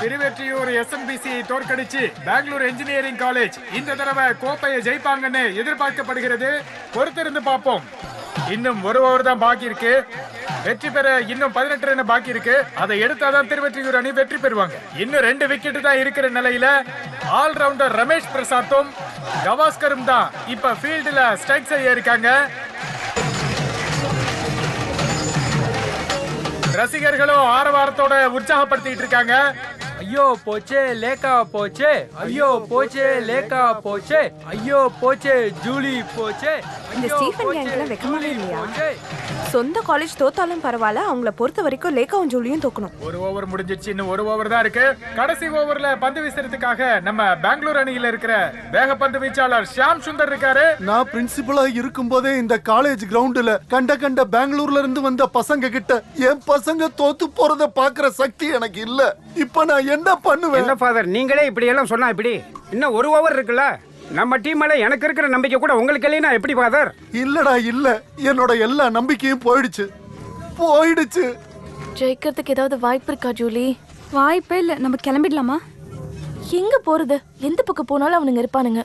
Thiruvottiyur SNBC தோற்கடிச்சு Bangalore engineering college இந்த தடவை கோப்பையை ஜெயிப்பாங்கன்னு எதிர்பார்க்கப்படுகிறது. பொறுத்திருந்து பார்ப்போம். இன்னும் ஒரு ஓவர் தான் பாக்கி இருக்கு. வெற்றி பெற இன்னும் 18 ரன் பாக்கி இருக்கு. அதை எடுத்தாதான் திருவெற்றியூர் அணி வெற்றி பெறுவாங்க. இன்னும் 2 விக்கெட் தான் இருக்கிற நிலையில ஆல்ரவுண்டர் ரமேஷ் பிரசாத்தும் கவாஸ்கரும் தான் இப்ப ஃபீல்டுல ஸ்ட்ரைக் செய்ய இருக்காங்க. ரசிகர்களும் ஆரவாரத்தோட உற்சாகப்படுத்திட்டு இருக்காங்க. ஐயோ போச்சே லேக்கா போச்சே, ஐயோ போச்சே லேக்கா போச்சே, ஐயோ போச்சே ஜூலி போச்சே. இந்த ஸ்டீஃபன் கேங்ல வெக்கமாவே இல்லையா? சொந்த காலேஜ் தோத்தாலும் பரவாயில்ல, அவங்கள பொறுத்த வரைக்கும் லேக்காவும் ஜூலியும் தோக்கணும். ஒரு ஓவர் முடிஞ்சிருச்சு, இன்னும் ஒரு ஓவர் தான் இருக்கு. கடைசி ஓவர்ல பந்து வீசுறதுக்காக நம்ம பெங்களூர் அணியில இருக்கிற வேகப்பந்து வீச்சாளர் ஷியாம் சுந்தர் இருக்காரு. நான் பிரின்சிபலா இருக்கும் போதே இந்த காலேஜ் கிரவுண்ட்ல கண்ட பெங்களூர்ல இருந்து வந்த பசங்க கிட்ட என் பசங்க தோத்து போறத பாக்குற சக்தி எனக்கு இல்ல. இப்ப நான் என்ன பண்ணுவேன்? என்ன ஃபாதர், நீங்களே இப்படி எல்லாம் சொன்னா இப்படி? இன்னும் ஒரு ஓவர் இருக்குல்ல. நம்ம டீம் மேல எனக்கு இருக்கிற நம்பிக்கை கூட உங்களுக்கு இல்லைன்னா எப்படி ஃபாதர்? இல்லடா இல்ல, என்னோட எல்லா நம்பிக்கையும் போயிடுச்சு. ஜெயிக்கிறதுக்கு ஏதாவது வாய்ப்பு இருக்கா ஜூலி? வாய்ப்பே இல்ல. நம்ம கிளம்பிடலாமா? எங்க போறது? எந்த பக்கம் போனாலும் அவனுங்க இருப்பானுங்க.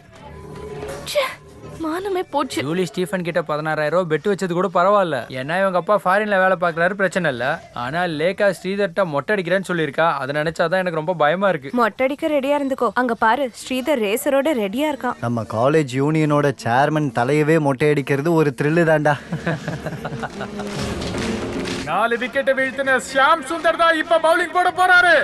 மானமே போச்சு. ஜூலி ஸ்டீஃபன் கிட்ட 16,000 பெட் வச்சது கூட பரவாயில்ல. ஏன்னா இவங்க அப்பா ஃபாரின்ல வேலை பார்க்கறாரு, பிரச்சனை இல்ல. ஆனா லேக்கா ஸ்ரீதர்ட்ட மொட்டை அடிக்கிறேன்னு சொல்லியிருக்கா. அதை நினைச்சாதான் எனக்கு ரொம்ப பயமா இருக்கு. மொட்டை அடிக்க ரெடியா இருந்துக்கோ. அங்க பாரு, ஸ்ரீதர் ரேசரோட ரெடியா இருக்கான். நம்ம காலேஜ் யூனியனோட சேர்மன் தலையவே மொட்டை அடிக்கிறது ஒரு த்ரில்லு தான்டா. 4 விக்கெட்டை வீழ்த்தின ஷியாம் சுந்தர் தான் இப்ப பவுலிங் போட போறாரு.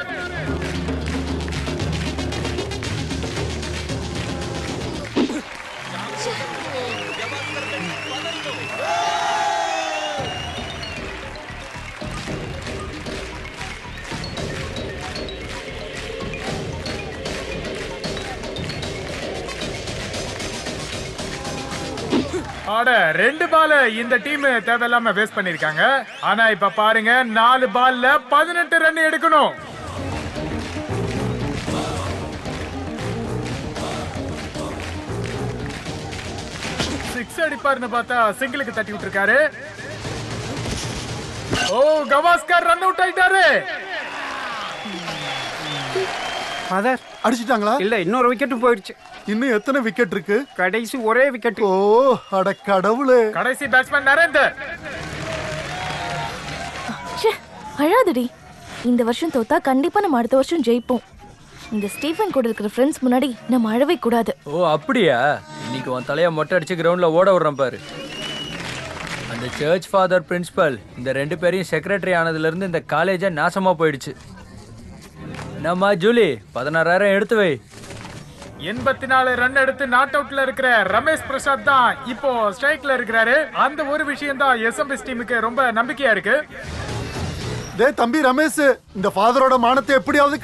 ஆட 2 பால் இந்த டீம் தேவையில்லாம வேஸ்ட் பண்ணிருக்காங்க. ஆனா இப்ப பாருங்க, 4 பால்ல 18 ரன் எடுக்கணும். சிக்ஸ் அடிப்பாருன்னு பார்த்தா சிங்கிளுக்கு தட்டி விட்டுருக்காரு. ஓ, கவாஸ்கர் ரன் அவுட் ஆயிட்டாரு. ஃபாதர் அடிச்சிட்டாங்களா? இல்ல, இன்னொரு விக்கெட்டும் போயிடுச்சு. இன்னும் எத்தனை விக்கெட் இருக்கு? கடைசி ஒரே விக்கெட். ஓ அட கடவுளே. கடைசி பேட்ஸ்மேன் நரேந்தர். அழாதடி. இந்த வருஷம் தோத்தா கண்டிப்பா நம்ம அடுத்த வருஷம் ஜெயிப்போம். இந்த ஸ்டீஃபன் கூட இருக்கிற ஃப்ரெண்ட்ஸ் முன்னாடி நம்ம அழவே கூடாது. ஓ அப்படியா? இன்னைக்கு உன் தலைய மொட்டை அடிச்சு கிரவுண்ட்ல ஓட விடுறேன் பாரு. அந்த சர்ச் ஃபாதர் பிரின்சிபல் இந்த 2 பேரையும் செக்ரட்டரி ஆனதுல இருந்து இந்த காலேஜே நாசமா போயிடுச்சு. நம்ம ஜூலி 16,000 எடுத்து வை. 84 ரன் எடுத்து நாட் அவுட்ல இருக்கிற ரமேஷ் பிரசாத் தான் இப்போ ஸ்ட்ரைக்ல இருக்கிறாரு. அந்த ஒரு விஷயம் தான் SMBC டீமுக்கு ரொம்ப நம்பிக்கையா இருக்கு. டேய் தம்பி ரமேஷ், இந்த ஃபாதரோட மானத்தை எப்படியாவது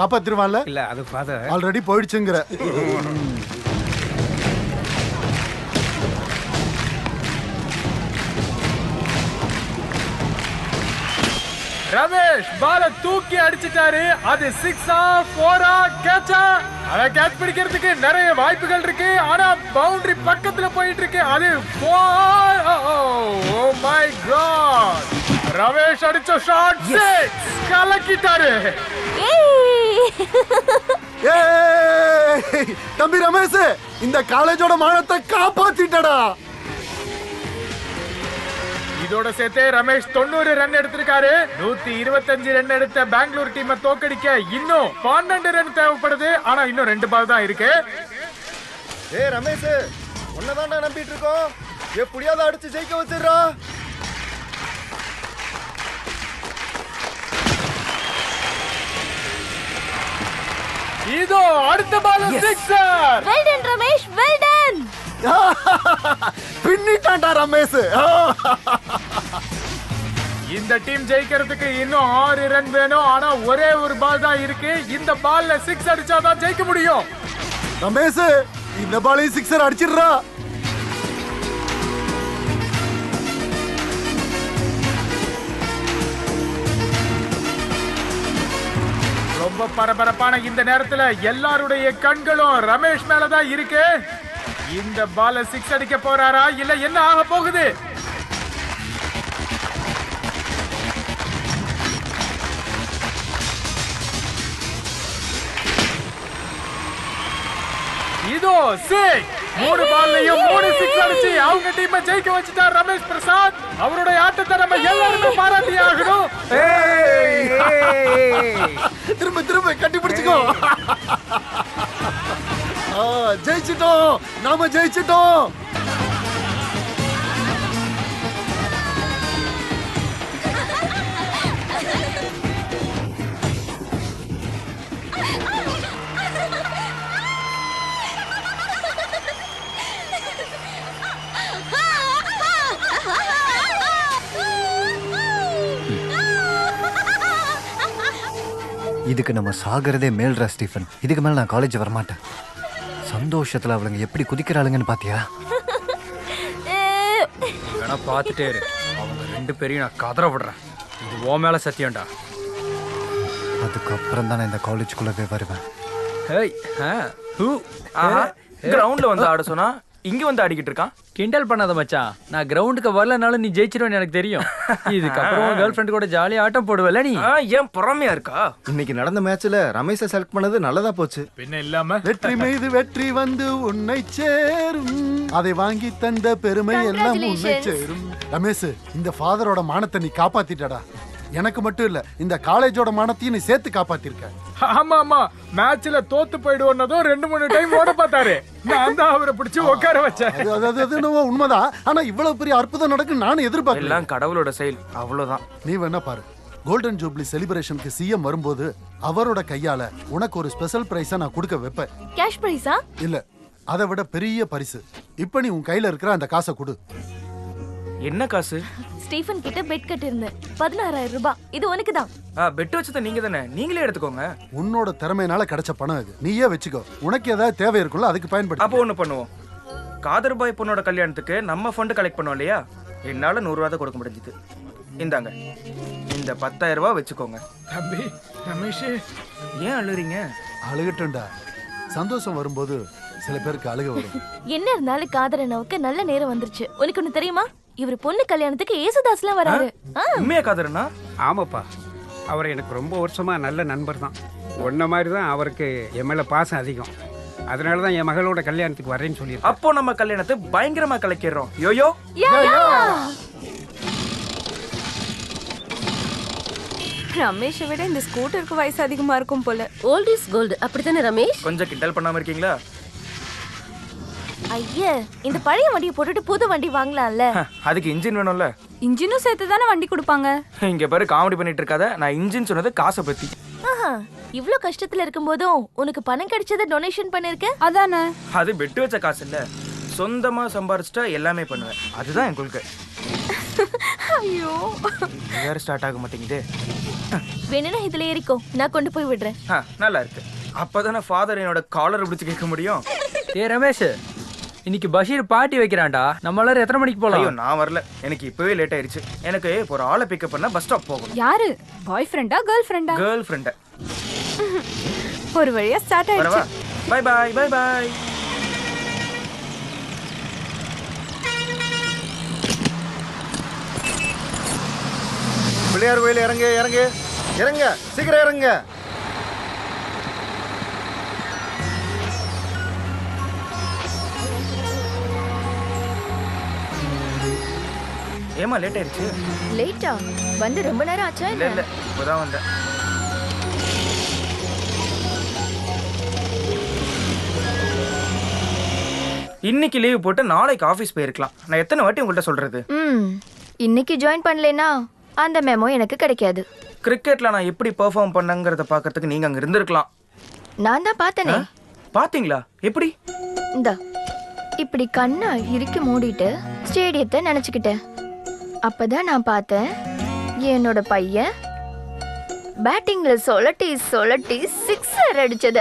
காப்பாத்திருவான்ல? இல்ல, அது ஃபாதர் ஆல்ரெடி போயிடுச்சுங்கற. ரமேஷ் பால தூக்கி அடிச்சிட்டாரு. அது 6-ஆ 4-ஆ கேட்சா? அத கேட்ச் பிடிக்கிறதுக்கு நிறைய வாய்ப்புகள் இருக்கு. ஆனா பவுண்டரி பக்கத்துல போயிட்டு இருக்கு. அது ஓ மை காட், ரமேஷ் அடிச்ச ஷாட் 6 கலக்கிட்டாரு. தம்பி ரமேஷ், இந்த காலேஜோட மானத்தை காப்பாத்திட்டடா. இதோட சேர்த்து ரமேஷ் 90 ரன் எடுத்திருக்காரு. 125 ரன் எடுத்த பெங்களூர் டீமை தோக்கடிக்க இன்னும் 12 ரன் தேவைப்படுது. ஆனா இன்னும் 2 பால் தான் இருக்கு. ஏய் ரமேஷ், உன்னதான்டா நம்பிட்டு இருக்கோம். எப்படியாவது அடிச்சு ஜெயிக்க வச்சிடுறா. இதோ அடுத்த ball sixer. Well done Ramesh, well done. பின்னிட்டான்டா ரமேஷ். இந்த டீம் ஜெயிக்கிறதுக்கு இன்னும் 6 ரன் வேணும். ஆனா ஒரே ஒரு பால் தான் இருக்கு. இந்த பால்ல 6 அடிச்சாதான் ஜெயிக்க முடியும். ரமேஷ், இந்த பாலையும் சிக்ஸர் அடிச்சிடுறா. ரொம்ப பரபரப்பான இந்த நேரத்துல எல்லாருடைய கண்களும் ரமேஷ் மேலதான் இருக்கு. இந்த பால 6 அடிக்க போறாரா இல்ல என்ன ஆக போகுது? 3 பால்லையும் 3 சிக்ஸ் அடிச்சு அவங்க டீமை ஜெயிக்க வச்சுட்டார் ரமேஷ் பிரசாத். அவருடைய ஆட்டத்தை நம்ம எல்லாருமே பாராட்டி ஆகணும். திரும்ப திரும்ப கட்டி பிடிச்சுக்கோ. ஜெயிச்சிட்டோம், நாம ஜெயிச்சிட்டோம். இதுக்கு நம்ம சாகிறதே மேல்ரா ஸ்டீஃபன். இதுக்கு மேல நான் காலேஜ் வரமாட்டேன். சந்தோஷத்துல அவளுங்க எப்படி குதிக்கிறாளுங்கன்னு பாத்தியா? வேணா பார்த்துட்டே இரு. அவங்க 2 பேரையும் நான் கதற விடுறேன். இது ஓ மேல சத்தியம்டா. அதுக்கப்புறம் தான் நான் இந்த காலேஜுக்குள்ளவே வருவேன். ஹேய் கிரவுண்ட்ல வந்து ஆட சொன்னா இங்க வந்து ஆடிக்கிட்டு இருக்கான். கிண்டல் பண்ணாத மச்சான். நான் கிரவுண்டுக்கு வரலனாலும் நீ ஜெயிச்சிருவேன்னு எனக்கு தெரியும். இதுக்கப்புறம் கேர்ள் ஃப்ரெண்ட் கூட ஜாலியா ஆட்டம் போடுவல நீ. ஏன் பொறாமையா இருக்கா? இன்னைக்கு நடந்த மேட்ச்ல ரமேஷை செலக்ட் பண்ணது நல்லதா போச்சு. பின்ன இல்லாம வெற்றி மீது வெற்றி வந்து உன்னை சேரும், அதை வாங்கி தந்த பெருமை எல்லாம் உன்னை சேரும். ரமேஷ், இந்த ஃபாதரோட மானத்தை நீ காப்பாத்திட்டடா. எனக்கு மட்டும் இல்ல, இந்த காலேஜோட மானத்தையும் நீ சேர்த்து காப்பாத்திருக்க. ஆமா ஆமா, மேட்ச்ல தோத்து போயிடுவோன்னதும் 2-3 டைம் ஓட பார்த்தாரு. நான் தான் அவரை பிடிச்சு உட்கார வச்சேன். அது உண்மைதான். ஆனா இவ்வளவு பெரிய அற்புதம் நடக்கும் நானும் எதிர்பார்க்கல. எல்லாம் கடவுளோட செயல், அவ்வளவுதான். நீ வேணா பாரு, கோல்டன் ஜூப்ளி செலிப்ரேஷனுக்கு சிஎம் வரும்போது அவரோட கையால உனக்கு ஒரு ஸ்பெஷல் பிரைஸா நான் கொடுக்க வைப்பேன். கேஷ் பிரைஸா? இல்ல, அதை விட பெரிய பரிசு. இப்ப நீ உன் கையில இருக்கிற அந்த காசை கொடு. என்ன காசு? ஸ்டீஃபன் கிட்ட பெட் கட்டியிருந்தேன். 16,000 ரூபாய். இது உனக்கு தான். பெட் வச்சத நீங்க தானே, நீங்களே எடுத்துக்கோங்க. உன்னோட திறமையினால கிடைச்ச பணம் இது, நீயே வச்சுக்கோ. உனக்கு ஏதாவது தேவை இருக்குல்ல, அதுக்கு பயன்படுத்து. அப்போ ஒண்ணு பண்ணுவோம். காதர் பாய் பொண்ணோட கல்யாணத்துக்கு நம்ம ஃபண்ட் கலெக்ட் பண்ணோம் இல்லையா? என்னால 100 ரூபா தான் கொடுக்க முடிஞ்சது. இந்தாங்க, இந்த 10,000 ரூபாய் வச்சுக்கோங்க. தம்பி ரமேஷ், ஏன் அழுறீங்க? அழுகட்டும்டா. சந்தோஷம் வரும்போது சில பேருக்கு அழுக வரும். என்ன இருந்தாலும் காதரனாவுக்கு நல்ல நேரம் வந்துருச்சு. உனக்கு ஒண்ணு தெரியுமா? இவர் பொண்ணு கல்யாணத்துக்கு ஏசுதாஸ்லாம் வராரு. உண்மையா காதரனா? ஆமாப்பா, அவர் எனக்கு ரொம்ப வருஷமா நல்ல நண்பர் தான். உன்ன மாதிரி தான் அவருக்கு என் மேல பாசம் அதிகம். அதனால தான் என் மகளோட கல்யாணத்துக்கு வரேன்னு சொல்லியிருக்கேன். அப்போ நம்ம கல்யாணத்தை பயங்கரமா கலக்கிறோம். யோயோ ரமேஷை விட இந்த ஸ்கூட்டருக்கு வயசு அதிகமா இருக்கும் போல. ஓல்ட் இஸ் கோல்டு, அப்படித்தானே ரமேஷ்? கொஞ்சம் கிண்டல் பண்ணாம இருக்கீங்களா? ஐயா, இந்த பழைய வண்டியை போட்டுட்டு புது வண்டி வாங்கலாம்ல. அதுக்கு இன்ஜின் வேணும்ல. இன்ஜினும் சேர்த்து தானே வண்டி கொடுப்பாங்க. இங்க பாரு, காமெடி பண்ணிட்டு இருக்காத. நான் இன்ஜின் சொன்னது காசை பத்தி. இவ்ளோ கஷ்டத்துல இருக்கும்போதும் உனக்கு பணம் கிடைச்சத டொனேஷன் பண்ணிருக்க. அதானே. அது பெட்டு வச்ச காசு இல்ல, சொந்தமா சம்பாரிச்சிட்டா எல்லாமே பண்ணுவேன். அதுதான் என் கொள்கை. ஐயோ, வேற ஸ்டார்ட் ஆக மாட்டேங்குது. வேணும்னா இதுல ஏறிக்கோ, நான் கொண்டு போய் விடுறேன். நல்லா இருக்கு. அப்பதானே ஃபாதர் என்னோட காலரை பிடிச்சு கேட்க முடியும். ரமேஷ், இன்னைக்கு பஷீர் பார்ட்டி வைக்கிறான்டா. நம்ம எல்லாரும் எத்தனை மணிக்கு போலாம்? ஐயோ, நான் வரல. எனக்கு இப்பவே லேட் ஆயிருச்சு. எனக்கு ஒரு ஆளை பிக்கப் பண்ண பஸ் ஸ்டாப் போகணும். யாரு? பாய் ஃப்ரெண்டா கேர்ள் ஃப்ரெண்டா? Girlfriend. ஒரு வழியா ஸ்டார்ட் ஆயிடுச்சு. Bye bye bye bye. Pillaiyar கோயில் இறங்க இறங்க இறங்க, சீக்கிரம் இறங்க. ஏமா லேட் ஆயிருச்சு? லேட்டா வந்து ரொம்ப நேரம் ஆச்சா? இல்ல இல்ல, இப்பதான் வந்தேன். இன்னைக்கு லீவ் போட்டு நாளைக்கு ஆபீஸ் போயிருக்கலாம். நான் எத்தனை வாட்டி உங்கள்கிட்ட சொல்றது? இன்னைக்கு ஜாயின் பண்ணலைனா அந்த மெமோ எனக்கு கிடைக்காது. கிரிக்கெட்ல நான் எப்படி பெர்ஃபார்ம் பண்ணங்கறத பார்க்கிறதுக்கு நீங்க அங்க இருந்திருக்கலாம். நான் தான் பார்த்தனே. பாத்தீங்களா? எப்படி? இந்த இப்படி கண்ணை இறுக்கி மூடிட்டு ஸ்டேடியத்தை நினைச்சுக்கிட்டேன். அப்பதான் நான் பார்த்தேன் என்னோட பையன் பேட்டிங்ல சொலட்டி சிக்ஸர் அடிச்சத.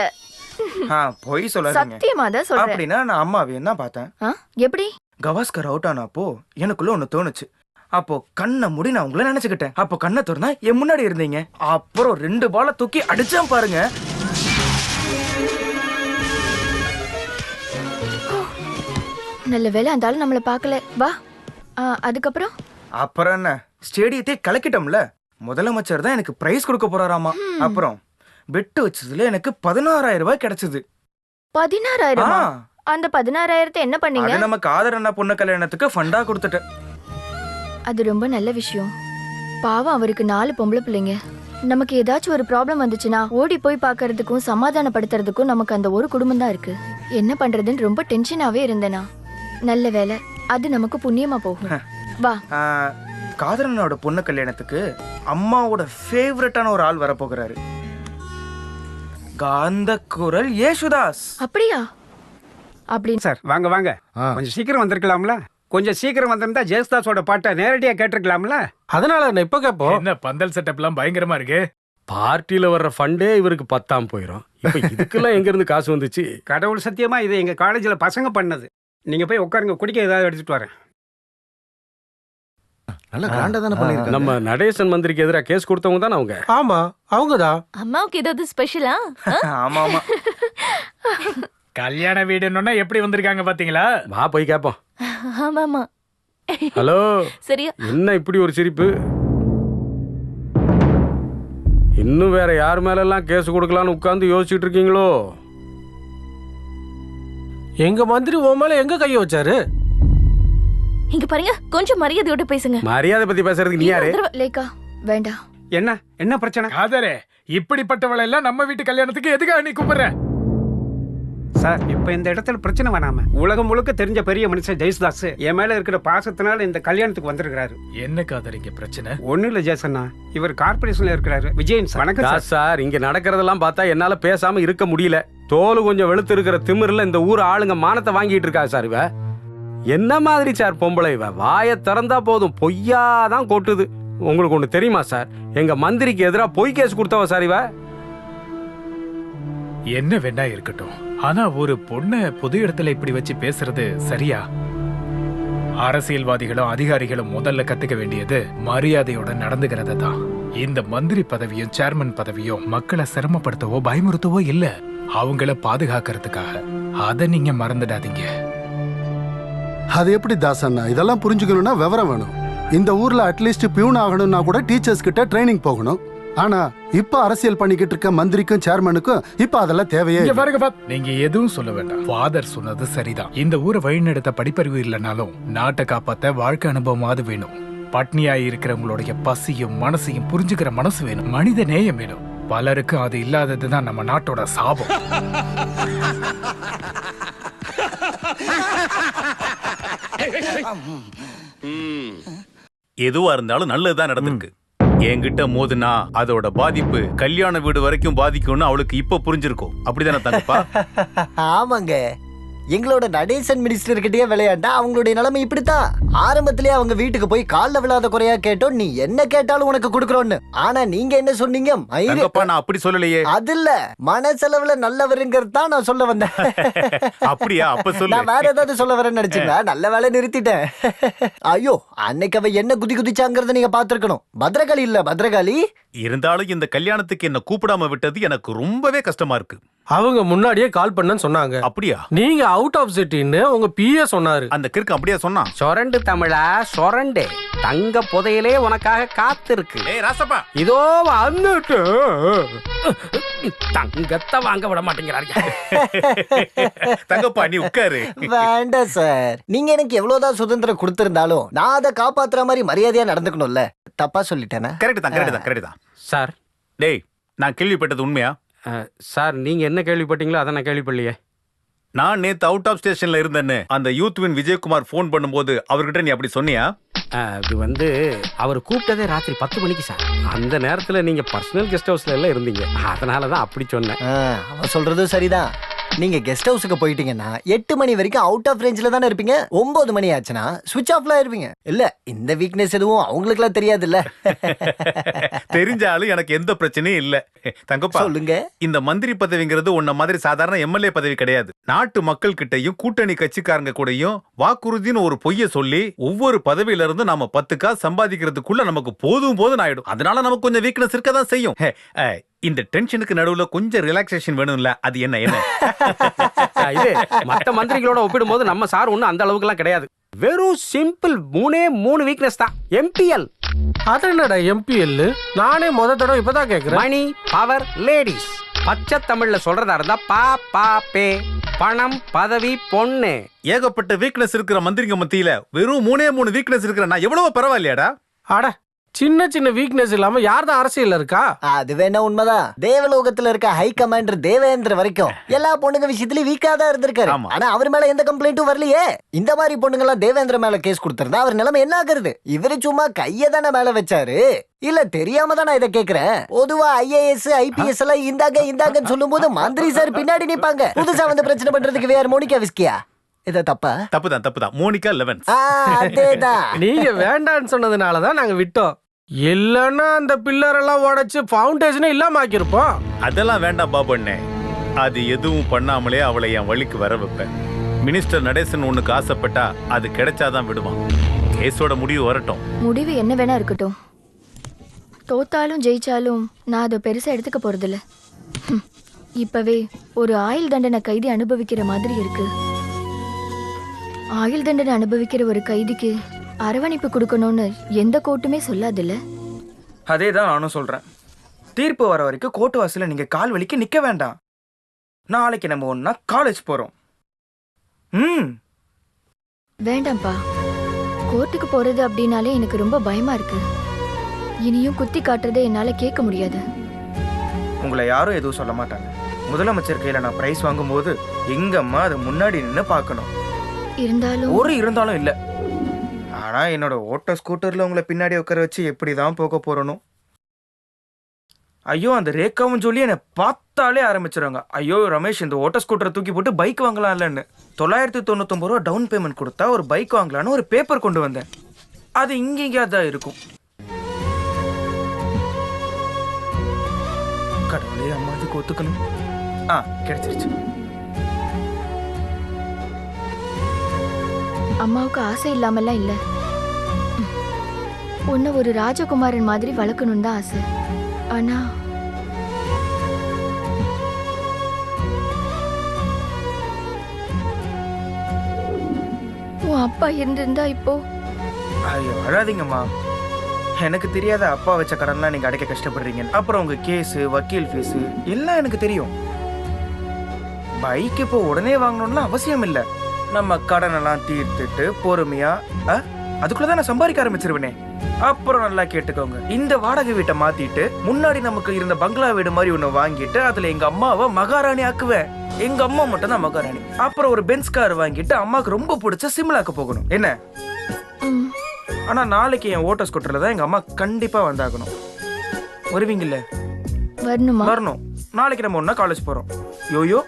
போய் சொல்லாதீங்க. சத்தியமா தான் சொல்றேன். அப்படினா நான் அம்மாவையும் தான் பார்த்தேன். எப்படி? கவாஸ்கர் அவுட் ஆனப்போ எனக்குள்ள ஒன்னு தோணுச்சு. அப்போ கண்ணை மூடி நான் உங்களை நினைச்சுக்கிட்டேன். அப்போ கண்ணை திறந்தா என் முன்னாடி இருந்தீங்க. அப்புறம் 2 பாலை தூக்கி அடிச்சான் பாருங்க. நல்ல வேளை அந்த ஆளு நம்மள பார்க்கல. வா. அதுக்கப்புறம் அப்புறம் என்ன, ஸ்டேடியத்தை கலக்கிட்டோம்ல. முதலமைச்சர் தான் எனக்கு பிரைஸ் கொடுக்க போறாராமா. அப்புறம் பெட்டு வச்சதுல எனக்கு 16,000 ரூபாய் கிடைச்சது. 16,000? அந்த 16,000 என்ன பண்ணீங்க? அது நம்ம காதர் அண்ணா பொண்ணு கல்யாணத்துக்கு ஃபண்டா கொடுத்துட்டேன். அது ரொம்ப நல்ல விஷயம். பாவம் அவருக்கு 4 பொம்பளை பிள்ளைங்க. நமக்கு ஏதாச்சும் ஒரு ப்ராப்ளம் வந்துச்சுன்னா ஓடி போய் பார்க்கறதுக்கும் சமாதானப்படுத்துறதுக்கும் நமக்கு அந்த ஒரு குடும்பம் தான் இருக்கு. என்ன பண்றதுன்னு ரொம்ப டென்ஷனாவே இருந்தேனா. நல்ல வேலை, அது நமக்கு புண்ணியமா போகும். வா. காதர் அண்ணாவோட பொண்ணு கல்யாணத்துக்கு அம்மாவோட ஃபேவரட்டான ஒரு ஆள் வரப்போகிறாரு. காந்த குரல் யேசுதாஸ். அப்படியா? அப்படி சார் வாங்க வாங்க, கொஞ்சம் சீக்கிரம் வந்திருக்கலாம்ல. கொஞ்சம் சீக்கிரம் வந்திருந்தா ஜெயசுதாஸோட பாட்டை நேரடியா கேட்டிருக்கலாம்ல. அதனால நான் இப்ப கேட்போம். என்ன பந்தல் செட்டப் எல்லாம் பயங்கரமா இருக்கு. பார்ட்டியில வர்ற ஃபண்டே இவருக்கு 10 போயிடும். இப்ப இதுக்கெல்லாம் எங்க இருந்து காசு வந்துச்சு? கடவுள் சத்தியமா இது எங்க காலேஜ்ல பசங்க பண்ணது. நீங்க போய் உட்காருங்க, குடிக்க ஏதாவது எடுத்துட்டு வரேன். நல்ல கிராண்டா தானே பண்ணிருக்காங்க. நம்ம நடேசன் மந்திரிக்கு எதிராக கேஸ் கொடுத்தவங்க தானே அவங்க. ஆமா அவங்கதான். அம்மாவுக்கு ஏதாவது ஸ்பெஷலா? ஆமா ஆமா. கல்யாண வீடுன்னா எப்படி வந்திருக்காங்க பாத்தீங்களா? வா போய் கேப்போம். ஆமாமா. ஹலோ. சரியா? என்ன இப்படி ஒரு சிரிப்பு? இன்னும் வேற யார் மேல எல்லாம் கேஸ் கொடுக்கலான்னு உட்கார்ந்து யோசிச்சுட்டு இருக்கீங்களோ? எங்க மந்திரி உன் மேல எங்க கைய வச்சாரு? இங்க பாருங்க, கொஞ்சம் மரியாதையோட பேசுங்க. மரியாதை பத்தி பேசுறதுக்கு நீ யாரு? லேக்கா வேண்டாம். என்ன பிரச்சனை? காதரே, இப்படிப்பட்டவளை எல்லாம் நம்ம வீட்டு கல்யாணத்துக்கு எதுக்காக நீ கூப்பிடுற? சார் இப்ப இந்த இடத்துல பிரச்சனை வேணாம. உலகம் முழுக்க தெரிஞ்ச பெரிய மனுஷன் ஜெயசுதாஸ் என் மேல இருக்கிற பாசத்தினால இந்த கல்யாணத்துக்கு வந்திருக்கிறாரு. என்ன காதர் இங்க பிரச்சனை? ஒண்ணு இல்ல ஜெயசன்னா, இவர் கார்பரேஷன்ல இருக்கிறாரு. விஜயன் சார். வணக்கம் சார். இங்க நடக்கிறதெல்லாம் பார்த்தா என்னால பேசாம இருக்க முடியல. தோல் கொஞ்சம் வெளுத்து இருக்கிற திமிர்ல இந்த ஊர் ஆளுங்க மானத்தை வாங்கிட்டு இருக்கா சார். இவ என்ன மாதிரி சார் பொம்பளை? இவ வாயை திறந்தா போதும் பொய்யாதான் கொட்டுது. உங்களுக்கு ஒண்ணு தெரியுமா சார்? எங்க மந்திரிக்கு எதிராக பொய் கேஸ் கொடுத்தவ சார் இவ. என்ன வேணா இருக்கட்டும், ஆனா ஒரு பொண்ண பொது இடத்துல இப்படி வச்சு பேசுறது சரியா? அரசியல்வாதிகளும் அதிகாரிகளும் முதல்ல கத்துக்க வேண்டியது மரியாதையோட நடந்துகிறத தான். இந்த மந்திரி பதவியும் சேர்மன் பதவியும் மக்களை சிரமப்படுத்தவோ பயமுறுத்தவோ இல்ல, அவங்கள பாதுகாக்கிறதுக்காக. அதை நீங்க மறந்துடாதீங்க. அது எப்படி தாசண்ணா? இதெல்லாம் புரிஞ்சுக்கணும்னா விவரம் வேணும். இந்த ஊர்ல அட்லீஸ்ட் பியூன் ஆகணும்னா கூட டீச்சர்ஸ் கிட்ட ட்ரைனிங் போகணும். ஆனா இப்ப அரசியல் பண்ணிக்கிட்டு இருக்க மந்திரிக்கும் சேர்மனுக்கும் இப்ப அதெல்லாம் தேவையே. நீங்க எதுவும் சொல்ல வேண்டாம். ஃபாதர் சொன்னது சரிதான். இந்த ஊரை வழிநடத்த படிப்பறிவு இல்லைனாலும் நாட்டை காப்பாத்த வாழ்க்கை அனுபவமாவது வேணும். பட்னியாய் இருக்கிறவங்களுடைய பசியும் மனசையும் புரிஞ்சுக்கிற மனசு வேணும். மனித நேயம் வேணும். பலருக்கு அது இல்லாததுதான் நம்ம நாட்டோட சாபம். எதுவா இருந்தாலும் நல்லதுதான் நடந்திருக்கு. என்கிட்ட மோதுனா அதோட பாதிப்பு கல்யாண வீடு வரைக்கும் பாதிக்கும்னு அவளுக்கு இப்ப புரிஞ்சிருக்கும். அப்படிதானே தங்கப்பா? ஆமாங்க, எங்களோட நடேசன் மினிஸ்டர் கிட்டயே விளையாண்டா அவங்களுடைய நிலைமை இப்படித்தான். ஆரம்பத்திலேயே அவங்க வீட்டுக்கு போய் கால்ல விழாத குறையா கேட்டோம், நீ என்ன கேட்டாலும் உனக்கு கொடுக்கறோம்னு. ஆனா நீங்க என்ன சொன்னீங்க? நான் அப்படி சொல்லலையே. அது இல்ல, மனசெலவுல நல்லவருங்கிறது தான் நான் சொல்ல வந்தேன். அப்படியா? அப்ப சொல்லு. நான் வேற ஏதாவது சொல்ல வரேன்னு நினைச்சீங்களா? நல்ல வேலை நிறுத்திட்டேன். ஐயோ, அன்னைக்கு அவ என்ன குதிச்சாங்கிறத நீங்க பாத்துருக்கணும். பத்ரகாளி இல்ல, பத்ரகாளி. இருந்தாலும் இந்த கல்யாணத்துக்கு என்ன கூப்பிடாம விட்டது எனக்கு ரொம்பவே கஷ்டமா இருக்கு. அவங்க முன்னாடியே கால் பண்ணன்னு சொன்னாங்க. அப்படியா? நீங்க அவுட் ஆஃப் சிட்டின்னு உங்க பிஏ சொன்னாரு. அந்த கிறுக்கு அப்படியே சொன்னான். சொரண்டு தமிழா சொரண்டே, தங்க புதையலே உனக்காக காத்திருக்கு. ஏய் ராசப்பா, இதோ வந்துட்டு தங்கத்தை வாங்க விட மாட்டேங்கிறாங்க. தங்கப்பா நீ உட்காரு. வேண்டாம் சார், நீங்க எனக்கு எவ்வளவுதான் சுதந்திரம் கொடுத்திருந்தாலும் நான் அதை காப்பாத்துற மாதிரி மரியாதையா நடந்துக்கணும்ல. தப்பா சொல்லிட்டேனா? கரெக்ட் தான், கரெக்ட் தான், கரெக்ட் தான் சார். டேய், நான் கேள்விப்பட்டது உண்மையா? சார் நீங்க என்ன கேள்விப்பட்டீங்களோ அதை நான் கேள்விப்படலையே. நான் நேத்து அவுட் ஆஃப் ஸ்டேஷன்ல இருந்தேன்னு அந்த யூத்வின் விஜயகுமார் போன் பண்ணும்போது அவர்கிட்ட நீ அப்படி சொன்னியா? அது வந்து அவர் கூப்பிட்டதே ராத்திரி 10 மணிக்கு சார். அந்த நேரத்துல நீங்க பர்சனல் கெஸ்ட் ஹவுஸ்ல எல்லாம் இருந்தீங்க, அதனாலதான் அப்படி சொன்னேன். அவன் சொல்றதும் சரிதான். நீங்க கெஸ்ட் ஹவுஸுக்கு போயிட்டீங்கன்னா 8 மணி வரைக்கும் அவுட் ஆஃப் ரேஞ்சில தானே இருப்பீங்க. 9 மணி ஆச்சுன்னா சுவிட்ச் ஆஃப்ல இருப்பீங்க. இல்ல, இந்த வீக்னஸ் எதுவும் அவங்களுக்கு எல்லாம் தெரியாது இல்ல. தெரிஞ்சாலும் எனக்கு எந்த பிரச்சனையும் இல்ல. தங்கப்பா சொல்லுங்க. இந்த மந்திரி பதவிங்கிறது உன்ன மாதிரி சாதாரண எம்எல்ஏ பதவி கிடையாது. நாட்டு மக்கள் கிட்டையும் கூட்டணி கட்சிக்காரங்க கூடயும் வாக்குறுதின்னு ஒரு பொய்ய சொல்லி ஒவ்வொரு பதவியில இருந்து நாம 10 காசு சம்பாதிக்கிறதுக்குள்ள நமக்கு போதும் ஆயிடும். அதனால நமக்கு கொஞ்சம் வீக்னஸ் இருக்கதான் செய்யும். இந்த டென்ஷனுக்கு நடுவுல கொஞ்சம் ரிலாக்ஸேஷன் வேணும்ல, அது என்ன என்ன? இது மற்ற மந்திரிகளோட ஒப்பிடும்போது நம்ம சார் ஒன்றும் அந்த அளவுக்கு எல்லாம் கிடையாது. வெறும் சிம்பிள் 3 வீக்னஸ் தான். எம்பிஎல். அதனடா எம்பிஎல்? நானே தடவை இப்பதான் கேக்குறேன். Money power ladies. பச்சை தமிழ்ல சொல்றதா இருந்தா பா பா பே பணம், பதவி, பொண்ணு. ஏகப்பட்ட வீக்னஸ் இருக்கிற மந்திரிங்க மத்தியில வெறும் 3 வீக்னஸ் இருக்கிற நான் எவ்வளவு பரவாயில்லையாடா? அட, சின்ன சின்ன வீக்னஸ் இல்லாம யார்தான் அரசியல்ல இருக்கா? அது வேணா உண்மைதான். தேவலோகத்துல இருக்க ஹை கமாண்டர் தேவேந்திர வரைக்கும் எல்லா பொண்ணுங்க விஷயத்திலயும் வீக்கா தான் இருந்திருக்காரு. ஆனா அவர் மேல எந்த கம்ப்ளைண்ட்டும் வரலையே. இந்த மாதிரி பொண்ணுங்க எல்லாம் தேவேந்திர மேல கேஸ் கொடுத்திருந்தா அவர் நிலைமை என்ன ஆகுறது? இவரு சும்மா கைய தானே மேல வச்சாரு. இல்ல தெரியாம தான் நான் இதை கேக்குறேன். பொதுவா IAS IPS எல்லாம் இந்தாங்கன்னு சொல்லும் போது மந்திரி சார் பின்னாடி நிப்பாங்க. புதுசா வந்து பிரச்சனை பண்றதுக்கு வேற மோனிகா விஸ்கியா? இத தப்புதான். மோனிகா லெவன்ஸ். அதேதான். நீங்க வேண்டான்னு சொன்னதுனாலதான் நாங்க விட்டோம். இல்லன்னா அந்த பில்லர் எல்லாம் உடைச்சு ஃபவுண்டேஷனே இல்லாம ஆக்கிருப்போம். அதெல்லாம் வேண்டாம் பாபண்ணே. அது எதுவும் பண்ணாமலே அவளை என் வழிக்கு வர வைப்பேன். மினிஸ்டர் நடேசன் உனக்கு ஆசைப்பட்டா அது கிடைச்சாதான் விடுவான். கேஸோட முடிவு வரட்டும். முடிவு என்ன வேணா இருக்கட்டும். தோத்தாலும் ஜெயிச்சாலும் நான் அதை பெருசா எடுத்துக்க போறதில்ல. இப்பவே ஒரு ஆயுள் தண்டனை கைதி அனுபவிக்கிற மாதிரி இருக்கு. ஆயுள் தண்டனை அனுபவிக்கிற ஒரு கைதிக்கு அரவணைப்பு கொடுக்கணும்னு எந்த கோர்ட்டுமே சொல்லாதுல்ல. அதே தான் நானும் சொல்றேன். தீர்ப்பு வர வரைக்கும் கோர்ட்டு வாசல்ல நீங்க கால் வலிக்கு நிக்க வேண்டாம். நாளைக்கு நம்ம ஒன்னா காலேஜ் போறோம். வேண்டாம்ப்பா. கோர்ட்டுக்கு போறது அப்படின்னாலே எனக்கு ரொம்ப பயமா இருக்கு. இனியும் குத்தி காட்டுறதை என்னால கேட்க முடியாது. உங்களை யாரும் எதுவும் சொல்ல மாட்டாங்க. முதலமைச்சர் கையில நான் பிரைஸ் வாங்கும்போது எங்க அம்மா அதை முன்னாடி நின்று பார்க்கணும். இருந்தாலும் இல்ல. ஆனா என்னோட ஓட்ட ஸ்கூட்டர்ல உங்களை பின்னாடி உட்கார வச்சு எப்படிதான் போக போறணும். ஐயோ, அந்த ரேகாவும் சொல்லி என்னை பார்த்தாலே ஆரம்பிச்சிருவாங்க. ஐயோ ரமேஷ், இந்த ஓட்ட ஸ்கூட்டரை தூக்கி போட்டு பைக் வாங்கலாம் இல்லன்னு 999 ரூபா டவுன் பேமெண்ட் கொடுத்தா ஒரு பைக் வாங்கலான்னு ஒரு பேப்பர் கொண்டு வந்தேன். அது இங்கேயா தான் இருக்கும். கடவுளே, அம்மா இதுக்கு ஒத்துக்கணும். கிடைச்சிருச்சு. அம்மாவுக்கு ஆசை இல்லாமலாம் இல்ல. உன்னை ஒரு ராஜகுமாரன் மாதிரி வளர்க்கணும்னு தான் ஆசை. ஆனா உன் அப்பா இருந்திருந்தா இப்போ. ஐயோ அழாதீங்கம்மா. எனக்கு தெரியாத அப்பா வச்ச கடன்லாம் நீங்க அடைக்க கஷ்டப்படுறீங்க. அப்புறம் உங்க கேஸ், வக்கீல் ஃபீஸ் எல்லாம் எனக்கு தெரியும். பைக் இப்போ உடனே வாங்கணும்னு அவசியம் இல்லை. நம்ம கடனெல்லாம் தீர்த்துட்டு பொறுமையா அதுக்குள்ளதான் நான் சம்பாதிக்க ஆரம்பிச்சிருவேனே. அப்புறம் நல்லா கேட்டுக்கோங்க. இந்த வாடகை வீட்டை மாத்திட்டு முன்னாடி நமக்கு இருந்த பங்களா வீடு மாதிரி ஒண்ணு வாங்கிட்டு அதுல எங்க அம்மாவை மகாராணி ஆக்குவேன். எங்க அம்மா மட்டும் தான் மகாராணி. அப்புறம் ஒரு பென்ஸ் கார் வாங்கிட்டு அம்மாவுக்கு ரொம்ப பிடிச்ச சிம்லாக்கு போகணும். என்ன? ஆனா நாளைக்கு என் ஓட்ட ஸ்கூட்டர்ல தான் எங்க அம்மா கண்டிப்பா வந்தாகணும். வருவீங்கல்ல? வரணும். நாளைக்கு நம்ம ஒன்னா காலேஜ் போறோம். யோயோ.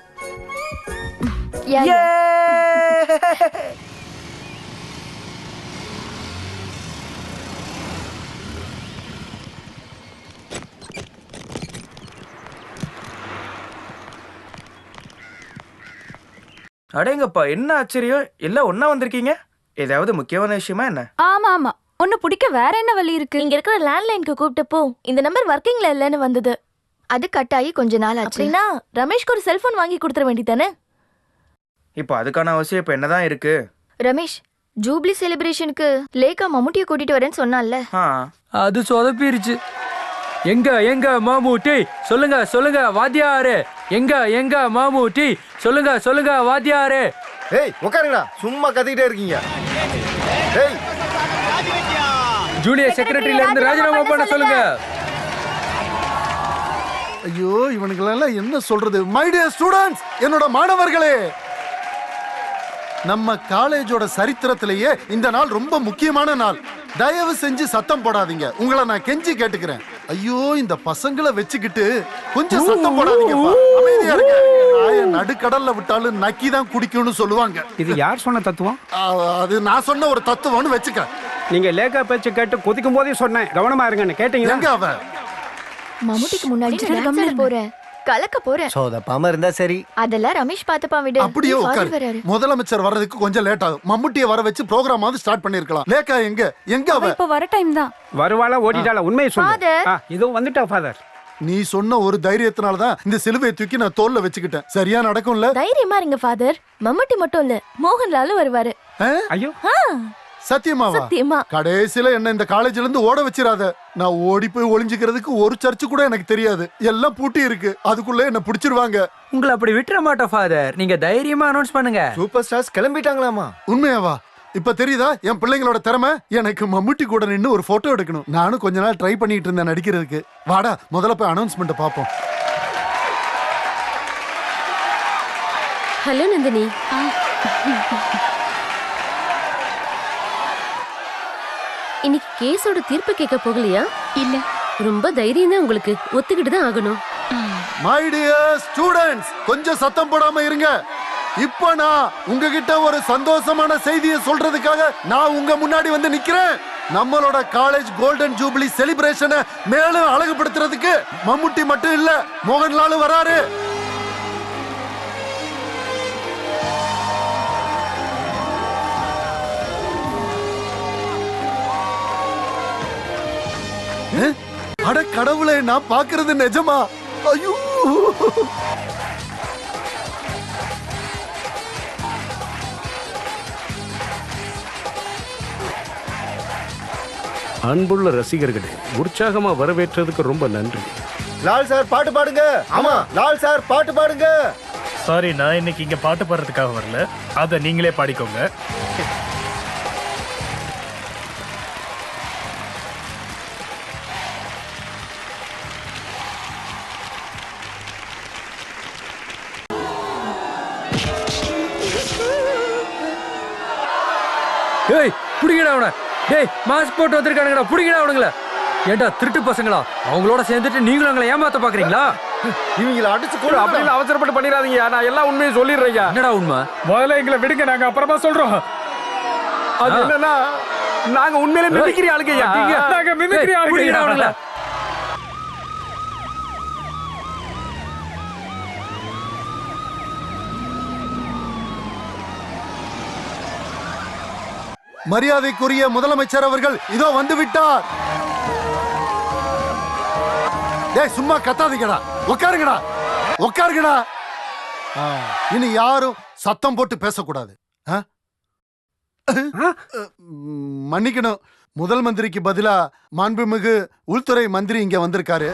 அடேங்கப்பா, என்ன ஆச்சரியம், எல்லாம் ஒன்னா வந்திருக்கீங்க. ஏதாவது முக்கியமான விஷயமா என்ன? ஆமா. ஒன்னு பிடிக்க வேற என்ன வழி இருக்கு? இங்க இருக்கிற லேண்ட்லைனுக்கு கூப்பிட்டப்போ இந்த நம்பர் ஒர்க்கிங்ல இல்லன்னு வந்தது. அது கட்டாயி கொஞ்ச நாள் ஆச்சு. அப்படின்னா ரமேஷ்க்கு ஒரு செல்போன் வாங்கி கொடுத்துற வேண்டியதானே? இப்போ அதுக்கான அவசியம் இப்ப என்னதான் இருக்கு? ரமேஷ், ஜூப்ளி செலிப்ரேஷனுக்கு லேகா மம்முட்டியை கூட்டிட்டு வரேன்னு சொன்னான்ல. அது சொதப்பிருச்சு. எங்க மாமூட்டி? சொல்லுங்க வாத்தியாரே. எங்க மாமூட்டி? சொல்லுங்க வாத்தியாரே. ஏய் உட்காருங்கடா, சும்மா கத்திக்கிட்டே இருக்கீங்க. ஏய், ஜூனியர் செக்ரட்டரியில இருந்து ராஜினாமா பண்ண சொல்லுங்க. ஐயோ, இவனுங்களெல்லாம் என்ன சொல்றது? மை டியர் ஸ்டூடண்ட்ஸ், என்னோட மாணவர்களே, நம்ம காலேஜோட சரித்திரத்திலேயே இந்த நாள் ரொம்ப முக்கியமான நாள். தயவு செஞ்சு சத்தம் போடாதீங்க. உங்களை நான் கெஞ்சி கேட்டுக்கிறேன். ஐயோ, இந்த பசங்களை வச்சுக்கிட்டு கொஞ்சம் சத்தம் போடாதீங்கப்பா. அமைதியா இருங்க. நடுக்கடல்ல விட்டாலும் நக்கி தான் குடிக்கணும்னு சொல்லுவாங்க. இது யார் சொன்ன தத்துவம்? அது நான் சொன்ன ஒரு தத்துவம்னு வச்சுக்க. நீங்க லேக்கா பேச்சு கேட்டு கொதிக்கும் போதே சொன்னேன், கவனமா இருங்கன்னு. கேட்டீங்க? எங்க அவ? மம்முட்டிக்கு முன்னாடி போறேன், கலக்க போறேன். சோதப்பாம இருந்தா சரி. அதெல்லாம் ரமேஷ் பாத்துப்பா விடு. அப்படியே உட்காரு. முதலமைச்சர் வர்றதுக்கு கொஞ்சம் லேட் ஆகும். மம்முட்டியை வர வச்சு ப்ரோகிராம் ஆவது ஸ்டார்ட் பண்ணிருக்கலாம். லேக்கா எங்க அவ? இப்ப வர டைம் தான். வருவாளா ஓடிட்டாளா? உண்மையை சொல்லு. இதோ வந்துட்டா ஃபாதர். நீ சொன்ன ஒரு தைரியத்தினால தான் இந்த சிலுவையை தூக்கி நான் தோல்ல வச்சுக்கிட்டேன். சரியா நடக்கும்ல? தைரியமா இருங்க ஃபாதர். மம்முட்டி மட்டும் இல்ல, மோகன்லாலும் வருவாரு. ஐயோ, சத்தியமாவா? சத்தியமா. கடைசியில என்ன இந்த காலேஜ்ல இருந்து ஓட வச்சிராத. நான் ஓடி போய் ஒளிஞ்சுக்கிறதுக்கு ஒரு சர்ச்சு கூட எனக்கு தெரியாது. எல்லாம் பூட்டி இருக்கு. அதுக்குள்ள என்ன பிடிச்சிருவாங்க. உங்களை அப்படி விட்டுற மாட்டோம் ஃபாதர். நீங்க தைரியமா அனௌன்ஸ் பண்ணுங்க. சூப்பர் ஸ்டார்ஸ் கிளம்பிட்டாங்களாமா? உண்மையாவா? இப்ப தெரியுதா என் பிள்ளைங்களோட திறமை? எனக்கு மம்முட்டி கூட நின்னு ஒரு போட்டோ எடுக்கணும். நானும் கொஞ்ச நாள் ட்ரை பண்ணிட்டு இருந்தேன் நடிக்கிறதுக்கு. வாடா முதல்ல போய் அனௌன்ஸ்மெண்ட் பாப்போம். ஹலோ நந்தினி. இன்னைக்கு கேஸோட தீர்ப்பு கேட்க போகலையா? இல்ல. ரொம்ப தைரியம் தான் உங்களுக்கு. ஒத்துக்கிட்டு தான் ஆகணும். மை டியர் ஸ்டூடண்ட்ஸ், கொஞ்சம் சத்தம் போடாம இருங்க. இப்ப நான் உங்ககிட்ட ஒரு சந்தோஷமான செய்தியை சொல்றதுக்காக நான் உங்க முன்னாடி வந்து நிக்கிறேன். நம்மளோட காலேஜ் கோல்டன் ஜூபிலி செலிப்ரேஷனை மேலும் அழகுபடுத்துறதுக்கு மம்முட்டி மட்டும் இல்ல, மோகன்லாலும் வராரு. அட கடவுளே, நான் பாக்குறது நிஜமா? ஐயோ! அன்புள்ள ரசிகர்களே, உற்சாகமா வரவேற்றதுக்கு ரொம்ப நன்றி. லால் சார் பாட்டு பாடுங்க. ஆமா, லால் சார் பாட்டு பாடுங்க. சாரி, நான் இன்னைக்கு இங்க பாட்டு பாடுறதுக்காக வரல. அதை நீங்களே பாடிக்கோங்க. ஏய் புடிங்கடா அவனை. டேய் மாஸ்க் போட்டு வந்திருக்கானுங்கடா, புடிங்கடா அவனுங்கள. ஏண்டா திருட்டு பசங்களா, அவங்களோட சேர்ந்துட்டு நீங்களும் அவங்களை ஏமாத்த பாக்குறீங்களா? இவங்கள அடிச்சு கூட அப்படி இல்ல, அவசரப்பட்டு பண்ணிடாதீங்க. நான் எல்லா உண்மையும் சொல்லிடுறேன். என்னடா உண்மை? முதல்ல எங்களை விடுங்க, நாங்க அப்புறமா சொல்றோம். அது என்னன்னா, நாங்க உண்மையிலே மிமிக்ரி ஆளுங்கய்யா. நாங்க மிமிக்ரி ஆளுங்க. மரியாதைக்குரிய முதலமைச்சர் அவர்கள் இதோ வந்து விட்டார். டேய் சும்மா கத்தாதீங்கடா, உட்காருங்கடா, உட்காருங்கடா. இனி யாரும் சத்தம் போட்டு பேசக்கூடாது. மன்னிக்கணும், முதல் மந்திரிக்கு பதிலா மாண்புமிகு உள்துறை மந்திரி இங்க வந்திருக்காரு.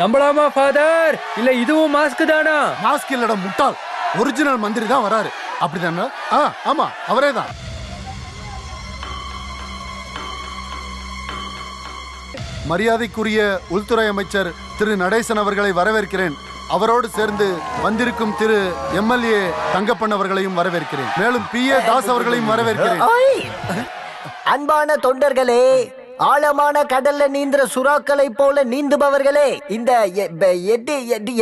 நம்பலாமா ஃபாதர்? இல்ல இதுவும் மாஸ்க் தானா? மாஸ்க் இல்லடா முட்டாள், ஒரிஜினல் மந்திரி தான் வராரு. அப்படிதானே? ஆமா, அவரே தான். மரியாதைக்குரிய உள்துறை அமைச்சர் திரு நடேசன் அவர்களை வரவேற்கிறேன். அவரோடு சேர்ந்து வந்திருக்கும் திரு எம்எல்ஏ தங்கப்பன் அவர்களையும் வரவேற்கிறேன். மேலும் PA தாஸ் அவர்களையும் வரவேற்கிறேன். அன்பான தொண்டர்களே, ஆழமான கடல்ல நீந்துற சுறாக்களை போல நீந்துபவர்களே, இந்த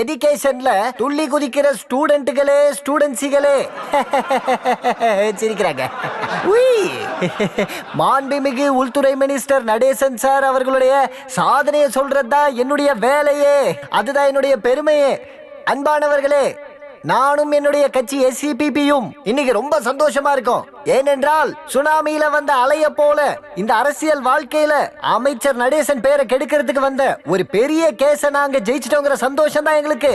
எஜுகேஷன்ல துள்ளி குதிக்கிற ஸ்டூடெண்ட்டுகளே, ஸ்டூடெண்ட்ஸிகளே சிரிக்கிறாங்க. மாண்புமிகு உள்துறை மினிஸ்டர் நடேசன் சார் அவர்களுடைய சாதனையை சொல்றதுதான் என்னுடைய வேலையே, அதுதான் என்னுடைய பெருமையே. அன்பானவர்களே, நானும் என்னுடைய கட்சி SCPPயும் இன்னைக்கு ரொம்ப சந்தோஷமா இருக்கோம். ஏனென்றால் சுனாமியில வந்த அலைய போல இந்த அரசியல் வாழ்க்கையில அமைச்சர் நடேசன் பேரை கெடுக்கிறதுக்கு வந்த ஒரு பெரிய கேஸ நாங்க ஜெயிச்சிட்டோங்கிற சந்தோஷம் தான் எங்களுக்கு.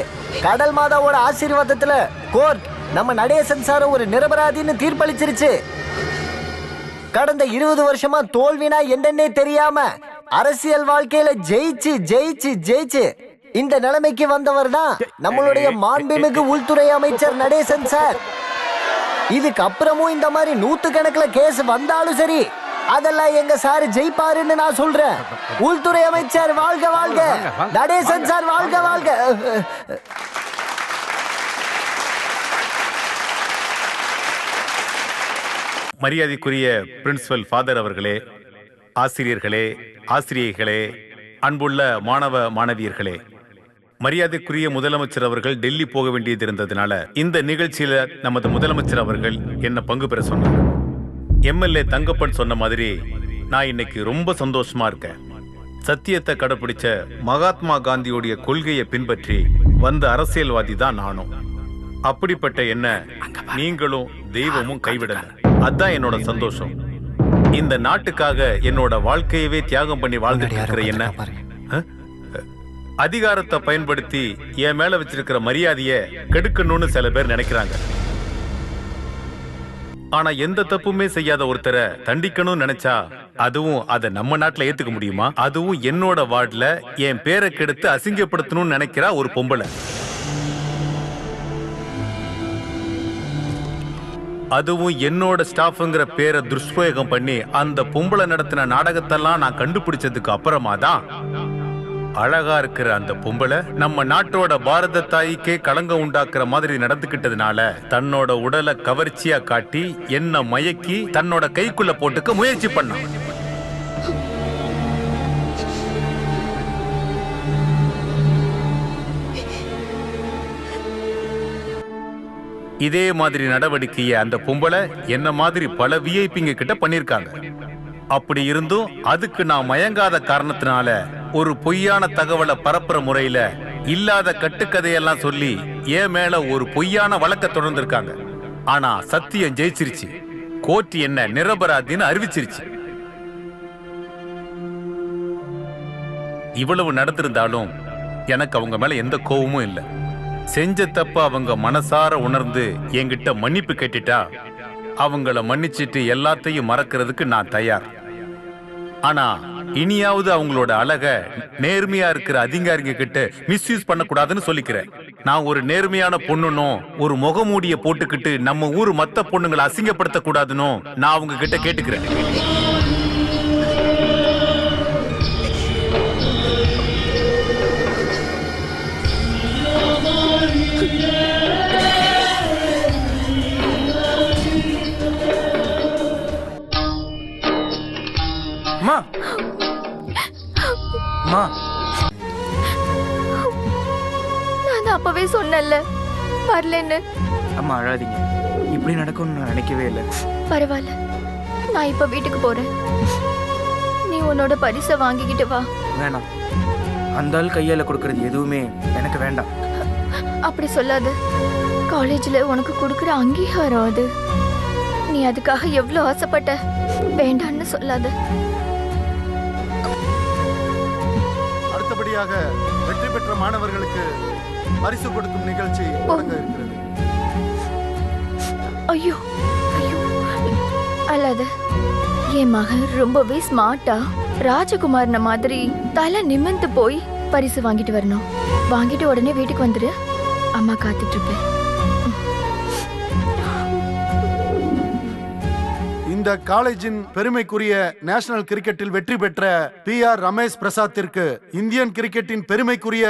கடல் மாதாவோட ஆசீர்வாதத்துல கோர்ட் நம்ம நடேசன் சார ஒரு நிரபராதின்னு தீர்ப்பளிச்சிருச்சு. கடந்த 20 வருஷமா தோல்வினா என்னன்னே தெரியாம அரசியல் வாழ்க்கையில ஜெயிச்சு ஜெயிச்சு ஜெயிச்சு இந்த நிலைமைக்கு வந்தவர் தான் நம்மளுடைய மாண்புமிகு உள்துறை அமைச்சர் நடேசன் சார். இதுக்கு அப்புறமும் இந்த மாதிரி 100கணக்கில் கேஸ் வந்தாலும் சரி, அதெல்லாம் எங்க சார் ஜெயிப்பாருன்னு நான் சொல்றேன். உள்துறை அமைச்சர் வாழ்க வாழ்க, நடேசன் சார் வாழ்க வாழ்க. மரியாதைக்குரிய பிரின்சிபல் ஃபாதர் அவர்களே, ஆசிரியர்களே, ஆசிரியைகளே, அன்புள்ள மாணவ மாணவியர்களே, மரியாதைக்குரிய முதலமைச்சர் அவர்கள் டெல்லி போக வேண்டியது இருந்ததுனால இந்த நிகழ்ச்சியில நமது முதலமைச்சர் அவர்கள் என்ன பங்கு பெற சொன்னார். MLA தங்கப்பன் சொன்ன மாதிரி நான் இன்னைக்கு ரொம்ப சந்தோஷமா இருக்கேன். சத்தியத்தை கடைபிடிச்ச மகாத்மா காந்தியோடைய கொள்கையை பின்பற்றி வந்த அரசியல்வாதி தான் நானும். அப்படிப்பட்ட என்ன நீங்களும் தெய்வமும் கைவிடல. அதான் என்னோட சந்தோஷம். இந்த நாட்டுக்காக என்னோட வாழ்க்கையவே தியாகம் பண்ணி வாழ்ந்துட்டு இருக்கிற என்ன அதிகாரத்தை பயன்படுத்தி என் மேல வச்சிருக்கிற மரியாதைய கெடுக்கணும்னு சில பேர் நினைக்கிறாங்க. ஆனா எந்த தப்புமே செய்யாத ஒருத்தரை தண்டிக்கணும்னு நினைச்சா அதுவும் அதை நம்ம நாட்டுல ஏத்துக்க முடியுமா? அதுவும் என்னோட வார்டுல என் பேரை கெடுத்து அசிங்கப்படுத்தணும்னு நினைக்கிறா ஒரு பொம்பளை. அதுவும் என்னோட ஸ்டாஃப்ங்கிற பேரை துஷ்பிரயோகம் பண்ணி அந்த பொம்பளை நடத்தின நாடகத்தெல்லாம் நான் கண்டுபிடிச்சதுக்கு அப்புறமா தான் அழகா இருக்கிற அந்த பொம்பளை நம்ம நாட்டோட பாரத தாய்க்கே களங்கம் உண்டாக்குற மாதிரி நடந்துகிட்டதுனால தன்னோட உடலை கவர்ச்சியா காட்டி என்ன மயக்கி தன்னோட கைக்குள்ள போட்டுக்க முயற்சி பண்ணான். இதே மாதிரி நடவடிக்கையை அந்த பொம்பளை என்ன மாதிரி பல விஐபிங்க கிட்ட பண்ணிருக்காங்க. அப்படி இருந்தும் அதுக்கு நான் மயங்காத காரணத்தினால ஒரு பொய்யான தகவலை பரப்புற முறையில இல்லாத கட்டுக்கதையெல்லாம் சொல்லி என் மேல ஒரு பொய்யான வழக்க தொடர்ந்திருக்காங்க. ஆனா சத்தியம் ஜெயிச்சிருச்சு. கோர்ட் என்ன நிரபராதின்னு அறிவிச்சிருச்சு. இவ்வளவு நடந்திருந்தாலும் எனக்கு அவங்க மேல எந்த கோவமும் இல்லை. செஞ்ச தப்ப அவங்க மனசார உணர்ந்து என்கிட்ட மன்னிப்பு கேட்டுட்டா அவங்கள மன்னிச்சிட்டு எல்லாத்தையும் மறக்கிறதுக்கு நான் தயார். ஆனா இனியாவது அவங்களோட அழக நேர்மையா இருக்கிற அதிகாரிங்க கிட்ட மிஸ்யூஸ் பண்ணக்கூடாதுன்னு சொல்லிக்கிறேன். நான் ஒரு நேர்மையான பொண்ணுனும் ஒரு முகமூடிய போட்டுக்கிட்டு நம்ம ஊர் மத்த பொண்ணுங்களை அசிங்கப்படுத்த கூடாதுன்னு நான் அவங்க கிட்ட கேட்டுக்கிறேன். நான் அப்பவே சொன்னேன்ல வரலன்னு. அம்மா அழாதீங்க. இப்படி நடக்கும்னு நான் நினைக்கவே இல்லை. பரவாயில்ல, நான் இப்ப வீட்டுக்கு போறேன். நீ உன்னோட பரிசை வாங்கிக்கிட்டு வா. வேணாம், அந்த ஆள் கையால கொடுக்கறது எதுவுமே எனக்கு வேண்டாம். அப்படி சொல்லாத. காலேஜ்ல உனக்கு கொடுக்கிற அங்கீகாரம் அது. நீ அதுக்காக எவ்வளவு ஆசைப்பட்ட. வேண்டான்னு சொல்லாத. அடுத்தபடியாக வெற்றி பெற்ற மாணவர்களுக்கு பரிசு கொடுக்கும் நிகழ்ச்சி தொடங்க இருக்கிறது. ஐயோ ஐயோ அல்லாத. என் மகன் ரொம்பவே ஸ்மார்ட்டா ராஜகுமாரன மாதிரி தலை நிமிர்ந்து போய் பரிசு வாங்கிட்டு வரணும். வாங்கிட்டு உடனே வீட்டுக்கு வந்துரு. அம்மா காத்துட்டு இருப்பேன். இந்த காலேஜின் பெருமைக்குரிய நேஷனல் கிரிக்கெட்டில் வெற்றி பெற்ற PR ரமேஷ் பிரசாத்திற்கு இந்தியன் கிரிக்கெட்டின் பெருமைக்குரிய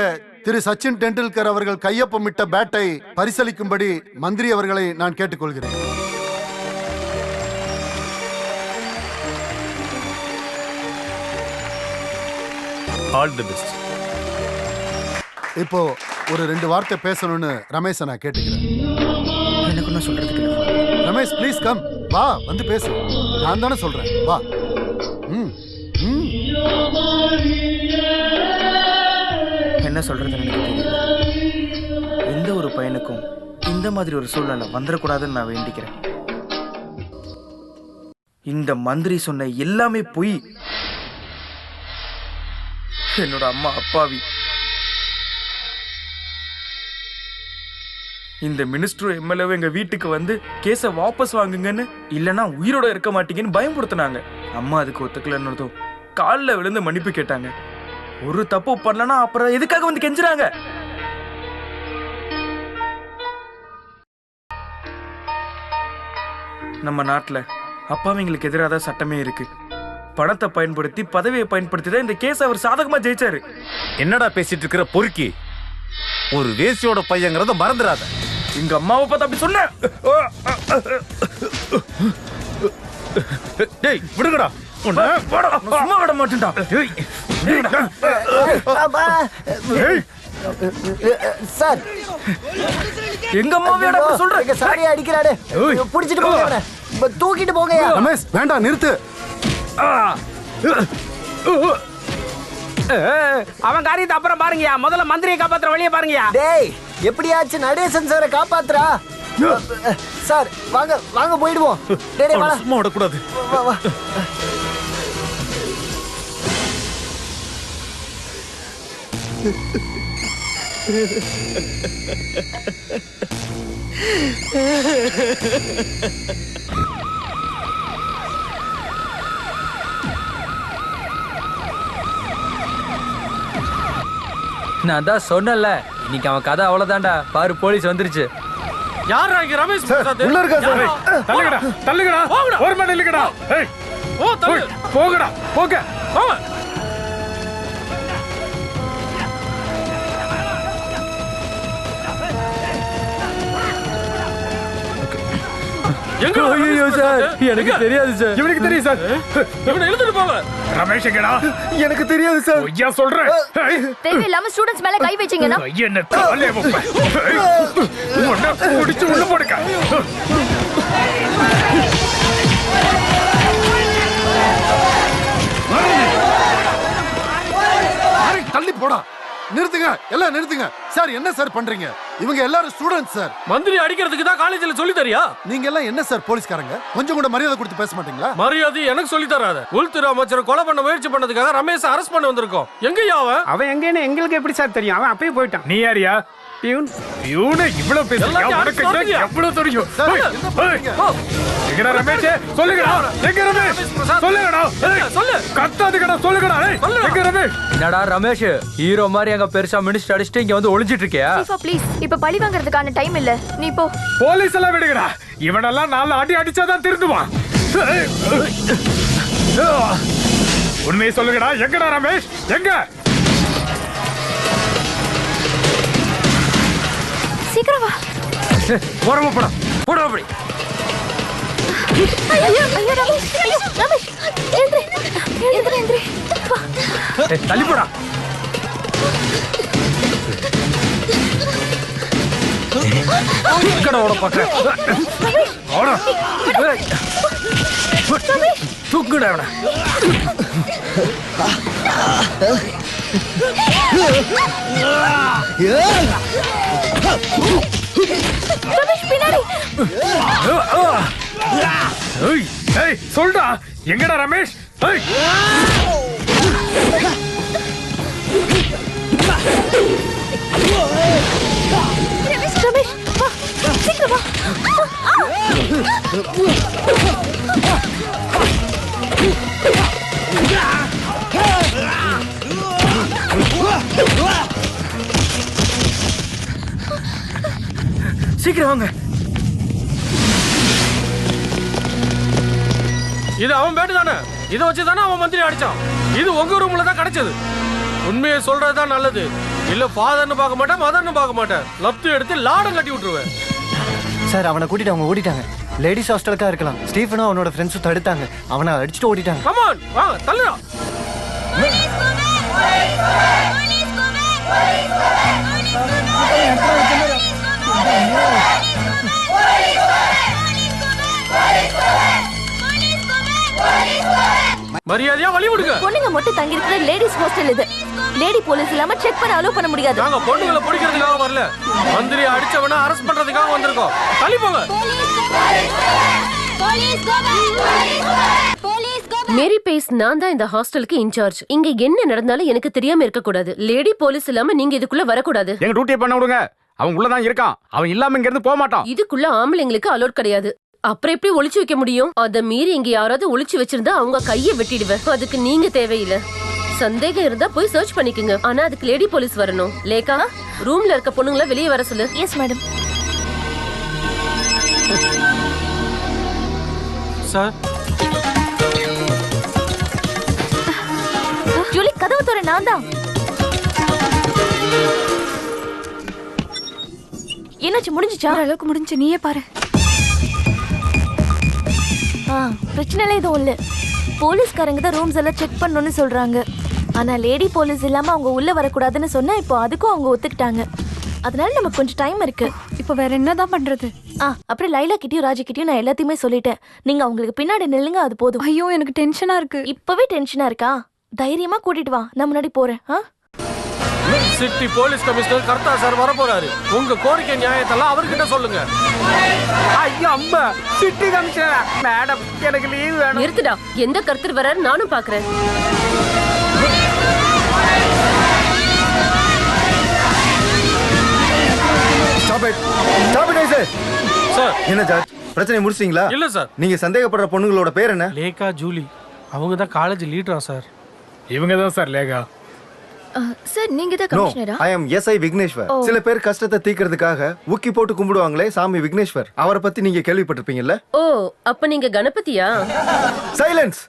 திரு சச்சின் டெண்டுல்கர் அவர்கள் கையொப்பமிட்ட பேட்டை பரிசளிக்கும்படி மந்திரி அவர்களை நான் கேட்டுக்கொள்கிறேன். All the best. இப்போ ஒரு 2 வார்த்தை பேசணும்னு ரமேஷை நான் கேட்டுக்கிறேன். எனக்கு என்ன சொல்றதுக்கு? Ramesh please come. வா வந்து பேசு. நான் தானே சொல்றேன். வா. என்ன சொல்றதுன்னு எனக்கு தெரியல. எந்த ஒரு பையனுக்கும் இந்த மாதிரி ஒரு சூழ்நிலை வந்துடக்கூடாதுன்னு நான் வேண்டிக்கிறேன். இந்த மந்திரி சொன்ன எல்லாமே பொய். என்னோட அம்மா அப்பாவி. இந்த மினிஸ்டர் MLA எங்க வீட்டுக்கு வந்து கேஸை வாபஸ் வாங்குங்கன்னு, இல்லைன்னா உயிரோட இருக்க மாட்டீங்கன்னு பயன்படுத்தினாங்க. அம்மா அதுக்கு ஒத்துக்கலன்னதும் காலில் விழுந்து மன்னிப்பு கேட்டாங்க. ஒரு தப்பு பண்ணலன்னா அப்புறம் எதுக்காக வந்து கெஞ்சுறாங்க? நம்ம நாட்டில் அப்பாவிங்களுக்கு எதிராக தான் சட்டமே இருக்கு. பணத்தை பயன்படுத்தி பதவியை பயன்படுத்தி தான் இந்த கேஸ் அவர் சாதகமா ஜெயிச்சாரு. என்னடா பேசிட்டு இருக்கிற பொறுக்கி? ஒரு வேசியோட பையங்கிறத மறந்துடாத. எங்க அம்மாவை பார்த்து அப்படி சொன்ன. டேய் விடுங்கடா. சும்மா விட மாட்டேன்டா. சார் எங்க அம்மாவையோட சொல்றேன். சாரியா அடிக்கிறாரு. புடிச்சிட்டு போங்க அவனை. தூக்கிட்டு போங்க. ரமேஷ் வேண்டாம், நிறுத்து. அவன் காரியத்தை அப்புறம் பாருங்கயா. முதல்ல மந்திரியை காப்பாத்துற வழியை பாருங்கயா. டேய் எப்படியாச்சும் நடேசன் சாரை காப்பாத்துறா. சார் வாங்க வாங்க போயிடுவோம். டேய் வாடா. சும்மா விடக்கூடாது. வா வா. நான் தான் சொன்னல, இன்னைக்கு அவன் கதை அவ்வளவுதான்டா. பாரு போலீஸ் வந்துருச்சு. யாரா இங்க ரமேஷ் பிரசாத்? உள்ள இருக்கா சார்? தள்ளுங்கடா தள்ளுங்கடா. ஒரு மணி இல்லங்கடா. ஏய் ஓ தள்ளு. போங்கடா போங்க. போங்க. எங்க? ஐயோ சார், எனக்கு தெரியாது சார். இவனுக்கு தெரியும் சார். இவனை இழுத்துட்டு போங்க. ரமேஷ் எங்கடா? எனக்கு தெரியாது சார். ஐயா சொல்றேன். தேவையில்லாம ஸ்டூடண்ட்ஸ் மேல கை வச்சீங்கன்னா என்ன காலே வைப்பேன். உன்னை பிடிச்சு உள்ள போடுங்க. தள்ளி போடா. நிறுத்துங்க, எல்லாம் நிறுத்துங்க. சார் என்ன சார் பண்றீங்க? இவங்க எல்லாரும் ஸ்டூடண்ட்ஸ் சார். மந்திரி அடிக்கிறதுக்கு தான் காலேஜ்ல சொல்லி தரியா? நீங்க எல்லாம் என்ன சார் போலீஸ்காரங்க? கொஞ்சம் கூட மரியாதை கொடுத்து பேச மாட்டீங்களா? மரியாதை எனக்கு சொல்லி தராத. உள்துறை அமைச்சர் கொலை பண்ண முயற்சி பண்ணதுக்காக ரமேஷ் அரெஸ்ட் பண்ண வந்திருக்கோம். எங்கயா அவன்? அவன் எங்கன்னு எங்களுக்கு எப்படி சார் தெரியும்? அவன் அப்பயே போயிட்டான். நீ யாரியா? பியூன். பியூனே இவ்வளவு பேசுறியா? உனக்கு என்ன எவ்வளவு தெரியும்? எங்கடா ரமேஷ்? சொல்லுங்கடா. எங்க ரமேஷ்? சொல்லுங்கடா. சொல்லு. கத்தாதுங்கடா, சொல்லுங்கடா. எங்க ரமேஷ்? என்னடா ரமேஷ், ஹீரோ மாதிரி அங்க பெருசா மினிஸ்டர் அடிச்சுட்டு இங்க வந்து ஒளிஞ்சிட்டு இருக்கியா? ப்ளீஸ், இப்ப பழி வாங்குறதுக்கான டைம் இல்ல. நீ போ. போலீஸ் எல்லாம் விடுங்கடா. இவனெல்லாம் 4 அடி அடிச்சாதான் திருந்துவான். உண்மையை சொல்லுங்கடா. எங்கடா ரமேஷ்? எங்க? சீக்கிரம் வா. போறமா போடா. போடா அப்படி. ஐயோ ஐயோ ரமேஷ், ஐயோ ரமேஷ், எந்திரி எந்திரி எந்திரி. தள்ளி போடா. எங்கடா ஓட பாக்குற? ஓட. தூக்குடா அவனை. ரமேஷ் பின்னாடி. ஏய் சொல்டா. எங்கடா ரமேஷ்? ஏய் ரமேஷ் ரமேஷ் வா சீக்கிரம் வா. சீக்கிரம் வாங்க. இது அவன் பேட்டு தானே. இதை வச்சு தானே அவன் மந்திரி அடிச்சான். இது உங்க ரூம்ல தான் கிடைச்சது. உண்மையை சொல்றதுதான் நல்லது. இல்ல ஃபாதர்னு பார்க்க மாட்டேன், மதர்னு பார்க்க மாட்டேன். லப்தி எடுத்து லாடம் கட்டி விட்டுருவேன். சார் அவனை கூட்டிட்டு அவங்க ஓடிட்டாங்க. லேடிஸ் ஹாஸ்டலுக்கா இருக்கலாம். ஸ்டீஃபனும் அவனோட ஃப்ரெண்ட்ஸும் தடுத்தாங்க. அவனை அடிச்சுட்டு ஓடிட்டாங்க. கமான் வாங்க தள்ளுடா. மரியாதையா வழி விடுங்க. பொண்ணுங்க மட்டும் தங்கி இருக்கிற லேடிஸ் ஹாஸ்டல் இது. லேடி போலீஸ் இல்லாம செக் பண்ண அலோ பண்ண முடியாது. நாங்க பொண்ணுங்களை பிடிக்கிறதுக்காக வரல. மந்திரி அடிச்சவன அரெஸ்ட் பண்றதுக்காக வந்திருக்கோம். தள்ளி போங்க. மேரி பேஸ், நான் தான் இந்த ஹாஸ்டலுக்கு இன்சார்ஜ். இங்க என்ன நடந்தாலும் எனக்கு தெரியாம இருக்க கூடாது. லேடி போலீஸ் இல்லாம நீங்க இதுக்குள்ள வரக்கூடாது. எங்க டியூட்டியை பண்ண விடுங்க. அவன் உள்ளதான் இருக்கான். அவன் இல்லாம இங்க இருந்து போக மாட்டான். இதுக்குள்ள ஆம்பளைங்களுக்கு அலோட் கிடையாது. அப்புறம் எப்படி ஒளிச்சு வைக்க முடியும்? அத மீறி இங்க யாராவது ஒளிச்சு வச்சிருந்தா அவங்க கையை வெட்டிடுவேன். அதுக்கு நீங்க தேவையில்லை. சந்தேகம் இருந்தா போய் சர்ச் பண்ணிக்கங்க. ஆனா அதுக்கு லேடி போலீஸ் வரணும். லேக்கா, ரூம்ல இருக்க பொண்ணுங்களை வெளியே வர சொல்லு. Yes madam. சார் ஜூலி கதவு தர. நான் தான். என்னாச்சு? முடிஞ்சுச்சா? அளவுக்கு முடிஞ்சு. நீயே பாரு. பிரச்சனை எதுவும் இல்ல. போலீஸ்காரங்க தான் ரூம்ஸ் எல்லாம் செக் பண்ணணும்னு சொல்றாங்க. ஆனா லேடி போலீஸ் இல்லாம அவங்க உள்ள வரக்கூடாதுன்னு சொன்னா இப்போ அதுக்கும் அவங்க ஒத்துக்கிட்டாங்க. அதனால நமக்கு கொஞ்சம் டைம் இருக்கு. இப்போ வேற என்னதான் பண்றது? அப்புறம் லைலா கிட்டயும் ராஜி கிட்டயும் நான் எல்லாத்தையுமே சொல்லிட்டேன். நீங்க அவங்களுக்கு பின்னாடி நில்லுங்க, அது போதும். ஐயோ எனக்கு டென்ஷனா இருக்கு. இப்பவே டென்ஷனா இருக்கா? தைரியமா கூட்டிட்டு வா, நான் முன்னாடி போறேன். சிட்டி போலீஸ் கமிஷனர் கர்த்தா சார் வர போறாரு. உங்க கோரிக்கை நியாயத்தெல்லாம் அவர்கிட்ட சொல்லுங்க. ஐயோ அம்மா, சிட்டி கமிஷனர் மேடம், எனக்கு லீவ் வேணும். நிறுத்துடா. எந்த கர்த்தர் வராரு நானும் பாக்குறேன். Stop it! Stop it, I say! என்ன ஜார்ஜ், பிரச்சனை முடிச்சிட்டீங்களா? இல்ல சார். நீங்க சந்தேகப்படுற பொண்ணுங்களோட பேர் என்ன? லேகா ஜூலி. அவங்க தான் காலேஜ் லீடரா சார். இவங்க தான் சார் லேகா. சார் நீங்க தான் நோ, கமிஷனரா? ஐ அம் எஸ்ஐ விக்னேஸ்வர். சில பேர் கஷ்டத்தை தீக்கிறதுக்காக உக்கி போட்டு கும்பிடுவாங்களே சாமி விக்னேஸ்வர். அவரை பத்தி நீங்க கேள்விப்பட்டிருப்பீங்கல்ல? ஓ, அப்ப நீங்க கணபதியா? சைலன்ஸ்.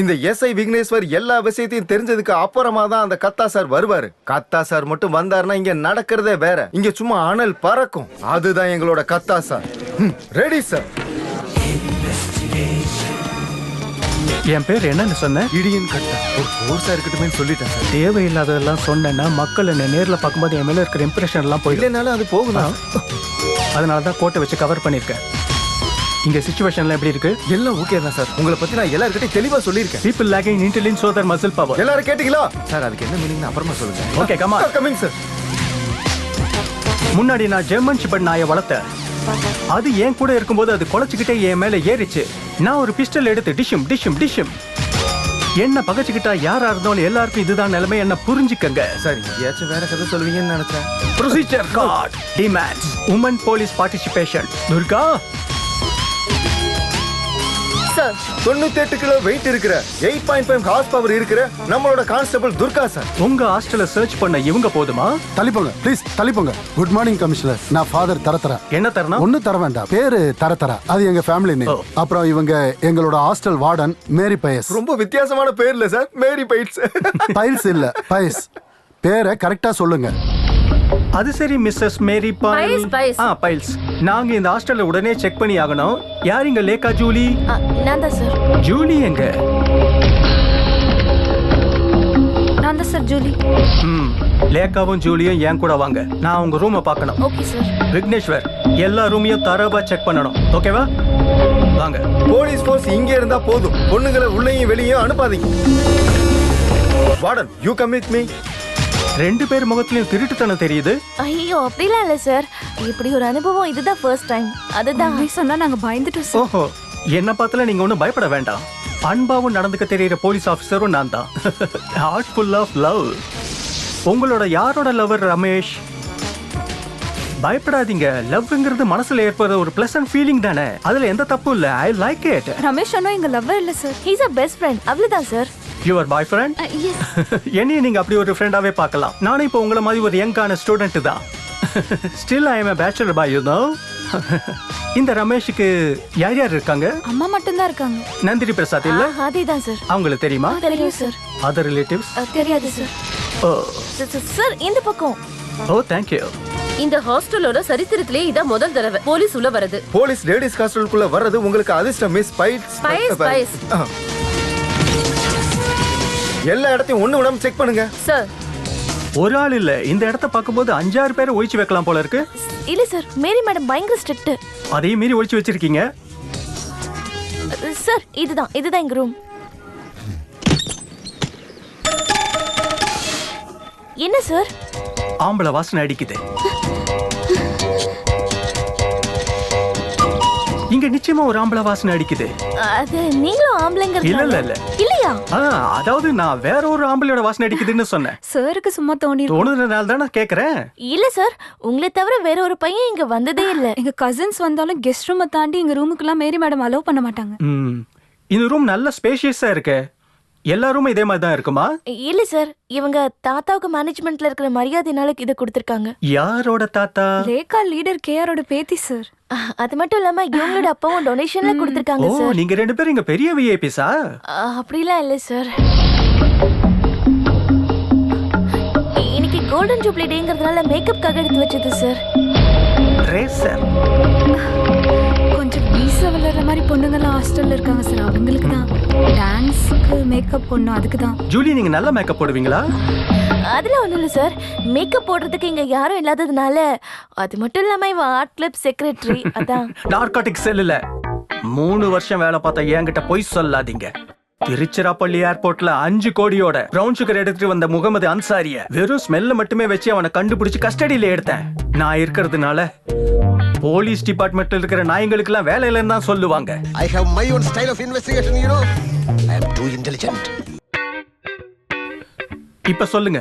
இந்த எஸ்ஐ விக்னேஸ்வர் எல்லா விஷயத்தையும் தெரிஞ்சதுக்கு அப்புறமா தான் அந்த கத்தா சார் வருவாரு. கத்தா சார் மட்டும் வந்தாருன்னா இங்க நடக்கிறதே வேற. இங்க சும்மா அனல் பறக்கும். அதுதான் எங்களோட கத்தா சார். Ready sir. என் பேர் என்னன்னு சொன்னேன்? இடியன் கட்டா. ஒரு கோர்ஸா இருக்கட்டுமே சொல்லிட்டேன் சார். தேவையில்லாததெல்லாம் சொன்னேன்னா மக்கள் என்ன நேர்ல பார்க்கும்போது என் மேல இருக்கிற இம்ப்ரெஷன் எல்லாம் போயிடும். இல்லைனாலும் அது போகுதான். அதனால தான் கோட்டை வச்சு கவர் பண்ணிருக்கேன். இங்க சிச்சுவேஷன்லாம் எப்படி இருக்கு? எல்லாம் ஓகே தான் சார். உங்களை பத்தி நான் எல்லார்கிட்டயும் தெளிவா சொல்லியிருக்கேன். பீப்பிள் லேக்கிங் இன்டெலிஜென்ஸ் ஷோ தேர் மசில் பவர். எல்லாரும் கேட்டீங்களா? சார் அதுக்கு என்ன மீனிங் அப்புறமா சொல்லுங்க. Okay come on. Coming sir. முன்னாடி நான் ஜெர்மன் ஷெப்பர்ட் நாயை வளர்த்தேன். அது என் கூட இருக்கும்போது அது குலைச்சிக்கிட்டே என் மேல ஏறிச்சு. நான் ஒரு பிஸ்டல் எடுத்து டிஷும் டிஷும் டிஷும் என்ன பகச்சுக்கிட்டா யாரா இருந்தாலும் எல்லாருக்கும் இதுதான் நிலைமை. என்ன புரிஞ்சுக்கங்க. சார் எங்கேயாச்சும் வேற கதை சொல்லுவீங்கன்னு நினைச்சேன். Procedure card demands woman police participation. Durga sir 98 kilo weight இருக்கிற 8.5 ஹார்ஸ் பவர் இருக்கிற நம்மளோட கான்ஸ்டபிள் துர்கா சார். உங்க ஹாஸ்டலை சர்ச் பண்ண இவங்க போதுமா? தள்ளிப்போங்க ப்ளீஸ், தள்ளிப்போங்க. Good morning commissioner. நான் ஃபாதர் தரத்தரா. என்ன தரணும்? ஒன்னும் தர வேண்டாம். பேரு தரத்தரா. அது எங்க ஃபேமிலி நேம். அப்புறம் இவங்க எங்களோட ஹாஸ்டல் வார்டன் மேரி பயஸ். ரொம்ப வித்தியாசமான பேர் இல்ல சார்? மேரி பைல்ஸ். பைல்ஸ் இல்ல, பயஸ். பேரை கரெக்டா சொல்லுங்க. அது சரி மிஸ்ஸஸ் மேரி பைல்ஸ். நாங்க இந்த ஹாஸ்டல்ல உடனே செக் பண்ணி ஆகணும். யார் இங்க லேகா ஜூலி? நான் தான் சார். ஜூலி எங்க? நான் தான் சார் ஜூலி. லேகாவும் ஜூலியும் என் கூட வாங்க. நான் உங்க ரூமை பார்க்கணும். Okay sir. விக்னேஸ்வர் எல்லா ரூமையும் தரவா செக் பண்ணணும். ஓகேவா? வாங்க. போலீஸ் ஃபோர்ஸ் இங்க இருந்தா போதும். பொண்ணுங்களை உள்ளேயும் வெளியும் அனுப்பாதீங்க. Warden you come with me. ரெண்டு பேர் முகத்திலயும் திருட்டுத்தனம் தெரியுது. ஐயோ அப்படிலாம் இல்ல சார். இப்படி ஒரு அனுபவம் இதுதான் ஃபர்ஸ்ட் டைம். அதுதான் சொன்னா நாங்க பயந்துட்டோம் சார். ஓஹோ, என்ன பார்த்தால நீங்க ஒன்றும் பயப்பட வேண்டாம். அன்பாவும் நடந்துக்க தெரியுற போலீஸ் ஆஃபீஸரும் நான் தான். Heart full of love. உங்களோட யாரோட லவர் ரமேஷ்? பயப்படாதீங்க. லவ்ங்கிறது மனசுல ஏற்படுற ஒரு பிளசன்ட் ஃபீலிங் தானே. அதுல எந்த தப்பும் இல்ல. I like it. ரமேஷ் அண்ணா எங்க லவ்வர் இல்ல sir. He's a best friend. அவ்வளவுதான் சார். Your boy friend? என்னையும் நீங்க அப்படி ஒரு ஃப்ரெண்டாவே பார்க்கலாம். நானும் இப்போ உங்களை மாதிரி ஒரு யங்கான ஸ்டூடெண்ட் தான். Still I am a bachelor boy, you know. இந்த ரமேஷுக்கு யார் யார் இருக்காங்க? அம்மா மட்டும் தான் இருக்காங்க. நந்தினி பிரசாத் இல்ல? அதேதான் சார். அவங்களுக்கு தெரியுமா? தெரியும் சார். Other relatives? தெரியாது சார். ஓ சார் இந்த பக்கம். ஓ thank you. இந்த ஹாஸ்டலோட சரித்திரத்திலே இதான் முதல் தடவை போலீஸ் உள்ள வருது. போலீஸ் லேடிஸ் ஹாஸ்டலுக்குள்ள வர்றது உங்களுக்கு அதிர்ஷ்டம் மிஸ் பைல்ஸ். எல்லா இடத்தையும் ஒண்ணு விடாம செக் பண்ணுங்க சார். ஒரு ஆள் இல்ல, இந்த இடத்தை பார்க்கும்போது 5-6 பேரை ஒழிச்சு வைக்கலாம் போல இருக்கு. இல்ல சார், மேரி மேடம் பயங்கர ஸ்ட்ரிக்ட். அதையும் மீறி ஒழிச்சு வச்சிருக்கீங்க. சார் இதுதான் எங்க ரூம். என்ன சார்? ஆம்பளை வாசனை அடிக்குது. இங்க நிச்சயமா ஒரு ஆம்பளை வாசனை அடிக்குது. அது நீங்களும் ஆம்பளைங்கிறது இல்ல இல்லையா? அதாவது நான் வேற ஒரு ஆம்பளையோட வாசனை அடிக்குதுன்னு சொன்னேன். சாருக்கு சும்மா தோணுதுனால தானே கேக்குறேன். இல்ல சார், உங்களை தவிர வேற ஒரு பையன் இங்க வந்ததே இல்ல. எங்க கசின்ஸ் வந்தாலும் கெஸ்ட் ரூமை தாண்டி எங்க ரூமுக்குலாம் மேரி மேடம் அலோவ் பண்ண மாட்டாங்க. இந்த ரூம் நல்ல ஸ்பேஷியஸா இருக்கு. எல்லா ரூமும் இதே மாதிரி தான் இருக்குமா? இல்ல சார், இவங்க தாத்தாவுக்கு மேனேஜ்மெண்ட்ல இருக்கிற மரியாதைனால இத கொடுத்திருக்காங்க. யாரோட தாத்தா? லேகா லீடர் கேஆரோட பேத்தி சார். அது மட்டும் இல்லாம இவங்களோட அப்பாவும் டொனேஷன்ல கொடுத்திருக்காங்க சார். ஓ, நீங்க ரெண்டு பேரும் இங்க பெரிய விஐபிஸா? அப்படிலாம் இல்ல சார். இன்னைக்கு கோல்டன் ஜூப்ளி டேங்கிறதுனால மேக்கப்காக எடுத்து வச்சது சார். ரேசர். கொஞ்சம் வீசா விளையாடுற மாதிரி பொண்ணுங்கலாம் ஹாஸ்டல்ல இருக்காங்க சார். அவங்களுக்கு தான் டான்ஸ்க்கு மேக்கப் பொண்ணும் அதுக்கு தான். ஜூலி, நீங்க நல்ல மேக்கப் போடுவீங்களா? அதெல்லாம் ஒண்ணும் இல்ல சார். மேக்கப் போடுறதுக்கு இங்க யாரும் இல்லாததுனால. அது மட்டும் இல்லாம இவ ஆர்ட் கிளப் செக்ரட்டரி. அதான். நார்காட்டிக் செல்லுல 3 வருஷம் வேலை பார்த்த என்கிட்ட போய் சொல்லாதீங்க. திருச்சிராப்பள்ளி ஏர்போர்ட்ல 5 கோடியோட பிரவுன் சுகர் எடுத்துட்டு வந்த முகமது அன்சாரிய வெறும் ஸ்மெல்ல மட்டுமே வச்சு அவனை கண்டுபிடிச்சு கஸ்டடியில எடுத்தேன். நான் இருக்கிறதுனால போலீஸ் டிபார்ட்மெண்ட்ல இருக்கிற நாய்களுக்கு எல்லாம் வேலை இல்லைன்னு தான் சொல்லுவாங்க. I have my own style of investigation, you know. I am too intelligent. இப்ப சொல்லுங்க,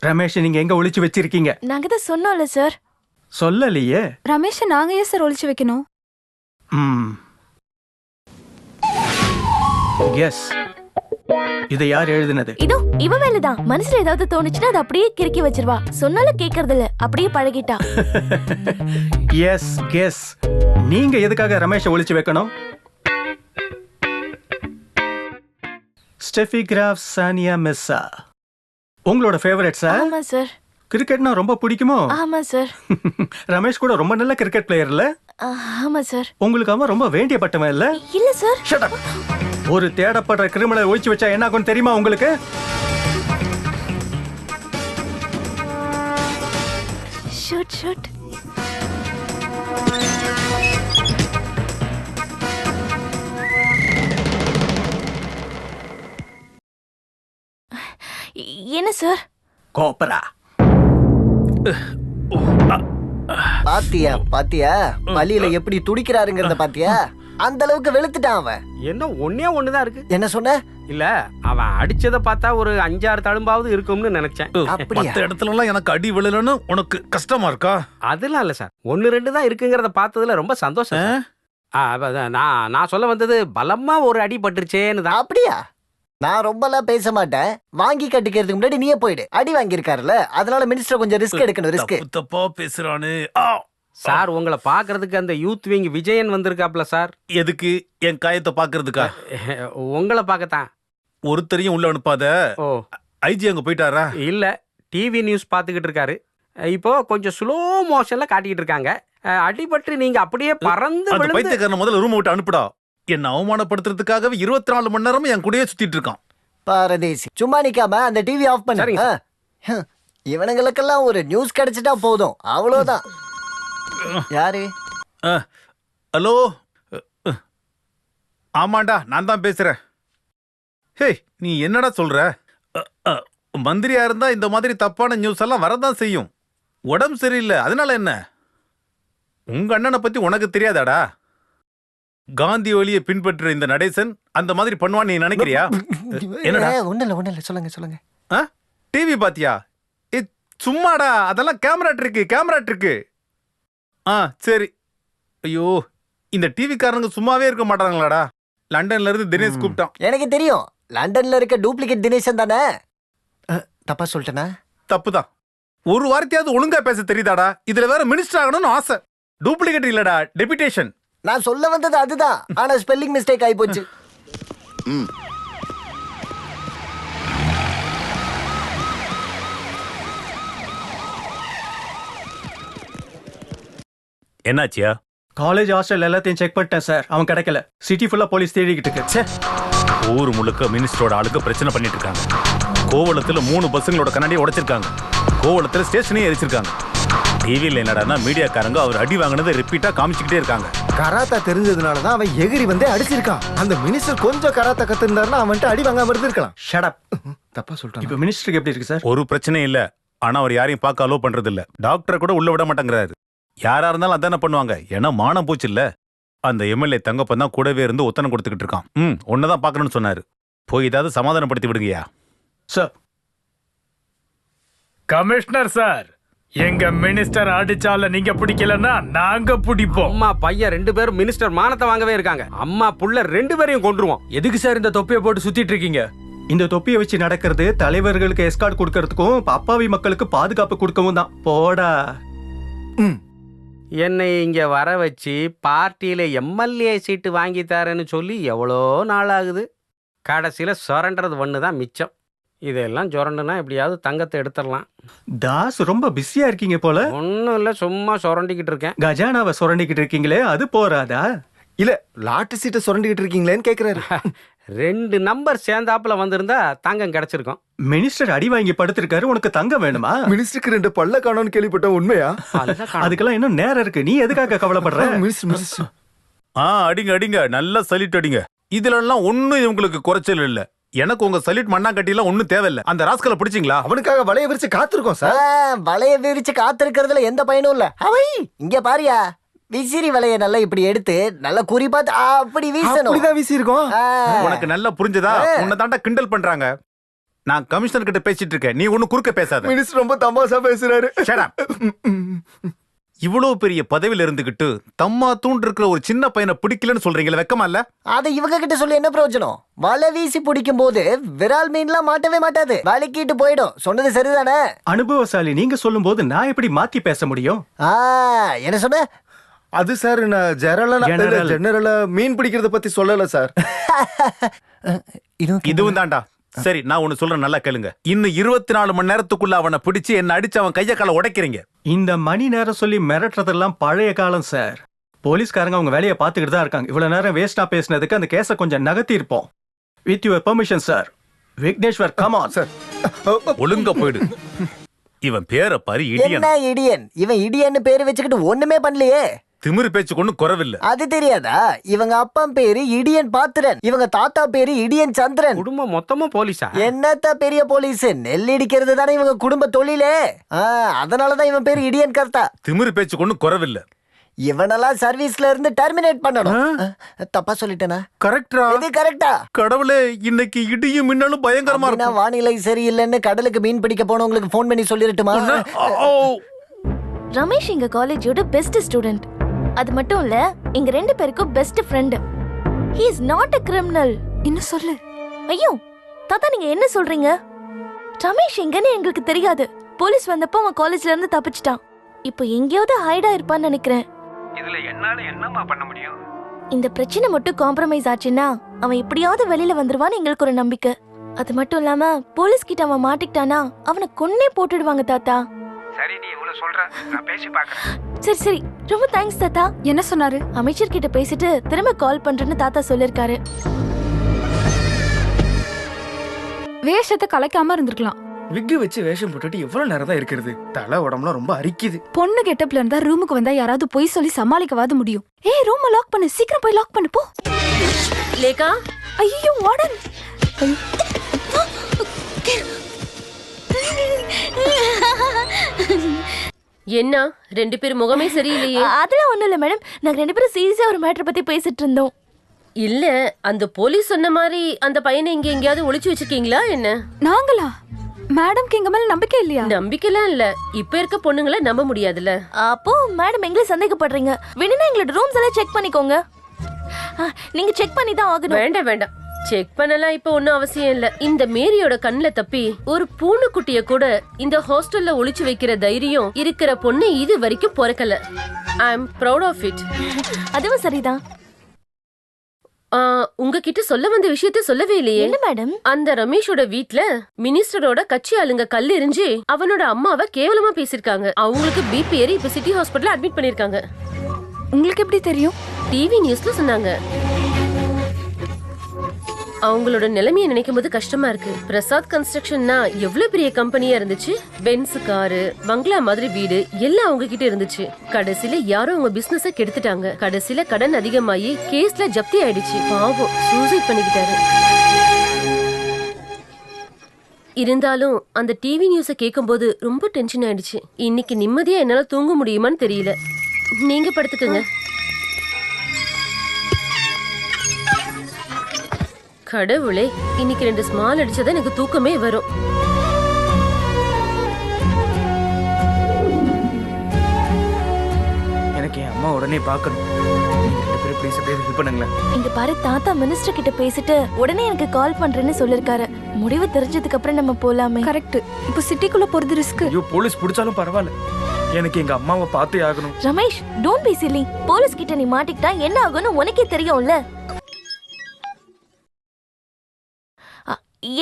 ரமேஷ் நீங்க எங்க ஒளிச்சு வச்சிருக்கீங்க? நாங்க தான் சொன்னோம்ல சார். சொல்லலையே. ரமேஷ் நாங்க ஏன் சார் ஒளிச்சு வைக்கணும்? எஸ், இதை யார் எழுதினது? இதோ இவ வேலைதான். மனசுல ஏதாவது தோணுச்சுன்னா அதை அப்படியே கிறுக்கி வச்சிருவா. சொன்னாலும் கேட்கறது இல்ல, அப்படியே பழகிட்டா. S guess. நீங்க எதுக்காக ரமேஷை ஒளிச்சு வைக்கணும்? ஸ்டெஃபி கிராஃப் சானியா மெஸ்ஸா உங்களோட ஃபேவரட் சார்? ஆமா சார். கிரிக்கெட்னா ரொம்ப பிடிக்குமோ? ஆமா சார். ரமேஷ் கூட ரொம்ப நல்ல கிரிக்கெட் பிளேயர் இல்ல? ஆமா சார். உங்களுக்கு அவன் ரொம்ப வேண்டியப்பட்டவன் இல்ல? இல்ல சார். Shut up. ஒரு தேடப்படுற கிரிமினலை ஒழிச்சு வச்சா என்ன ஆகும் தெரியுமா உங்களுக்கு? ஷூட். என்ன சார்? கோப்பரா. பாத்தியா பலியில எப்படி துடிக்கிறாருங்கிறத பாத்தியா? அந்த அளவுக்கு வெளுத்துட்டான் அவன். என்ன ஒன்னே ஒண்ணுதான் இருக்கு. என்ன சொன்ன? இல்ல அவன் அடிச்சத பார்த்தா ஒரு 5-6 தழும்பாவது இருக்கும்னு நினைச்சேன். மத்த இடத்துல எல்லாம் எனக்கு அடி விழலன்னு உனக்கு கஷ்டமா இருக்கா? அதெல்லாம் இல்ல சார், 1-2 தான் இருக்குங்கிறத பார்த்ததுல ரொம்ப சந்தோஷம். நான் சொல்ல வந்தது பலமா ஒரு அடி பட்டுருச்சேன்னு தான். அப்படியா? நான் ரொம்பலாம் பேச மாட்டேன். வாங்கி கட்டிக்கிறதுக்கு முன்னாடி நீயே போயிடு. அடி வாங்கியிருக்காருல்ல, அதனால மினிஸ்டர் கொஞ்சம் ரிஸ்க் எடுக்கணும். ரிஸ்க் தப்பா பேசுறானு சார். உங்களை பாக்குறதுக்கு அந்த யூத் விங் விஜயன் வந்திருக்காப்ல சார். எதுக்கு? என் காயத்தை பாக்குறதுக்கா? உங்களை பார்க்கத்தான். ஒருத்தரையும் உள்ள அனுப்பாத. ஐஜி அங்க போயிட்டாரா? இல்ல, டிவி நியூஸ் பாத்துக்கிட்டு இருக்காரு. இப்போ கொஞ்சம் ஸ்லோ மோஷன்ல காட்டிக்கிட்டு இருக்காங்க. அடிபட்டு நீங்க அப்படியே பறந்து அந்த பைத்தியக்காரனை முதல்ல ரூம் விட்டு அனுப்புடா. என்ன அவமானப்படுத்துறதுக்காகவே 24 மணி நேரமும் என் கூடயே சுத்திட்டு இருக்கான். பாரதேசி, சும்மா நிக்காம அந்த டிவி ஆஃப் பண்ணு. இவனுங்களுக்கெல்லாம் ஒரு நியூஸ் கிடைச்சிட்டா போதும், அவ்வளவுதான். யாரு? ஹலோ, ஆமாண்டா, நான் தான் பேசுறேன். ஹே, நீ என்னடா சொல்ற? மந்திரியா இருந்தா இந்த மாதிரி தப்பான நியூஸ் எல்லாம் வரதான் செய்யும். உடம்பு சரியில்லை, அதனால என்ன? உங்க அண்ணனை பத்தி உனக்கு தெரியாதாடா? காந்தி வழியை பின்பற்ற இந்த நடேசன் அந்த மாதிரி பண்ணுவான்னு நீ நினைக்கிறியா? என்னடா? ஒண்ணு இல்ல, சொல்லுங்க. டிவி பாத்தியா? சும்மாடா, அதெல்லாம் கேமரா ட்ரிக்கு. சரி. ஐயோ, இந்த டிவி காரங்க சும்மாவே இருக்க மாட்டாங்களாடா? லண்டன்ல இருந்து தினேஷ் கூப்பிட்டான். எனக்கு தெரியும், லண்டன்ல இருக்க டூப்ளிகேட் தினேஷன் தானே. தப்பா சொல்லிட்டேனா? தப்புதான். ஒரு வார்த்தையாவது ஒழுங்கா பேச தெரியுதாடா? இதுல வேற மினிஸ்டர் ஆகணும்னு ஆசை. டூப்ளிகேட் இல்லடா, டெபுடேஷன். நான் சொல்ல வந்தது அதுதான், ஆனா ஸ்பெல்லிங் மிஸ்டேக் ஆயி போச்சு. என்னாச்சியா? காலேஜ் ஹாஸ்டல் எல்லாத்தையும் செக் பண்ணிட்டேன் சார், அவன் கிடைக்கல. சிட்டி ஃபுல்லா போலீஸ் தேடிக்கிட்டு இருக்கு. ஊர் முழுக்க மினிஸ்டரோட ஆளுக்கு பிரச்சனை பண்ணிட்டு இருக்காங்க. கோவளத்துல 3 பஸ்ஸுங்களோட கண்ணாடியை உடைச்சிருக்காங்க. கோவளத்துல ஸ்டேஷனையும் எரிச்சிருக்காங்க. டிவியில் என்னடானா மீடியாக்காரங்க அவர் அடி வாங்கினதை ரிப்பீட்டா காமிச்சுக்கிட்டே இருக்காங்க. கராத்தா தெரிஞ்சதுனால தான் அவன் எகிரி வந்து அடிச்சிருக்கான். அந்த மினிஸ்டர் கொஞ்சம் கராத்தா கத்துஇருந்தாருன்னா அவன்கிட்ட அடி வாங்காம இருந்திருக்கலாம். Shut up. தப்பா சொல்லிட்டான். இப்போ மினிஸ்டருக்கு எப்படி இருக்கு சார்? ஒரு பிரச்சனையும் இல்ல, ஆனா அவர் யாரையும் பார்க்க அலோ பண்றது இல்ல. டாக்டரை கூட உள்ள விட மாட்டேங்கிறாரு. யாரா இருந்தாலும் அதானே பண்ணுவாங்க, ஏன்னா மானம் போச்சு இல்ல. அந்த எம்எல்ஏ தங்கப்பன் தான் கூடவே இருந்து ஒத்தனை கொடுத்துக்கிட்டு இருக்கான். ஒன்னதான் பாக்கணும்னு சொன்னாரு. போய் ஏதாவது சமாதானப்படுத்தி விடுங்கயா சார். கமிஷனர் சார், எங்க மினிஸ்டர் அடிச்சால நீங்க பிடிக்கலன்னா நாங்க பிடிப்போம். அம்மா பையன் 2 பேரும் மினிஸ்டர் மானத்தை வாங்கவே இருக்காங்க. அம்மா புள்ள 2 பேரையும் கொன்றுவோம். எதுக்கு சார் இந்த தொப்பியை போட்டு சுத்திட்டு இருக்கீங்க? இந்த தொப்பியை வச்சு நடக்கிறது தலைவர்களுக்கு எஸ்கார்ட் கொடுக்கறதுக்கும் அப்பாவி மக்களுக்கு பாதுகாப்பு கொடுக்கவும் தான். போடா. என்னை இங்க வர வச்சு பார்ட்டியில எம்எல்ஏ சீட்டு வாங்கி தரேன்னு சொல்லி எவ்வளோ நாள் ஆகுது. கடைசியில சுரண்டது ஒண்ணுதான் மிச்சம். இதெல்லாம் சுரண்டுனா எப்படியாவது தங்கத்தை எடுத்துடலாம். தாஸ் ரொம்ப பிஸியா இருக்கீங்க போல. ஒன்னும் இல்ல, சும்மா சுரண்டிக்கிட்டு இருக்கேன். கஜானாவை சுரண்டிக்கிட்டு இருக்கீங்களே, அது போறாதா? இல்ல, லாட்டரி சீட்டை சுரண்டிக்கிட்டு இருக்கீங்களேன்னு கேக்குறாரு. 2 நம்பர் சேர்ந்தாப்புல வந்திருந்தா தங்கம் கிடைச்சிருக்கும். மினிஸ்டர் அடி வாங்கி படுத்திருக்காரு, உனக்கு தங்கம் வேணுமா? மினிஸ்டருக்கு 2 பல்ல காணோம்னு கேள்விப்பட்ட உண்மையா? அதுக்கெல்லாம் இன்னும் நேரம் இருக்கு, நீ எதுக்காக கவலைப்படுற? அடிங்க, நல்லா சலிட் அடிங்க. இதுல எல்லாம் ஒண்ணும் இவங்களுக்கு குறைச்சல் இல்ல. எனக்கு உங்க சலிட் மண்ணாங்கட்டி எல்லாம் ஒண்ணும் தேவையில்ல. அந்த ராஸ்கலை பிடிச்சிங்களா? அவனுக்காக வளைய விரிச்சு காத்திருக்கோம் சார். வளைய விரிச்சு காத்திருக்கிறதுல எந்த பயனும் இல்ல. அவை இங்க பாரியா, விசிறி வளைய நல்லா இப்படி எடுத்து நல்லா குறி பார்த்து அப்படி வீசணும். அப்படிதான் வீசி இருக்கோம். உனக்கு நல்லா புரிஞ்சதா? உன்னை தாண்டா கிண்டல் பண்றாங்க. நான் கமிஷனர் கிட்ட பேசிட்டு இருக்கேன், நீ ஒண்ணு குறுக்க பேசாத. மினிஸ்டர் ரொம்ப தமாஷா பேசுறாரு. Shut up. இவ்வளவு பெரிய பதவியில இருந்துகிட்டு தம்மா தூண்டு இருக்கிற ஒரு சின்ன பையனை பிடிக்கலன்னு சொல்றீங்களா? வெக்கமா இல்ல? அதை இவங்க கிட்ட சொல்லி என்ன பிரயோஜனம்? வலை வீசி பிடிக்கும் போது விரால் மீன்லாம் மாட்டவே மாட்டாது, வலிக்கிட்டு போயிடும். சொன்னது சரிதானே? அனுபவசாலி நீங்க சொல்லும் போது நான் எப்படி மாத்தி பேச முடியும்? என்ன சொன்ன? அது சார் நான் ஜெனரலா மீன் பிடிக்கிறத பத்தி சொல்லல சார். இதுவும் தான்டா. சரி, நான் ஒன்னு சொல்றேன், நல்லா கேளுங்க. இன்னும் 24 மணி நேரத்துக்குள்ள அவனை பிடிச்சு என்ன அடிச்சு அவன் கைய கால உடைக்கிறீங்க. இந்த மணி நேரம் சொல்லி மிரட்டுறதெல்லாம் பழைய காலம் சார். போலீஸ்காரங்க அவங்க வேலையை பார்த்துக்கிட்டு தான் இருக்காங்க. இவ்வளவு நேரம் வேஸ்டா பேசினதுக்கு அந்த கேஸை கொஞ்சம் நகர்த்தி இருப்போம். With your permission sir. Vigneshwar, come on sir. ஒழுங்கா போயிடு. இவன் பேரை பாரு, இடியன். என்ன இடியன்? இவன் இடியன்னு பேரு வச்சுக்கிட்டு ஒண்ணுமே பண்ணலையே. திமிரு பேச்சு கொண்டு குறவில்லை. அது தெரியாதா? இவங்க அப்பா பேரு இடியன் பாத்திரன், இவங்க தாத்தா பேரு இடியன் சந்திரன். குடும்பம் மொத்தமா போலீஸா? என்னத்த பெரிய போலீஸ்? நெல் இடிக்கிறது தானே இவங்க குடும்ப தொழிலே. அதனாலதான் இவன் பேரு இடியன் கர்த்தா. திமிரு பேச்சு கொண்டு குறவில்லை. இவனெல்லாம் சர்வீஸ்ல இருந்து டெர்மினேட் பண்ணணும். தப்பா சொல்லிட்டேனா? கரெக்டா? இது கரெக்டா? கடவுளே, இன்னைக்கு இடியும் மின்னலும் பயங்கரமா இருக்கு. வானிலை சரியில்லைன்னு கடலுக்கு மீன் பிடிக்க போனவங்களுக்கு போன் பண்ணி சொல்லிரட்டுமா? ரமேஷ் எங்க காலேஜோட பெஸ்ட் ஸ்டூடெண்ட். அது மட்டும் இல்ல, எங்க 2 பேருக்கும் best friend. He is not a criminal. என்ன சொல்லு? ஐயோ தாத்தா, நீங்க என்ன சொல்றீங்க? ரமேஷ் எங்கன்னு எங்களுக்கு தெரியாது. போலீஸ் வந்தப்போ அவன் காலேஜ்ல இருந்து தப்பிச்சிட்டான். இப்போ எங்கேயாவது ஹைடா இருப்பான்னு நினைக்கிறேன். இதுல என்னால என்னமா பண்ண முடியும்? இந்த பிரச்சனை மட்டும் காம்ப்ரமைஸ் ஆச்சுன்னா அவன் எப்படியாவது வெளியில வந்துருவான்னு எங்களுக்கு ஒரு நம்பிக்கை. அது மட்டும் இல்லாம போலீஸ் கிட்ட அவன் மாட்டிக்கிட்டானா அவனை கொன்னே போட்டுடுவாங்க தாத்தா. சரி, நீ இவ்வளவு சொல்ற, நான் பேசி பார்க்கறேன். சரி சரி, ரொம்ப தேங்க்ஸ் தாத்தா. என்ன சொன்னாரு? அமைச்சர் கிட்ட பேசிட்டு திரும்ப கால் பண்றேன்னு தாத்தா சொல்லிருக்காரு. வேஷத்தை கலைக்காம இருந்திருக்கலாம். விக்கு வச்சு வேஷம் போட்டுட்டு எவ்வளவு நேரம் தான் இருக்கிறது? தலை உடம்புலாம் ரொம்ப அரிக்குது. பொண்ணு கெட்டப்ல இருந்தா ரூமுக்கு வந்தா யாராவது பொய் சொல்லி சமாளிக்கவாது முடியும். ஏய், ரூமை லாக் பண்ணு, சீக்கிரம் போய் லாக் பண்ணு போ. லேகா, ஐயோ வார்டன். என்ன 2 பேர் முகமே சரியில்லையே? அதெல்லாம் ஒண்ணும் இல்ல மேடம், நாங்க 2 பேரும் சீரியஸா ஒரு மேட்டர் பத்தி பேசிட்டு இருந்தோம். இல்ல, அந்த போலீஸ் சொன்ன மாதிரி அந்த பையனை இங்க எங்கயாவது ஒளிச்சு வச்சிருக்கீங்களா என்ன? நாங்களா? மேடம்க்கு எங்க மேல நம்பிக்கை இல்லையா? நம்பிக்கைலாம் இல்ல. இப்ப இருக்க பொண்ணுங்களை நம்ப முடியாதுல்ல. அப்போ மேடம் எங்களை சந்தேகப்படுறீங்க. வேணும்னா எங்களோட ரூம்ஸ் எல்லாம் செக் பண்ணிக்கோங்க. நீங்க செக் பண்ணி தான் ஆகணும். வேண்டாம் வேண்டாம், செக் பண்ணலாம் இப்ப ஒன்னும் அவசியம் இல்ல. இந்த மேரியோட கண்ணுல தப்பி ஒரு பூனைக்குட்டிய கூட இந்த ஹாஸ்டல்ல ஒளிச்சு வைக்கிற தைரியம் இருக்கிற பொண்ணு இது வரைக்கும் பிறக்கல. ஐ அம் ப்ரௌட் ஆஃப் இட். அதுவும் சரிதான். உங்ககிட்ட சொல்ல வந்த விஷயத்த சொல்லவே இல்லையே. என்ன மேடம்? அந்த ரமேஷோட வீட்ல மினிஸ்டரோட கட்சி ஆளுங்க கல் எறிஞ்சு அவனோட அம்மாவை கேவலமா பேசிருக்காங்க. அவங்களுக்கு பிபி ஏறி இப்ப சிட்டி ஹாஸ்பிடல்ல அட்மிட் பண்ணிருக்காங்க. உங்களுக்கு எப்படி தெரியும்? டிவி நியூஸ்ல சொன்னாங்க. அவங்களோட நிலைமையை நினைக்கும் போது கஷ்டமா இருக்கு. பிரசாத் கன்ஸ்ட்ரக்ஷன்னா எவ்வளவு பெரிய கம்பெனியா இருந்துச்சு. பென்ஸ் காரு, பங்களா மாதிரி வீடு எல்லாம் அவங்க கிட்ட இருந்துச்சு. கடைசியில யாரோ அவங்க பிசினஸ கெடுத்துட்டாங்க. கடைசியில கடன் அதிகமாயி கேஸ்ல ஜப்தி ஆயிடுச்சு. பாவம், சூசைட் பண்ணிக்கிட்டாரு. இருந்தாலும் அந்த டிவி நியூஸ கேட்கும்போது ரொம்ப டென்ஷன் ஆயிடுச்சு. இன்னைக்கு நிம்மதியா என்னால தூங்க முடியுமான்னு தெரியல. நீங்க படுத்துக்கங்க. கடவுளே, இன்னைக்கு 2 ஸ்மால் அடிச்சதா எனக்கு தூக்கமே வரும். எனக்கு என் அம்மா உடனே பார்க்கணும். நீங்க 2 பேரும் ப்ளீஸ் அப்படியே ஹெல்ப் பண்ணுங்களேன். இங்க பாரு, தாத்தா மினிஸ்டர் கிட்ட பேசிட்டு உடனே எனக்கு கால் பண்றேன்னு சொல்லிருக்காரு. முடிவு தெரிஞ்சதுக்கு அப்புறம் நம்ம போலாமே. கரெக்ட். இப்போ சிட்டிக்குள்ள போறது ரிஸ்க். ஐயோ, போலீஸ் பிடிச்சாலும் பரவாயில்ல, எனக்கு எங்க அம்மாவை பார்த்தே ஆகணும். Ramesh, don't B chilli. Police கிட்ட நீ மாட்டிக்கிட்டா என்ன ஆகும்னு உனக்கே தெரியும்ல.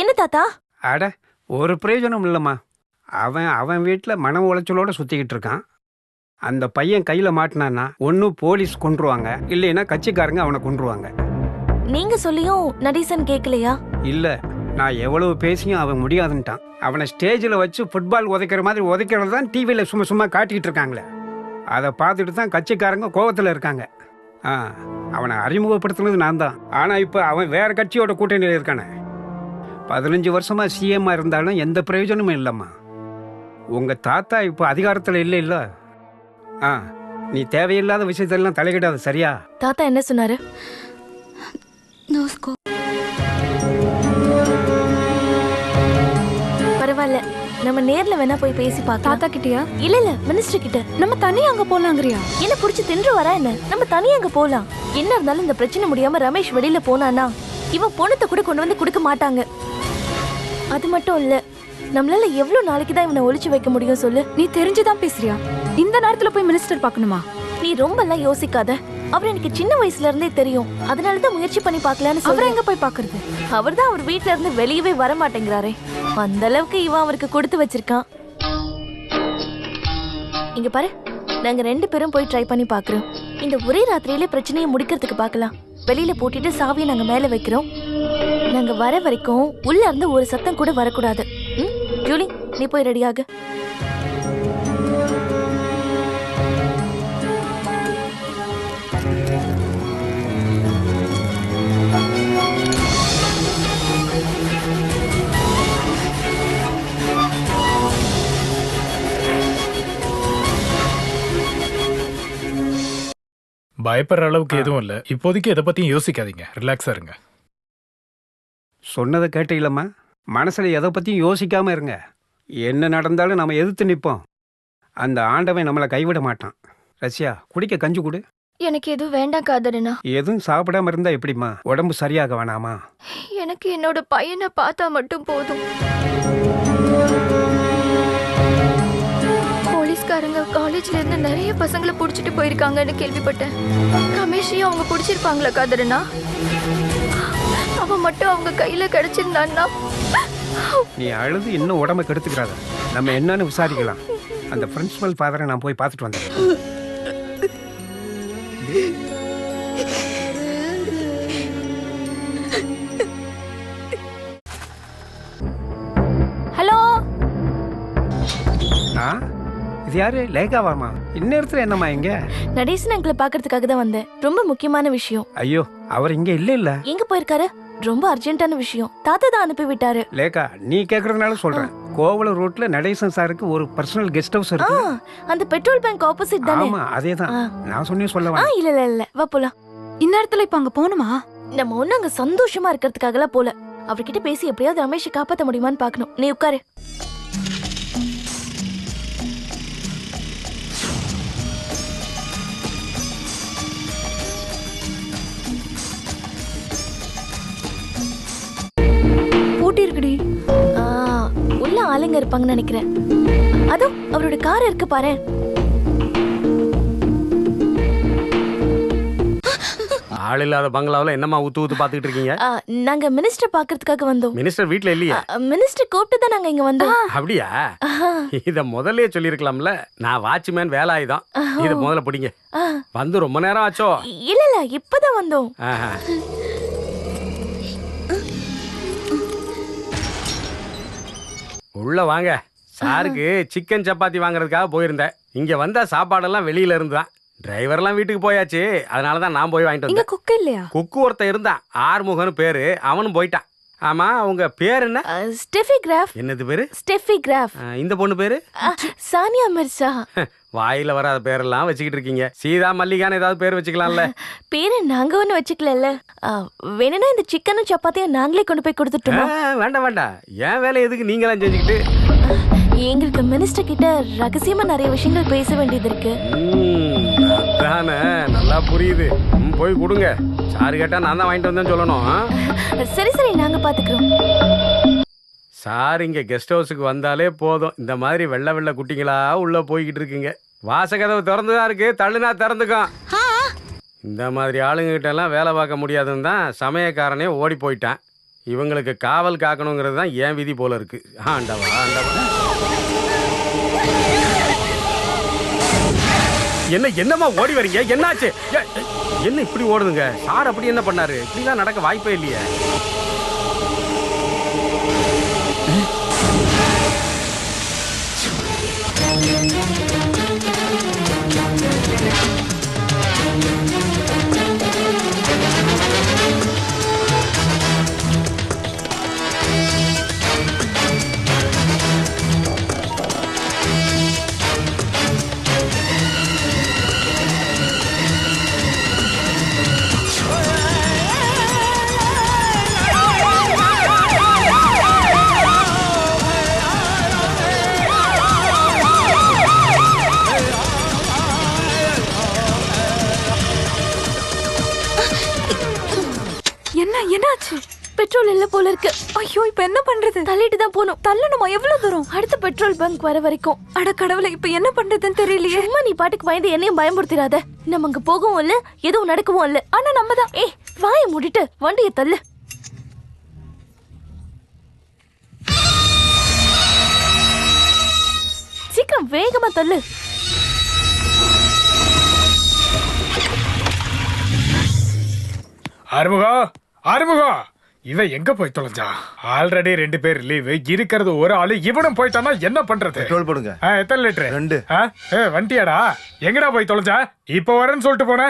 என்ன தாத்தா? அட, ஒரு பிரயோஜனம் இல்லைம்மா. அவன் வீட்டில் மன உளைச்சலோட சுற்றிக்கிட்டு இருக்கான். அந்த பையன் கையில் மாட்டினான்னா ஒன்று போலீஸ் கொன்றுவாங்க, இல்லைன்னா கட்சிக்காரங்க அவனை கொன்றுவாங்க. நீங்க சொல்லியும் நடேசன் கேட்கலையா? இல்லை, நான் எவ்வளவு பேசியும் அவன் முடியாதுன்ட்டான். அவனை ஸ்டேஜில் வச்சு ஃபுட்பால் உதைக்கிற மாதிரி உதைக்கிறது தான் டிவியில் சும்மா சும்மா காட்டிக்கிட்டு இருக்காங்களே. அதை பார்த்துட்டு தான் கட்சிக்காரங்க கோவத்தில் இருக்காங்க. அவனை அறிமுகப்படுத்துனது நான் தான். ஆனால் இப்போ அவன் வேற கட்சியோட கூட்டணியில் இருக்கானே. 15 வருஷமா சிஎம்மா இருந்தாலும் எந்த பிரயோஜனமும் இல்லைம்மா. உங்கள் தாத்தா இப்போ அதிகாரத்தில் இல்லை. நீ தேவையில்லாத விஷயத்தெல்லாம் தலையிடாது, சரியா? தாத்தா என்ன சொன்னாரு? பரவாயில்ல, நம்ம நேர்ல வேணா போய் பேசி பார்க்கலாம். தாத்தா கிட்டயா? இல்ல மினிஸ்டர் கிட்ட. நம்ம தனியா அங்க போலாங்கறியா? என்ன புடிச்சு தின்று வரா என்ன? நம்ம தனியா அங்க போலாம். என்ன இருந்தாலும் இந்த பிரச்சனை முடியாம ரமேஷ் வெளியில போனானா இவன் பொண்ணத்தை கூட கொண்டு வந்து கொடுக்க மாட்டாங்க. அது மட்டும் இல்ல, நம்மளால எவ்வளவு நாளைக்கு தான் இவனை ஒளிச்சு வைக்க முடியும் சொல்லு? நீ தெரிஞ்சுதான் பேசுறியா? இந்த நேரத்துல போய் மினிஸ்டர் பார்க்கணுமா? நீ ரொம்ப எல்லாம் யோசிக்காத. அவர் எனக்கு சின்ன வயசுல இருந்தே தெரியும். அதனாலதான் முயற்சி பண்ணி பார்க்கலான்னு சொல்றேன். எங்க போய் பாக்குறது? அவர் தான் அவர் வீட்ல இருந்து வெளியவே வர மாட்டேங்கிறாரே. அந்த அளவுக்கு இவன் அவருக்கு கொடுத்து வச்சிருக்கான். இங்க பாரு, நாங்க 2 பேரும் போய் ட்ரை பண்ணி பாக்குறோம். இந்த ஒரே ராத்திரியில பிரச்சனையை முடிக்கிறதுக்கு பார்க்கலாம். வெளியில போட்டுட்டு சாவியை நாங்க மேல வைக்கிறோம். நாங்க வர வரைக்கும் உள்ள இருந்து ஒரு சத்தம் கூட வரக்கூடாது. ஜூலி, நீ போய் ரெடியாக. பயப்படுற அளவுக்கு எதுவும் இல்ல. இப்போதைக்கு எதை பத்தியும் யோசிக்காதீங்க. ரிலாக்ஸா இருங்க. சொன்னதை கேட்டீங்களம்மா? மனசுல எதை பத்தியும் யோசிக்காம இருங்க. என்ன நடந்தாலும் நம்ம எதிர்த்து நிற்போம். அந்த ஆண்டவன் நம்மளை கைவிட மாட்டான். ரஷ்யா, குடிக்க கஞ்சி கொடு. எனக்கு எதுவும் வேண்டாம் காதரனா. எதுவும் சாப்பிடாம இருந்தா எப்படிம்மா? உடம்பு சரியாக வேணாமா? எனக்கு என்னோட பையனை பார்த்தா மட்டும் போதும். போலீஸ்காரங்க காலேஜ்ல இருந்து நிறைய பசங்களை புடிச்சிட்டு போயிருக்காங்கன்னு கேள்விப்பட்டேன். ரமேஷையும் அவங்க புடிச்சிருப்பாங்களா காதரனா? அவன் மட்டும் அவங்க கையில கிடைச்சிருந்தான்னா. நீ அழுது இன்னும் உடம்பை கெடுத்துக்கிறாத. நம்ம என்னன்னு விசாரிக்கலாம். அந்த பிரின்சிபல் ஃபாதரை நான் போய் பார்த்துட்டு வந்தேன். ஹலோ. இது யாரு? லேகாவாமா? இந்நேரத்துல என்னம்மா இங்க? நடேசன் அங்கிளை பாக்குறதுக்காக தான் வந்தேன். ரொம்ப முக்கியமான விஷயம். ஐயோ, அவர் இங்க இல்ல. எங்க போயிருக்காரு? ரொம்ப அர்ஜென்ட்டான விஷயம். தாத்தா தான் அனுப்பி விட்டாரு. லேகா, நீ கேக்குறதுனால சொல்றேன். கோவளம் ரோட்ல நடேசன் சாருக்கு ஒரு பர்சனல் கெஸ்ட் ஹவுஸ் இருக்கு. அந்த பெட்ரோல் பங்க் ஆப்போசிட் தானே? ஆமா, அதேதான். நான் சொன்னே சொல்லவா? இல்ல வா போலாம். இந்நேரத்துல இப்ப அங்க போணுமா? நம்ம ஒண்ணு அங்க சந்தோஷமா இருக்கிறதுக்காகலாம் போல. அவர்கிட்ட பேசி எப்படியாவது ரமேஷை காப்பாத்த முடியுமான்னு பாக்கணும். நீ உட்காரு. உள்ள ஆளுங்க இருப்பாங்கன்னு நினைக்கிறேன். அதோ அவரோட கார் இருக்கு பாரு. ஆள் இல்லாத பங்களாவில் என்னமா ஊத்து பாத்துக்கிட்டு இருக்கீங்க? நாங்க மினிஸ்டர் பாக்குறதுக்காக வந்தோம். மினிஸ்டர் வீட்ல இல்லையா? மினிஸ்டர் கூப்பிட்டு தான் நாங்க இங்க வந்தோம். அப்படியா? இத முதல்லயே சொல்லிருக்கலாம்ல. நான் வாட்ச்மேன் வேலாயுதம். இத முதல்ல பிடிங்க. வந்து ரொம்ப நேரம் ஆச்சோ? இல்ல இப்பதான் வந்தோம். உள்ள வாங்க. சாருக்கு சிக்கன் சப்பாத்தி வாங்குறதுக்காக போயிருந்தேன். இங்க வந்தா சாப்பாடெல்லாம் வெளியில இருந்துதான். டிரைவர்லாம் வீட்டுக்கு போயாச்சு. அதனாலதான் நான் போய் வாங்கிட்டு வந்தேன். குக்கு இல்லையா? குக்கு ஒருத்தன் இருந்தான், ஆறுமுகன்னு பேரு. அவனும் போயிட்டான். ஆமா, உங்க பேர் என்ன? Steffi graph. என்னது பேரு? Steffi graph. இந்த பொண்ணு பேரு? சானியா மிர்சா. வாயில வராத பேரெல்லாம் வச்சுக்கிட்டு இருக்கீங்க. சீதா, மல்லிகான்னு ஏதாவது பேர் வச்சுக்கலாம்ல. பேரு நாங்க ஒண்ணு வச்சுக்கல. வேணும்னா இந்த சிக்கனும் சப்பாத்தியும் நாங்களே கொண்டு போய் கொடுத்துட்டோம். வேண்டாம். என் வேலை எதுக்கு நீங்களாம் செஞ்சுக்கிட்டு? எங்களுக்கு மினிஸ்டர் கிட்ட ரகசியமா நிறைய விஷயங்கள் பேச வேண்டியது இருக்கு. அதானே, நல்லா புரியுது. போய் கொடுங்க. சாரு கேட்டா நான் தான் வாங்கிட்டு வந்தேன்னு சொல்லணும். சரி நாங்க பாத்துக்கிறோம். சார் இங்க கெஸ்ட் ஹவுஸுக்கு வந்தாலே போதும், இந்த மாதிரி வெள்ளை குட்டிங்களா உள்ள போய்கிட்டு இருக்குங்க. வாசகதவு திறந்துதான் இருக்கு, தள்ளுனா திறந்துக்கும். இந்த மாதிரி ஆளுங்க கிட்ட எல்லாம் வேலை பார்க்க முடியாதுன்னு தான் சமயக்காரனே ஓடி போயிட்டான். இவங்களுக்கு காவல் காக்கணுங்கிறது தான் ஏன் விதி போல இருக்கு. ஆண்டவா. என்னம்மா ஓடி வரீங்க? என்னாச்சு? என்ன இப்படி ஓடுதுங்க? சார் அப்படி என்ன பண்ணாரு? இப்படிலாம் நடக்க வாய்ப்பே இல்லையே. பெட்ரோல் இல்ல போல இருக்கு. ஐயோ இப்ப என்ன பண்றது? தள்ளிட்டு தான் போணும். தள்ளணுமா? எவ்வளவு தூரம்? அடுத்த பெட்ரோல் பங்க் வர வரைக்கும். அட கடவுளே, இப்ப என்ன பண்றதுன்னு தெரியலையே. சும்மா நீ பாட்டுக்கு பயந்து என்னையும் பயமுறுத்திராத. நம்ம அங்க போகவும் இல்ல, எதுவும் நடக்கவும் இல்ல. ஆனா நம்ம தான். ஏய், வாயை மூடிட்டு வண்டியை தள்ளு. சீக்கிரம் வேகமா தள்ளு. ஆறுமுகம் இவன் எங்க போய் தொலைஞ்சா? ஆல்ரெடி 2 பேர் லீவு, இருக்கிறது ஒரு ஆளு. இவனும் போயிட்டானா என்ன பண்றது? பெட்ரோல் போடுங்க. எத்தனை லிட்டர்? 2. வண்டியாடா, எங்கடா போய் தொலைஞ்சா? இப்ப வரேன்னு சொல்லிட்டு போன.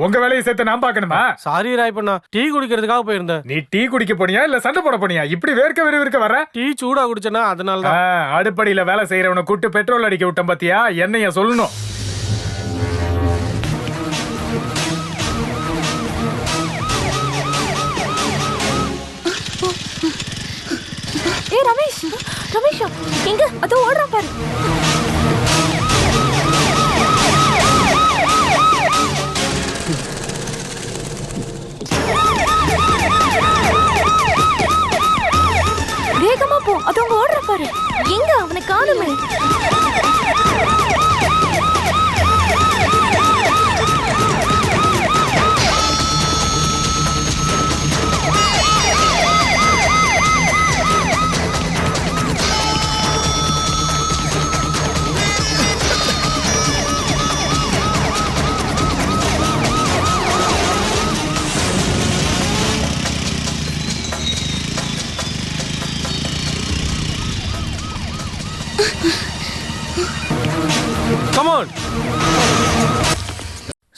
உங்க வேலையை சேர்த்து நான் பாக்கணுமா? சாரி ராய்ப்பண்ணா, டீ குடிக்கிறதுக்காக போயிருந்தேன். நீ டீ குடிக்க போனியா இல்ல சண்டை போட போனியா? இப்படி வேர்க்க வர? டீ சூடா குடிச்சனா அதனால. அடுப்படியில வேலை செய்யறவனை கூட்டு பெட்ரோல் அடிக்க விட்டேன் பாத்தியா? என்னைய சொல்லணும். ஏய் ரமேஷ், ரமேஷ் எங்க? அதோ ஓடுறான் பாரு. வேகமா போ, அதோ அங்க ஓடுறான் பாரு. எங்க? அவனை காணுமே.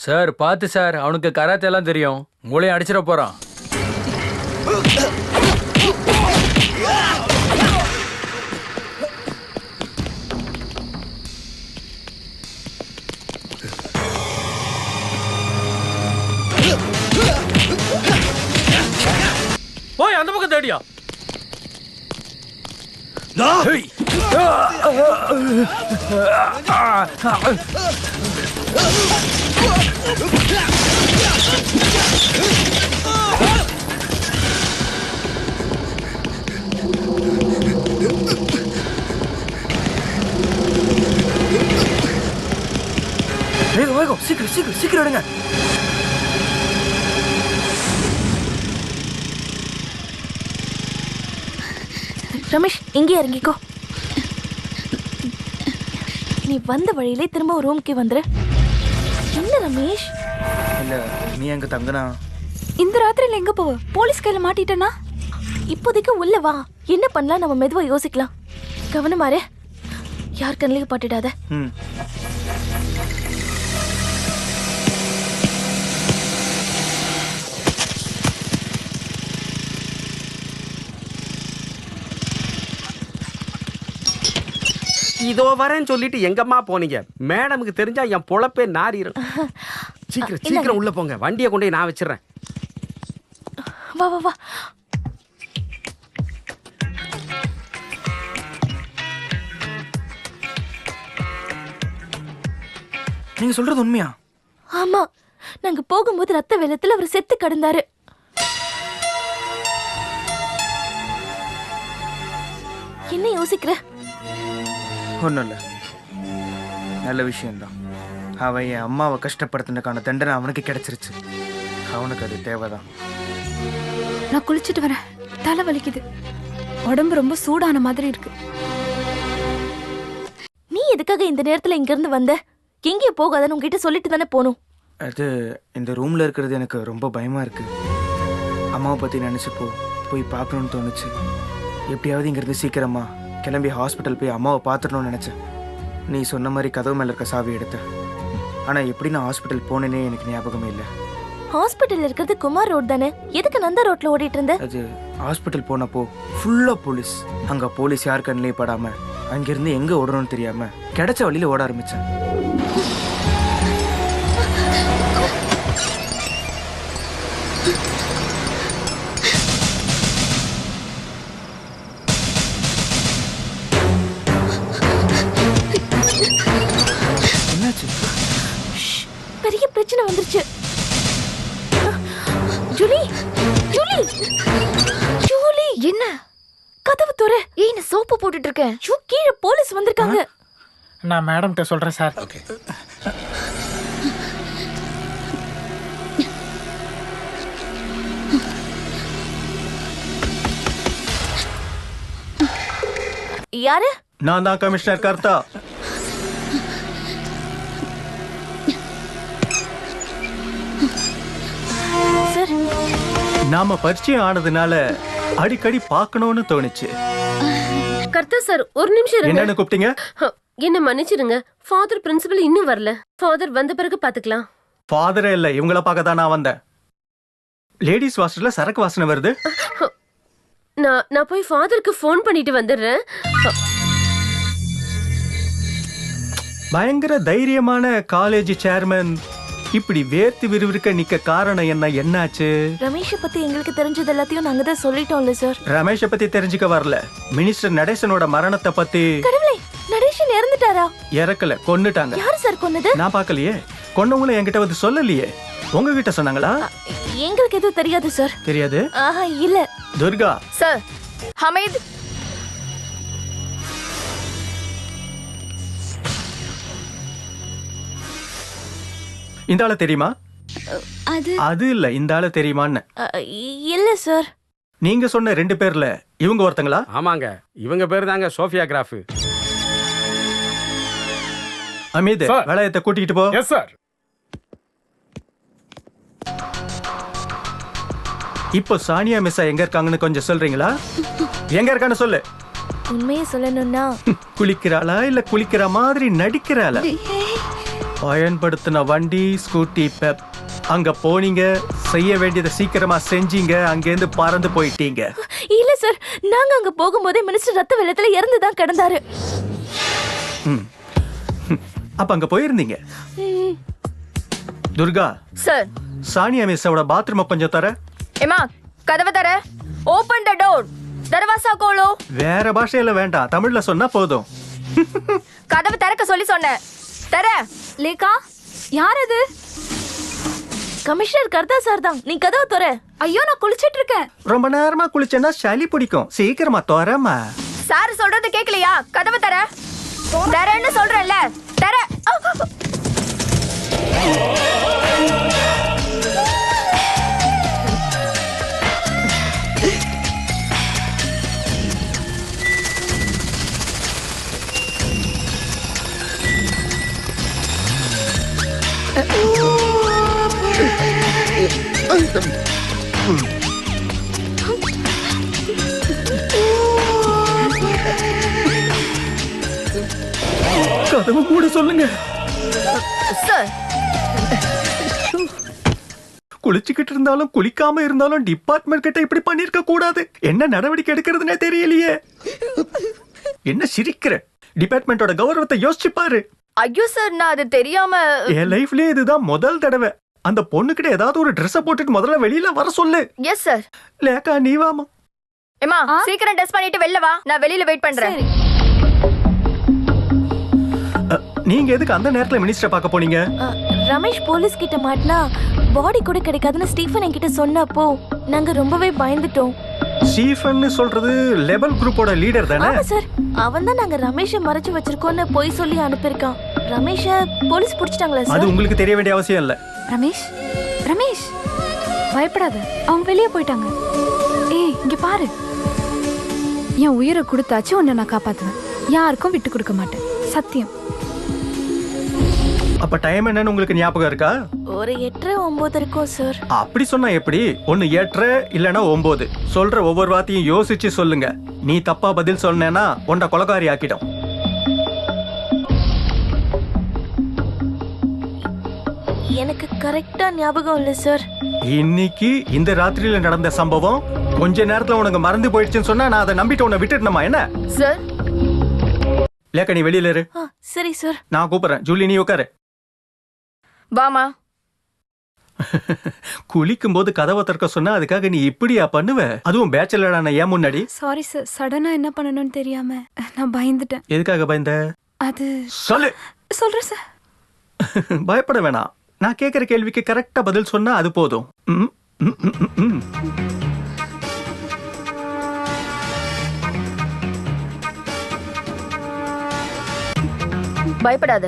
சார் பார்த்து சார், அவனுக்கு கராத்தே எல்லாம் தெரியும். உங்களையும் அடிச்சிட போறான். போய் அந்த பக்கம் தேடியா. வேகம் வேகம், சீக்கிரம் சீக்கிரம் சீக்கிரம் எடுங்க. ரமேஷ், இங்கே இறங்கிக்கோ. நீ வந்த வழியிலே திரும்ப ரூம்க்கு வந்துரு. என்ன ரமேஷ்? இல்ல நீ எங்க தங்கனா? இந்த ராத்திரில எங்க போவ? போலீஸ் கையில மாட்டிட்டனா? இப்போதைக்கு உள்ள வா. என்ன பண்ணலாம் நம்ம மெதுவா யோசிக்கலாம். கவனமாரு, யார் கண்ணிலையும் பட்டுடாத. இதோ வரேன்னு சொல்லிட்டு எங்கம்மா போனீங்க? மேடமுக்கு தெரிஞ்சா என் பொழப்பே நாரிடும். சீக்கிரம் சீக்கிரம் உள்ள போங்க, வண்டியை கொண்டு நான் வச்சிடறேன். வா வா வா. நீங்க சொல்றது உண்மையா? ஆமா, நாங்க போகும்போது ரத்த வெள்ளத்துல அவர் செத்து கிடந்தாரு. என்ன யோசிக்கிற? ஒன்றும் இல்லை, நல்ல விஷயம்தான். அவன் என் அம்மாவை கஷ்டப்படுத்தினதுக்கான தண்டனை அவனுக்கு கிடைச்சிருச்சு. அவனுக்கு அது தேவைதான். நான் குளிச்சுட்டு வரேன், தலை வலிக்குது, உடம்பு ரொம்ப சூடான மாதிரி இருக்கு. நீ எதுக்காக இந்த நேரத்துல இங்க இருந்து வந்த? எங்கேயும் போகாதன்னு உங்ககிட்ட சொல்லிட்டு தானே போகணும். அது இந்த ரூம்ல இருக்கிறது எனக்கு ரொம்ப பயமா இருக்கு. அம்மாவை பத்தி நினைச்சப்போ போய் பார்க்கணும்னு தோணுச்சு. எப்படியாவது இங்கிருந்து சீக்கிரமா கிளம்பி ஹாஸ்பிட்டல் போய் அம்மாவை பார்த்துடணும்னு நினைச்சேன். நீ சொன்ன மாதிரி கதவு மேல இருக்க சாவி எடுத்தேன். ஆனா எப்படி நான் ஹாஸ்பிட்டல் போனேனே எனக்கு ஞாபகமே இல்லை. ஹாஸ்பிட்டல் இருக்கிறது குமார் ரோட் தானே, எதுக்கு நந்தா ரோட்ல ஓடிட்டு இருந்த? அது ஹாஸ்பிட்டல் போனப்போ ஃபுல்லா போலீஸ். அங்க போலீஸ் யார் கண்ணிலே படாம அங்கிருந்து எங்க ஓடணும்னு தெரியாம கிடைச்ச வழியில ஓட ஆரம்பிச்சேன். என்னாச்சு? பெரிய பிரச்சனை வந்துருச்சு. Julie, Julie. இருக்கேன். கீழே போலீஸ் வந்திருக்காங்க. நான் மேடம் கிட்ட சொல்றேன் சார். யாரு? நான் தான் கமிஷனர் கர்த்தா. சார், நாம பரிச்சயம் ஆனதுனால அடிக்கடி பார்க்கணும்னு தோணுச்சு. கர்த்தா சார், ஒரு நிமிஷம் இருங்க. என்னன்னு கூப்பிட்டீங்க? என்ன மன்னிச்சிருங்க, ஃபாதர் பிரின்சிபல் இன்னும் வரல. ஃபாதர் வந்த பிறகு பாத்துக்கலாம். ஃபாதரே இல்ல, இவங்கள பார்க்க தான் நான் வந்தேன். லேடிஸ் வாஷ்டர்ல சரக்கு வாசனை வருது. நான் போய் ஃபாதருக்கு ஃபோன் பண்ணிட்டு வந்துடுறேன். பயங்கர தைரியமான காலேஜ் சேர்மன் இப்படி வேர்த்து விறுவிறுக்க நிக்க காரணம் என்ன? என்னாச்சு? ரமேஷை பத்தி எங்களுக்கு தெரிஞ்சது எல்லாத்தையும் நாங்க தான் சொல்லிட்டோம்ல சார். ரமேஷை பத்தி தெரிஞ்சுக்க வரல, மினிஸ்டர் நடேசனோட மரணத்தை பத்தி. கடவுளே, நடேசன் இறந்துட்டாரா? இறக்கல, கொன்னுட்டாங்க. யாரு சார் கொன்னது? நான் பார்க்கலையே. கொன்னவங்களும் என்கிட்ட வந்து சொல்லலையே. உங்ககிட்ட சொன்னாங்களா? எங்களுக்கு எதுவும் தெரியாது சார். தெரியாது? ஆஹா, இல்ல. துர்கா சார். ஹமீத், இந்த ஆள தெரியுமா? அது இல்ல, இந்த ஆள தெரியுமான்னு. இல்ல சார். நீங்க சொன்ன 2 பேர்ல இவங்க ஒருத்தங்களா? ஆமாங்க, இவங்க பேர் தாங்க சோஃபியா கிராஃப். அமீத், வேலையத்தை கூட்டிட்டு போ. Yes sir. இப்போ சானியா மிஸ்ஸா எங்க இருக்காங்கன்னு கொஞ்சம் சொல்றீங்களா? எங்க இருக்கான்னு சொல்லு. உண்மையை சொல்லணும்னா குளிக்கிறாளா இல்ல குளிக்கிற மாதிரி நடிக்கிறாளா? பயன்படுத்தின வண்டி ஸ்கூட்டி பெப். அங்க போனீங்க, செய்ய வேண்டியதை சீக்கிரமா செஞ்சீங்க, அங்கேருந்து பறந்து போயிட்டீங்க. இல்ல சார், நாங்க அங்க போகும்போதே மினிஸ்டர் ரத்த வெள்ளத்துல இறந்துதான் கிடந்தாரு. அப்ப அங்க போயிருந்தீங்க. துர்கா சார். சானியா மிஸ்ஸோட பாத்ரூம் கொஞ்சம் தர. ஏமா, கதவை தர. ஓபன் தி டோர். தர்வாசா கோலோ. வேற பாஷையில வேண்டாம், தமிழ்ல சொன்னா போதும். கதவை திறக்க சொல்லி சொன்னேன். தர. லேகா, யார் அது? கமிஷனர் கர்த்தா சார் தான். நீ கதவை தர. ஐயோ, நான் குளிச்சிட்டு இருக்கேன். ரொம்ப நேரமா குளிச்சேன்னா சளி பிடிக்கும், சீக்கிரமா தரமா. சார் சொல்றது கேக்கலையா? கதவை தர. தரேன்னு சொல்றேன்ல. தர. கதவு மூட சொல்லுங்க சார். குளிச்சுக்கிட்டு இருந்தாலும் குளிக்காம இருந்தாலும் டிபார்ட்மெண்ட் கிட்ட இப்படி பண்ணிருக்க கூடாது. என்ன நடவடிக்கை எடுக்கிறதுனே தெரியலையே. என்ன சிரிக்கிற? டிபார்ட்மெண்டோட கௌரவத்தை யோசிச்சு பாரு. ஐயோ சார், நான் அது தெரியாம. என் லைஃப்லயே இதுதான் முதல் தடவை. அந்த பொண்ணுகிட்ட ஏதாவது ஒரு ட்ரெஸ் போட்டுட்டு முதல்ல வெளியில வர சொல்லு. Yes sir. லேக்கா, நீ வாமா. ஏமா, சீக்கிரம் ட்ரெஸ் பண்ணிட்டு வெளில வா, நான் வெளியில வெயிட் பண்றேன். நீங்க எதுக்கு அந்த நேரத்துல மினிஸ்டர் பார்க்க போனீங்க? ரமேஷ் போலீஸ் கிட்ட மாட்டினா பாடி கூட கிடைக்காதுன்னு ஸ்டீஃபன் என்கிட்ட சொன்னப்போ நாங்க ரொம்பவே பயந்துட்டோம். ஸ்டீஃபன் சொல்றது லெவல் குரூப்போட லீடர் தானே? ஆமா சார், அவன் தான் நாங்க ரமேஷை மறைச்சு வச்சிருக்கோம்னு போய் சொல்லி அனுப்பியிருக்கான். ரமேஷை போலீஸ் பிடிச்சிட்டாங்களா சார்? அது உங்களுக்கு தெரிய வேண்டிய அவசியம் இல்ல. ரமேஷ், ரமேஷ் பயப்படாத, அவங்க வெளியே போயிட்டாங்க. ஏய், இங்க பாரு, என் உயிரை கொடுத்தாச்சு உன்னை நான் காப்பாத்துவேன். யாருக்கும் விட்டு கொடுக்க மாட்டேன், சத்தியம். அப்ப டைம் என்னன்னு உங்களுக்கு ஞாபகம் இருக்கா? ஒரு 8:09 இருக்கும் சார். அப்படி சொன்னா எப்படி? ஒன்னு 8 இல்லனா 9. சொல்ற ஒவ்வொரு வார்த்தையும் யோசிச்சு சொல்லுங்க. நீ தப்பா பதில் சொன்னேன்னா உன்னை கொலைகாரி ஆக்கிடும். எனக்கு கரெக்டா ஞாபகம் இல்ல சார். இன்னைக்கு இந்த ராத்திரியில நடந்த சம்பவம் கொஞ்ச நேரத்துல உனக்கு மறந்து போயிடுச்சுன்னு சொன்னா நான் அதை நம்பிட்டு உன்னை விட்டுட்டணுமா என்ன? சார். லேக்கா, நீ வெளியில இரு. சரி சார். நான் கூப்பிடுறேன். ஜூலி, நீ உட்காரு. வாமா. குளிக்கும் போது கதவை திறக்க சொன்னா அதுக்காக நீ இப்படியா பண்ணுவ? அதுவும் பேச்சலரான ஏன் முன்னாடி? சாரி சார், சடனா என்ன பண்ணணும்னு தெரியாம நான் பயந்துட்டேன். எதுக்காக பயந்த? அது சொல்லு. சொல்றேன் சார். பயப்பட வேணாம். நான் கேட்கிற கேள்விக்கு கரெக்டா பதில் சொன்னா அது போதும். பயப்படாத.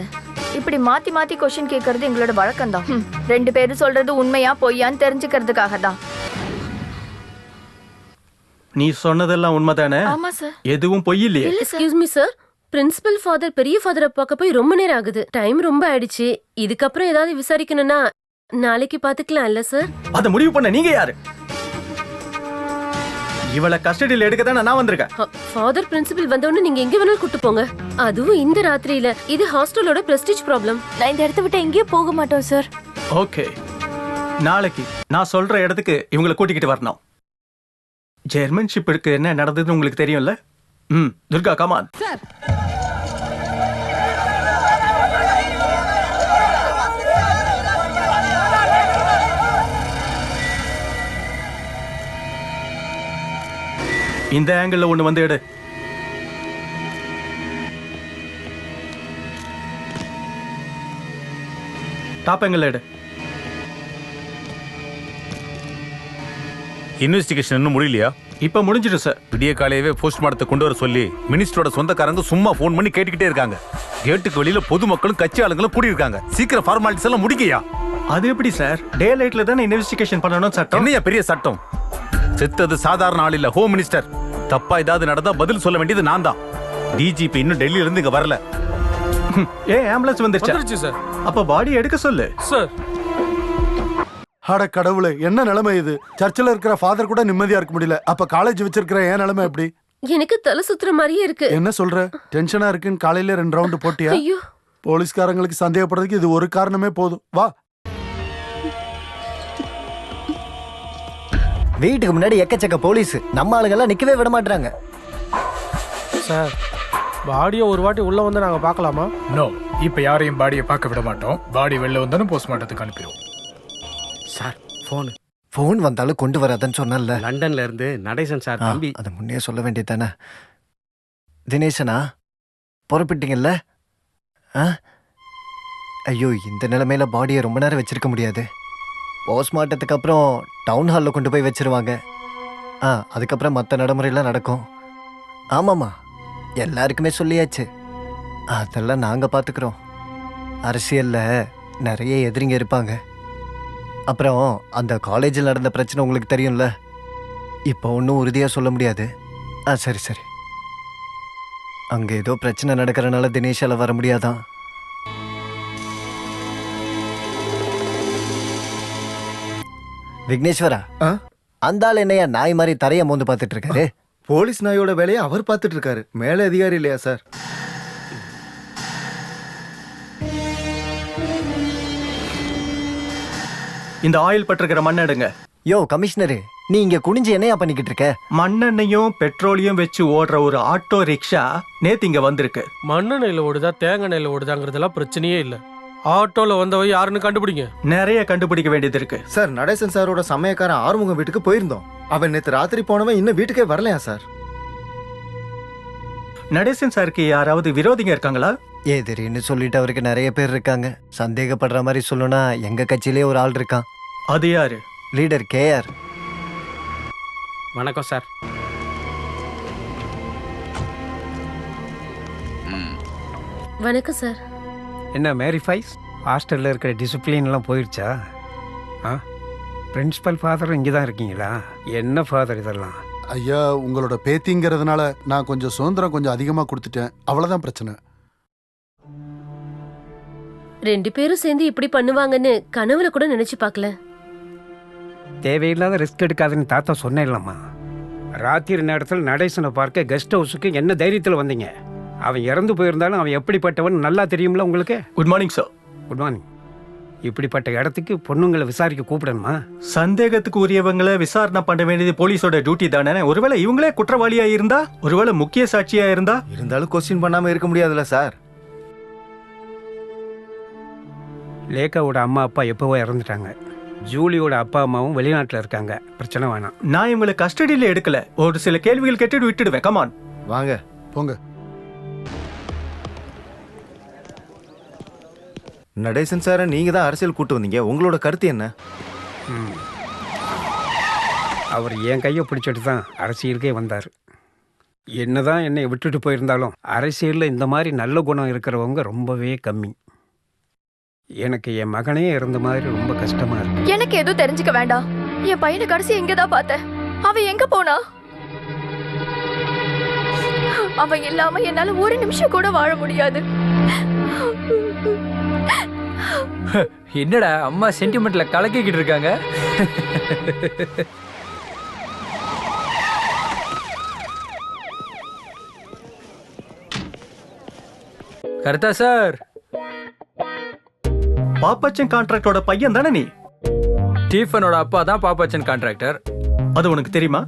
இப்படி மாத்தி மாத்தி கொஸ்டின் கேட்கறது எங்களோட வழக்கம்தான். 2 பேரும் சொல்றது உண்மையா பொய்யான்னு தெரிஞ்சுக்கிறதுக்காக தான். நீ சொன்னதெல்லாம் உண்மைதானே? ஆமா சார். எதுவும் பொய் இல்லையே? Excuse me sir, principal father பெரிய ஃபாதரை பார்க்க போய் ரொம்ப நேரம் ஆகுது. டைம் ரொம்ப ஆயிடுச்சு. இதுக்கப்புறம் ஏதாவது விசாரிக்கணும்னா நாளைக்கு பாத்துக்கலாம் இல்ல சார்? அத முடிவு பண்ண நீங்க யாரு? இவளை கஸ்டடியில் எடுக்க தான் நான் வந்திருக்கேன். ஃபாதர் பிரின்சிபல் வந்தோன்னு நீங்க எங்க வேணாலும் கூட்டு போங்க. அதுவும் இந்த ராத்திரியில. இது ஹாஸ்டலோட பிரஸ்டீஜ் ப்ராப்ளம். நான் இந்த இடத்த விட்டு எங்கேயும் போக மாட்டோம் சார். ஓகே, நாளைக்கு நான் சொல்ற இடத்துக்கு இவங்களை கூட்டிக்கிட்டு வரணும். ஜெர்மன்ஷிப்புக்கு என்ன நடந்ததுன்னு உங்களுக்கு தெரியும்ல? துர்கா கமான். இந்த ஆங்கிள் ஒண்ணு வந்து எடு. டாப் ஆங்கிள் எடு. இன்வெஸ்டிகேஷன் இன்னும் முடியலையா? இப்ப முடிஞ்சிடும் சார். விடிய காலையவே போஸ்ட்மார்ட்டத்தை கொண்டு வர சொல்லி மினிஸ்டரோட சொந்தக்காரங்க சும்மா போன் பண்ணி கேட்டுக்கிட்டே இருக்காங்க. கேட்டுக்கு வெளியில பொதுமக்களும் கட்சி ஆளுங்களும் கூடி இருக்காங்க. சீக்கிரம் ஃபார்மாலிட்டிஸ் எல்லாம் முடிக்கையா? அது எப்படி சார்? டே லைட்ல தானே இன்வெஸ்டிகேஷன் பண்ணணும் சட்டம். என்னையா பெரிய சட்டம்? செத்தது சாதாரண ஆள் இல்ல, ஹோம் மினிஸ்டர். தப்பா ஏதாவது நடந்தா பதில் சொல்ல வேண்டியது நான் தான். டிஜிபி இன்னும் டெல்லியில இருந்து இங்க வரல. ஆம்புலன்ஸ் வந்துருச்சு சார். அப்ப பாடி எடுக்க சொல்லு சார். அட கடவுளே, என்ன நிலைமை இது? சர்ச்சில் இருக்கிற ஃபாதர் கூட நிம்மதியா இருக்க முடியல. அப்ப காலேஜ் வச்சிருக்கிற ஏன் நிலைமை எப்படி? எனக்கு தலை சுத்துற மாதிரியே இருக்கு. என்ன சொல்ற? டென்ஷனா இருக்குன்னு காலையில 2 ரவுண்ட் போட்டியா? ஐயோ, போலீஸ்காரங்களுக்கு சந்தேகப்படுறதுக்கு இது ஒரு காரணமே போதும். வா. வீட்டுக்கு முன்னாடி எக்கச்சக்க போலீஸ். நம்ம ஆளுங்கெல்லாம் நிக்கவே விட மாட்டாங்க. சார், பாடியை ஒரு வாட்டி உள்ள வந்து நாங்க பார்க்கலாமா? நோ, இப்ப யாரையும் பாடியை பார்க்க விட மாட்டோம். பாடி வெளில வந்தாலும் போஸ்ட்மார்ட்டத்துக்கு அனுப்பிடுவோம். சார், ஃபோன் வந்தாலும் கொண்டு வராதன்னு சொன்னல. லண்டன்ல இருந்து நடேசன் சார் தம்பி. அதை முன்னே சொல்ல வேண்டியது தானே. தினேசனா, புறப்பட்டீங்கல்ல? ஐயோ, இந்த நிலைமையில பாடியை ரொம்ப நேரம் வச்சிருக்க முடியாது. போஸ்ட்மார்ட்டத்துக்கு அப்புறம் டவுன் ஹாலில் கொண்டு போய் வச்சிருவாங்க. அதுக்கப்புறம் மற்ற நடைமுறையெல்லாம் நடக்கும். ஆமாம்மா, எல்லாருக்குமே சொல்லியாச்சு. அதெல்லாம் நாங்கள் பார்த்துக்குறோம். அரசியலில் நிறைய எதிரிங்க இருப்பாங்க. அப்புறம் அந்த காலேஜில் நடந்த பிரச்சனை உங்களுக்கு தெரியும்ல. இப்போ ஒன்றும் உறுதியாக சொல்ல முடியாது. சரி சரி. அங்கே ஏதோ பிரச்சனை நடக்கிறனால தினேஷால் வர முடியாதான். விக்னேஸ்வரா, அந்த ஆள் என்னையா நாய் மாதிரி தரைய மோந்து பார்த்துட்டு இருக்காரு? போலீஸ் நாயோட வேலையை அவர் பார்த்துட்டு இருக்காரு. மேலே அதிகாரி இல்லையா சார்? இந்த ஆயில் பட்டிருக்கிற மண் எடுங்க. யோ கமிஷனரு, நீ இங்க குனிஞ்சு என்னையா பண்ணிக்கிட்டு இருக்க? மண்ணெண்ணையும் பெட்ரோலியம் வச்சு ஓடுற ஒரு ஆட்டோ ரிக்ஷா நேத்து இங்க வந்திருக்கு. மண்ணெண்ணெயில ஓடுதா தேங்காய் எண்ணெயில ஓடுதாங்கிறதெல்லாம் பிரச்சனையே இல்லை. ஆட்டோல வந்தவ யாருன்னு கண்டுபிடிங்க. நிறைய கண்டுபிடிக்க வேண்டியது இருக்கு சார். நடேசன் சாரோட சமயக்காரன் ஆறுமுகம் வீட்டுக்கு போயிருந்தோம். அவன் நேற்று ராத்திரி போனவன் இன்னும் வீட்டுக்கே வரலையா சார்? நடேசன் சாருக்கு யாராவது விரோதிங்க இருக்காங்களா? எதிரின்னு சொல்லிட்டு அவருக்கு நிறைய பேர் இருக்காங்க. சந்தேகப்படுற மாதிரி சொல்லணும்னா எங்க கட்சியிலே ஒரு ஆள் இருக்கான். அது யாரு? Leader KR. வணக்கம் சார். வணக்கம் சார். என்ன மேரி ஃபைஸ், ஹாஸ்டலில் இருக்கிற டிசிப்ளின் எல்லாம் போயிடுச்சா? பிரின்சிபல் ஃபாதரும் இங்கே தான் இருக்கீங்களா? என்ன ஃபாதர் இதெல்லாம்? ஐயா, உங்களோட பேத்திங்கிறதுனால நான் கொஞ்சம் சுதந்திரம் கொஞ்சம் அதிகமாக கொடுத்துட்டேன். அவ்வளோதான் பிரச்சனை. 2 பேரும் சேர்ந்து இப்படி பண்ணுவாங்கன்னு கனவுல கூட நினைச்சு பார்க்கல. தேவையில்லாத ரிஸ்க் எடுக்காதுன்னு தாத்தா சொன்னேன்லம்மா. ராத்திரி நேரத்தில் நடேசனை பார்க்க கெஸ்ட் ஹவுஸுக்கு என்ன தைரியத்தில் வந்தீங்க? அவன் இறந்து போயிருந்தாலும் அவன் எப்படிப்பட்டவன் நல்லா தெரியும்ல உங்களுக்கு. Good morning sir. Good morning. இப்படிப்பட்ட இடத்துக்கு பொண்ணுங்களை விசாரிக்க கூப்பிடணுமா? சந்தேகத்துக்கு உரியவங்களை விசாரணை பண்ண வேண்டியது போலீஸோட டியூட்டி தானே. ஒருவேளை இவங்களே குற்றவாளியா இருந்தா, ஒருவேளை முக்கிய சாட்சியா இருந்தாலும் கொஸ்டின் பண்ணாம இருக்க முடியாதுல்ல சார். லேகாவோட அம்மா அப்பா எப்போவோ இறந்துட்டாங்க. ஜூலியோட அப்பா அம்மாவும் வெளிநாட்டில் இருக்காங்க. பிரச்சனை வேணாம். நான் இவங்களை கஸ்டடியில் எடுக்கல. ஒரு சில கேள்விகள் கேட்டுட்டு விட்டுடுவேன். கமான் வாங்க போங்க. நடேசன் சாரை நீங்க தான் அரசியல் கூட்டு வந்தீங்க. உங்களோட கருத்து என்ன? அவர் என் கையை பிடிச்சிட்டு தான் அரசியலுக்கே வந்தார். என்னதான் என்னை விட்டுட்டு போயிருந்தாலும் அரசியலில் இந்த மாதிரி நல்ல குணம் இருக்கிறவங்க ரொம்பவே கம்மி. எனக்கு என் மகனே இருந்த மாதிரி ரொம்ப கஷ்டமா இருக்கு. எனக்கு எதுவும் தெரிஞ்சுக்க வேண்டாம். என் பையனை கடைசி எங்கதான் பார்த்தேன். அவன் எங்க போனா? அவன் இல்லாம என்னால ஒரு நிமிஷம் கூட வாழ முடியாது. என்னடா அம்மா சென்டிமெண்ட்ல கலக்கிக்கிட்டு இருக்காங்க. கரெக்டா சார்? பாப்பச்சன் கான்ட்ராக்டோட பையன் தானே நீ? ஸ்டீஃபனோட அப்பா தான் பாப்பச்சன் கான்ட்ராக்டர். அது உனக்கு தெரியுமா?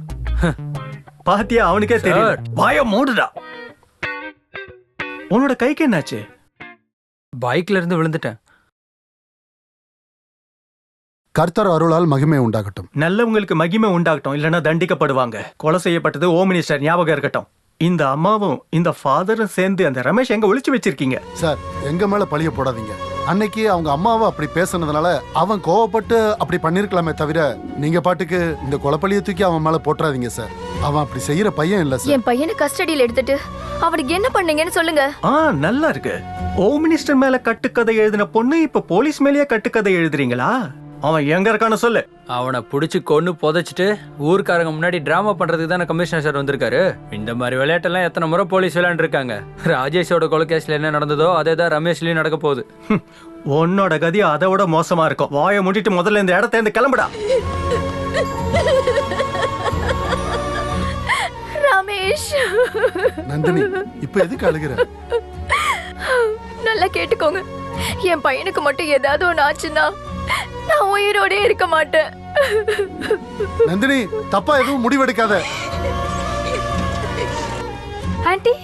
பாத்தியா, அவனுக்கே தெரியும். வாய மூடுடா. உன்னோட கைக்கு என்னாச்சு? பைக்ல இருந்து விழுந்துட்டேன். கர்த்தர் அருளால் மகிமை உண்டாகட்டும். நல்லவங்களுக்கு மகிமை உண்டாகட்டும், இல்லைன்னா தண்டிக்கப்படுவாங்க. கொலை செய்யப்பட்டது ஹோம் மினிஸ்டர், ஞாபகம் இருக்கட்டும். இந்த அம்மாவும் இந்த ஃபாதரும் சேர்ந்து அந்த ரமேஷ் எங்க ஒளிச்சு வச்சிருக்கீங்க? சார், எங்க மேல பழிய போடாதீங்க. அன்னைக்கு அவங்க அம்மாவை அப்படி பேசுனதுனால அவன் கோவப்பட்டு அப்படி பண்ணிருக்கலாமே தவிர நீங்க பாட்டுக்கு இந்த கொலைப்பழிய தூக்கி அவன் மேல போட்டுறாதீங்க சார். அவன் அப்படி செய்யற பையன் இல்ல சார். என் பையனை கஸ்டடியில் எடுத்துட்டு அவனுக்கு என்ன பண்ணீங்கன்னு சொல்லுங்க. நல்லா இருக்கு. ஹோம் மினிஸ்டர் மேல கட்டுக்கதை எழுதின பொண்ணு இப்ப போலீஸ் மேலேயே கட்டுக்கதை எழுதுறீங்களா? அவன் எங்க இருக்கான்னு சொல்லு. அவனை புடிச்சு கொன்னு புதைச்சிட்டு ஊருக்காரங்க முன்னாடி டிராமா பண்றதுக்கு தானே கமிஷனர் சார் வந்திருக்காரு. இந்த மாதிரி விளையாட்டெல்லாம் எத்தனை முறை போலீஸ் விளையாண்டு இருக்காங்க. ராஜேஷோட கொலை கேஸ்ல என்ன நடந்ததோ அதே தான் ரமேஷ்லயும் நடக்க போகுது. உன்னோட கதி அதை விட மோசமா இருக்கும். வாயை மூடிட்டு முதல்ல இந்த இடத்த இருந்து கிளம்புடா. ரமேஷ். நந்தினி, இப்ப எதுக்கு அழுகுற? நல்லா கேட்டுக்கோங்க. என் பையனுக்கு மட்டும் ஏதாவது ஒண்ணு ஆச்சுன்னா நான் உயிரோட இருக்க மாட்டேன். நந்தினி, தப்பா எதுவும் முடிவெடுக்காத. ஆண்டி,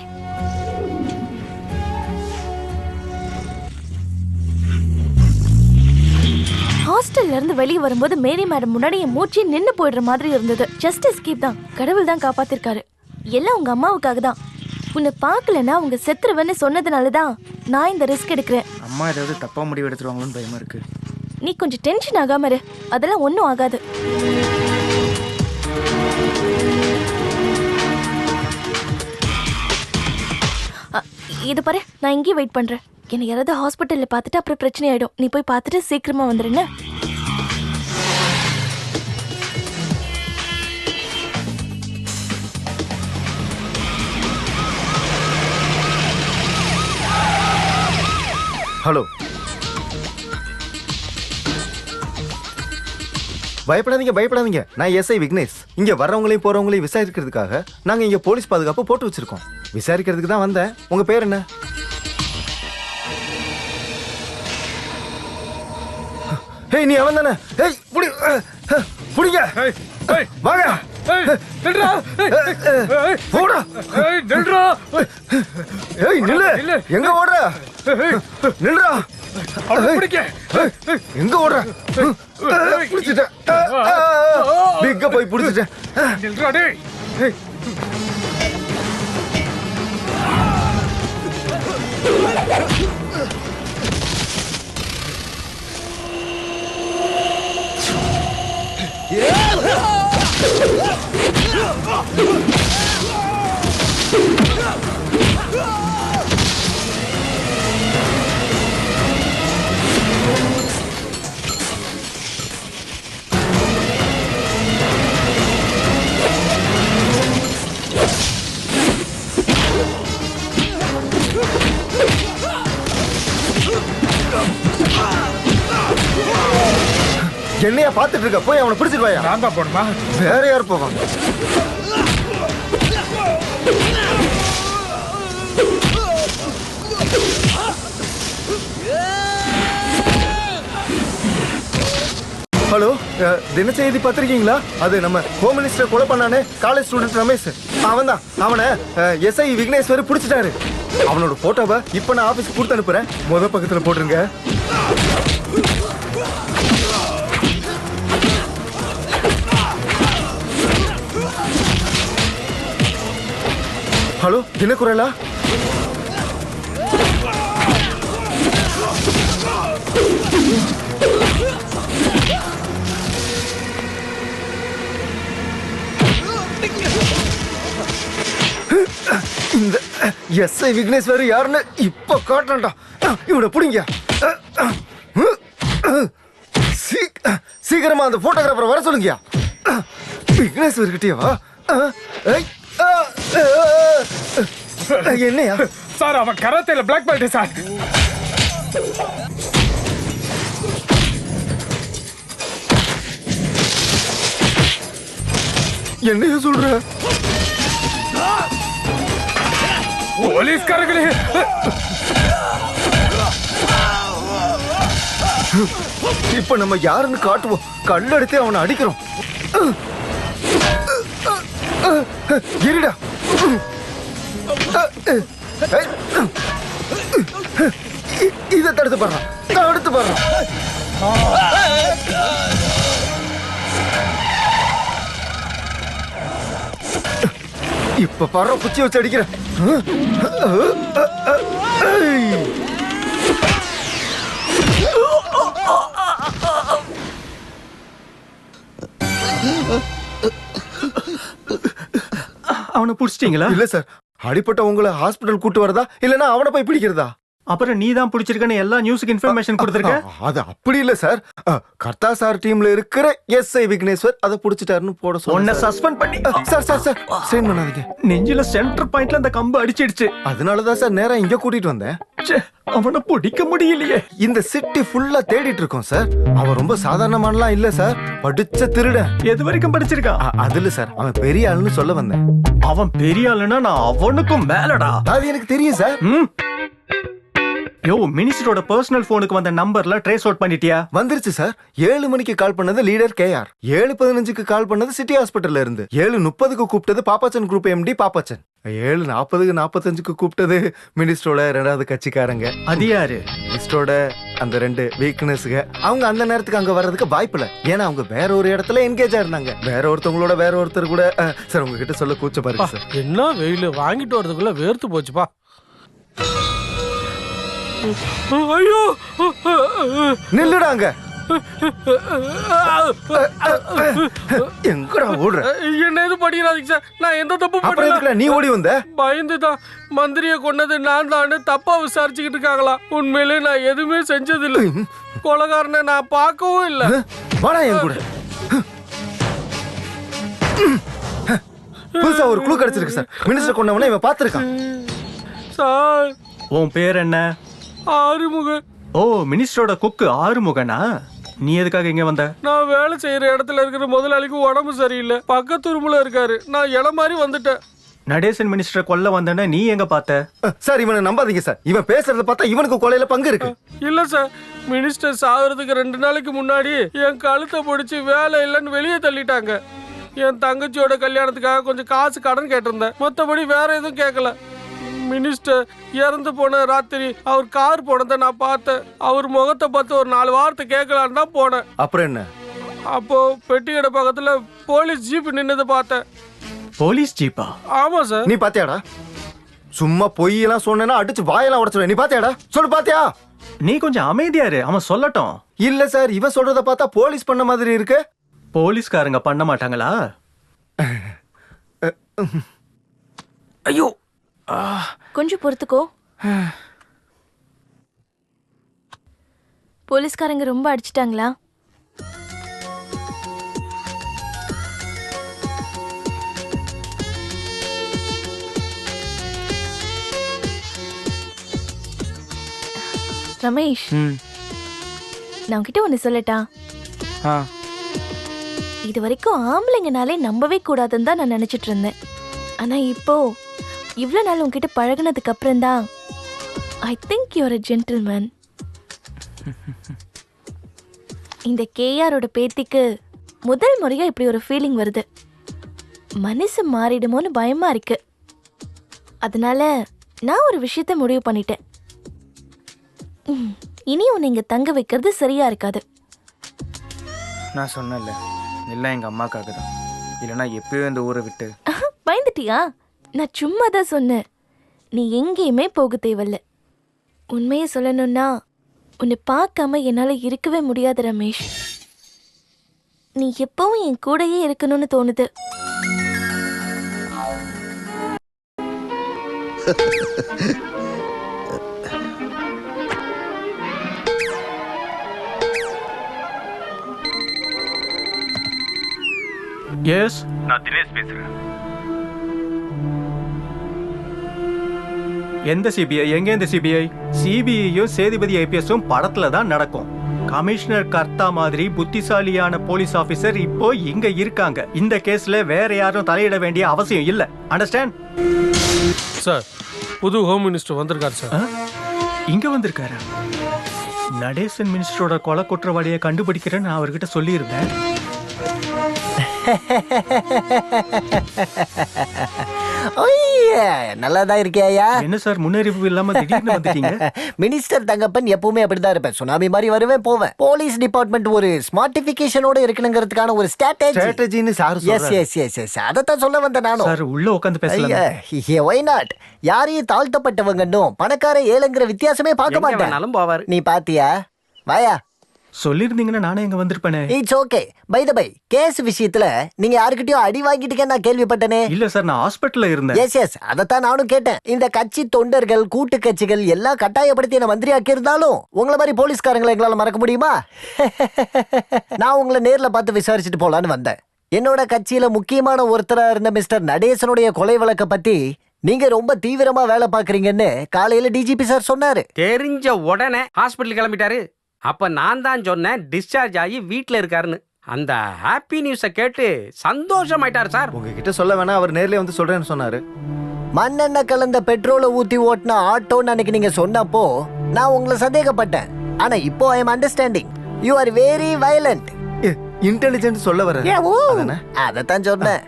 ஹாஸ்டல்ல இருந்து வெளியே வரும்போது மேரி மேடம் முன்னாடி என் மூச்சு நின்னு போயிடுற மாதிரி இருந்தது. ஜஸ்ட் எஸ்கேப் தான். கடவுள் தான் காப்பாத்திருக்காரு. எல்லாம் உங்க அம்மாவுக்காக தான். உன்னை பார்க்கலன்னா அவங்க செத்துருவேன்னு சொன்னதுனாலதான் நான் இந்த ரிஸ்க் எடுக்கிறேன். அம்மா ஏதாவது தப்பா முடிவு எடுத்துருவாங்களோன்னு பயமா இருக்கு. நீ கொஞ்சம் டென்ஷன் ஆகாம இரு. அதெல்லாம் ஒன்றும் ஆகாது. இது பாரு, நான் இங்கேயே வெயிட் பண்றேன். என்னை யாராவது ஹாஸ்பிட்டல்ல பார்த்துட்டு அப்புறம் பிரச்சனை ஆயிடும். நீ போய் பார்த்துட்டு சீக்கிரமா வந்துருன்னு. ஹலோ, பயப்படாதீங்க. நான் எஸ்ஐ விக்னேஷ். இங்க வர்றவங்களையும் போறவங்களையும் விசாரிக்கிறதுக்காக நாங்க இங்க போலீஸ் பாதுகாப்பு போட்டு வச்சிருக்கோம். விசாரிக்கிறதுக்கு தான் வந்தேன். உங்க பேர் என்ன? ஏய், நீ அவன் தானே? ஏய், புடிங்க. வாங்க. போடா. ஏய், நில்லு. எங்க ஓடுற? நில்றா. எங்க ஓடுற? புடிச்சிட்டேன். பிக்க போய் புடிச்சிட்டேன். என்னையா பாத்துட்டு இருக்க? போய் அவனை பிடிச்சிட்டு வாயா. நான் தான் போணுமா? வேற யார் போவாங்க? ஹலோ, தினசெய்தி பார்த்திருக்கீங்களா? அது நம்ம ஹோம் மினிஸ்டர் கொலை பண்ணானே, காலேஜ் ஸ்டூடெண்ட் ரமேஷ். அவன் தான். அவனை எஸ்ஐ விக்னேஸ்வர் பிடிச்சிட்டாரு. அவனோட போட்டோவை இப்ப நான் ஆபீஸ்க்கு கொடுத்து அனுப்புறேன். முதல் பக்கத்துல போட்டுருங்க. ஹலோ, தினக்குரலா? எஸ்ஐ விக்னேஸ்வர் யாருன்னு இப்ப காட்டண்டா. இவனை புடிங்க. சீக்கிரமா அந்த போட்டோகிராஃபரை வர சொல்லுங்கயா. விக்னேஸ்வர் கிட்டே வா. என்னையா சார்? அவன் கராத்தேல பிளாக் பெல்ட் சார். என்னைய சொல்ற? போலீஸ்காரங்களே, இப்ப நம்ம யாருன்னு காட்டுவோம். கல்லெடுத்து அவனை அடிக்கிறோம். இருடா. இதை தடுத்து பாடுறான். தடுத்து பாடுறான். இப்ப பாரு, குச்சி வச்சு அடிக்கிறேன். அவனை புடிச்சிட்டீங்களா? இல்ல சார், அடிப்பட்ட உங்களை ஹாஸ்பிட்டல் கூட்டு வரதா இல்லனா அவனை போய் பிடிக்கிறதா? அப்புறம் நீ தான் பிடிச்சிருக்கன்னு எல்லா நியூஸுக்கு இன்ஃபர்மேஷன் கொடுத்துருக்க. அது அப்படி இல்ல சார். கர்த்தா சார் டீம்ல இருக்கிற எஸ்ஐ விக்னேஸ்வர் அதை புடிச்சிட்டாருன்னு போட உன்னை சொன்ன. சஸ்பெண்ட் பண்ணி சார் சார் சார் ஸ்ட்ரெயின் பண்ணாதீங்க. நெஞ்சில சென்டர் பாயிண்ட்ல அந்த கம்பு அடிச்சிடுச்சு. அதனாலதான் சார் நேரா இங்க கூட்டிட்டு வந்தேன். அவனை பிடிக்க முடியலையே. இந்த சிட்டி ஃபுல்லா தேடிட்டு இருக்கோம் சார். அவன் ரொம்ப சாதாரணமானலாம் இல்ல சார். படிச்ச திருடன். எது வரைக்கும் படிச்சிருக்கான்? அதுல சார் அவன் பெரிய ஆளுன்னு சொல்ல வந்தேன். அவன் பெரிய ஆளுன்னா நான் அவனுக்கும் மேலடா. அது எனக்கு தெரியும் சார். யோ, மினிஸ்டரோட பர்சனல் போனுக்கு வந்த நம்பர்ல ட்ரேஸ் அவுட் பண்ணிட்டியா? வந்துருச்சு சார். 7 மணிக்கு கால் பண்ணது லீடர் கேஆர். 7:15க்கு கால் பண்ணது சிட்டி ஹாஸ்பிட்டல்ல இருந்து. 7:30க்கு கூப்பிட்டது பாப்பாச்சன் குரூப் எம்டி பாப்பாச்சன். 7:40க்கு 45க்கு கூப்பிட்டது மினிஸ்டரோட 2வது கட்சிக்காரங்க. அது யாரு? மினிஸ்டரோட அந்த 2 வீக்னஸ்ங்க. அவங்க அந்த நேரத்துக்கு அங்க வர்றதுக்கு வாய்ப்பில்ல. ஏன்னா அவங்க வேற ஒரு இடத்துல என்கேஜா இருந்தாங்க. வேற ஒருத்தவங்களோட வேற ஒருத்தர் கூட. சார் உங்ககிட்ட சொல்ல கூச்சமா இருக்கு சார். என்ன வெயில் வாங்கிட்டு வரதுக்குள்ள வேர்த்து போச்சுப்பா. ஐயோ, நில்லுடாங்க. எங்கடா ஓடுற? என்ன எது படிக்கிறாதீங்க சார். நான் எந்த தப்பு அப்புறம் எதுக்குடா நீ ஓடி வந்த? பயந்துதான். மந்திரியை கொன்னது நான் தான் தப்பா விசாரிச்சுக்கிட்டு இருக்காங்களா? உண்மையிலே நான் எதுவுமே செஞ்சதில்லை. கொலைகாரனை நான் பார்க்கவும் இல்லை. வாடா என் கூட. புதுசா ஒரு க்ளூ கிடைச்சிருக்கு சார். மினிஸ்டர் கொண்டவனை இவன் பார்த்திருக்கான் சார். உன் பேர் என்ன? ஆறுமுகன். ஓ, மினிஸ்டரோட குக்கு ஆறுமுகனா? நீ எதுக்காக இங்க வந்த? நான் வேலை செய்யற இடத்துல இருக்கிற முதலாளிக்கு உடம்பு சரியில்லை. பக்கத்து ரூம்ல இருக்காரு. நான் இடம் மாதிரி வந்துட்டேன். நடேசன் மினிஸ்டரை கொல்ல வந்தேன்னா நீ எங்க பார்த்த? சார் இவனை நம்பாதீங்க சார். இவன் பேசுறத பார்த்தா இவனுக்கு கொலையில பங்கு இருக்கு. இல்ல சார், மினிஸ்டர் சாகிறதுக்கு 2 நாளைக்கு முன்னாடி என் கழுத்தை பிடிச்சி வேலை இல்லைன்னு வெளியே தள்ளிட்டாங்க. என் தங்கச்சியோட கல்யாணத்துக்காக கொஞ்சம் காசு கடன் கேட்டிருந்தேன். மற்றபடி வேற எதுவும் கேட்கல. மினிஸ்டர் இறந்து போன ராத்திரி அவர் கார் போனதை நான் பார்த்தேன். அவர் முகத்தை பார்த்து ஒரு 4 வார்த்தை கேட்கலான்னு தான் போனேன். அப்புறம் என்ன? அப்போ பெட்டி கடை பக்கத்துல போலீஸ் ஜீப் நின்னதை பார்த்தேன். போலீஸ் ஜீப்பா? ஆமா சார். நீ பாத்தியாடா? சும்மா பொய்யெல்லாம் சொன்னா அடிச்சு வாயெல்லாம் உடைச்சிடுவேன். நீ பாத்தியாடா? சொல்லு பாத்தியா? நீ கொஞ்சம் அமைதியா இரு, அவன் சொல்லட்டும். இல்ல சார், இவன் சொல்றத பார்த்தா போலீஸ் பண்ண மாதிரி இருக்கு. போலீஸ்காரங்க பண்ண மாட்டாங்களா? ஐயோ, கொஞ்சம் பொறுத்துக்கோ. போலீஸ்காரங்க ரொம்ப அடிச்சிட்டாங்களா? ரமேஷ், நான் உன்கிட்ட ஒண்ணு சொல்லட்டா? இது வரைக்கும் ஆம்பளைங்கனாலே நம்பவே கூடாதுன்னு தான் நான் நினைச்சிட்டு இருந்தேன். ஆனா இப்போ இவ்வளவு நாள் உன்கிட்ட பழகுனதுக்கு அப்புறம் தான் I think you are a gentleman. இந்த கேஆரோட பேத்திக்கு முதல் முறையா இப்படி ஒரு ஃபீலிங் வருது. மனசு மாறிடுமோன்னு பயமா இருக்கு. அதனால நான் ஒரு விஷயத்த முடிவு பண்ணிட்டேன். இனி உன்னை இங்க தங்க வைக்கிறது சரியா இருக்காது. நான் சொன்னேன்ல, எல்லாம் எங்க அம்மாக்காக தான். இல்லைன்னா எப்பயோ இந்த ஊரை விட்டு. பயந்துட்டியா? நான் சும்மா தான் சொன்னேன். நீ எங்கேயுமே போக தேவையில்ல. உண்மையை சொல்லணும்னா உன்னை பார்க்காம என்னால இருக்கவே முடியாது ரமேஷ். நீ எப்பவும் என் கூடயே இருக்கணும்னு தோணுது. எஸ், நான் தினேஷ் பேசுறேன். எந்த சிபிஐ? எங்க இந்த சிபிஐ? சிபிஐயும் சேதுபதி ஐபிஎஸும் படத்துல தான் நடக்கும். கமிஷனர் கர்த்தா மாதிரி புத்திசாலியான போலீஸ் ஆபீசர் இப்போ இங்க இருக்காங்க. இந்த கேஸ்ல வேற யாரும் தலையிட வேண்டிய அவசியம் இல்ல. அண்டர்ஸ்டாண்ட்? சார், புது ஹோம் மினிஸ்டர் வந்திருக்காரு சார். இங்க வந்திருக்காரு. நடேசன் மினிஸ்டரோட கொலை குற்றவாளியை கண்டுபிடிக்கிறேன்னு நான் அவர்கிட்ட சொல்லியிருந்தேன். நல்லாதான் இருக்கியா? என்ன சார் முன்னறிவு இல்லாம திடீர்னு வந்துட்டீங்க? மினிஸ்டர் தங்கப்பன் எப்பவுமே அப்படிதான் இருப்பேன். சுனாமி மாதிரி வருவேன் போவேன். போலீஸ் டிபார்ட்மெண்ட் ஒரு ஸ்மார்டிபிகேஷனோட இருக்கணுங்கிறதுக்கான ஒரு ஸ்ட்ராட்டஜின்னு சார் சொல்றாரு. எஸ் அதத்தான் சொல்ல வந்தேன் நானும். சார் உள்ள உட்கார்ந்து பேசலாம். Why not? யாரையும் தாழ்த்தப்பட்டவங்கன்னும் பணக்கார ஏழைங்கிற வித்தியாசமே பார்க்க மாட்டேன். நீ பாத்தியா? வாயா. சொல்லிருந்தீங்கன்னா நானே இங்க வந்திருப்பேனே. It's okay. By the by, case விஷயத்துல நீங்க யாருக்கிட்டயும் அடி வாங்கிட்டீங்கன்னு நான் கேள்விப்பட்டனே. இல்ல சார், நான் ஹாஸ்பிட்டல்ல இருந்தேன். எஸ் அதத்தான் நானும் கேட்டேன். இந்த கட்சி தொண்டர்கள் கூட்டு கட்சிகள் எல்லாம் கட்டாயப்படுத்தி என்ன மந்திரி ஆக்கி இருந்தாலும் உங்களை மாதிரி போலீஸ்காரங்களை எங்களால மறக்க முடியுமா? நான் உங்களை நேர்ல பார்த்து விசாரிச்சுட்டு போலான்னு வந்தேன். என்னோட கட்சியில முக்கியமான ஒருத்தரா இருந்த மிஸ்டர் நடேசனுடைய கொலை வழக்க பத்தி நீங்க ரொம்ப தீவிரமா வேலை பாக்குறீங்கன்னு காலையில டிஜிபி சார் சொன்னாரு. தெரிஞ்ச உடனே ஹாஸ்பிட்டல் கிளம்பிட்டாரு. அப்ப நான் தான் சொன்னேன் டிஸ்சார்ஜ் ஆகி வீட்டுல இருக்காருன்னு. அந்த ஹாப்பி நியூஸை கேட்டு சந்தோஷமாயிட்டாரு சார். உங்ககிட்ட சொல்ல வேணா, அவர் நேர்ல வந்து சொல்றேன்னு சொன்னாரு. மண்ணெண்ணெய் கலந்த பெட்ரோலை ஊத்தி ஓட்டின ஆட்டோன்னு அன்னைக்கு நீங்க சொன்னப்போ நான் உங்களை சந்தேகப்பட்டேன். ஆனா இப்போ I am understanding you are very violent. Intelligent சொல்ல வர அதத்தான் சொன்னேன்.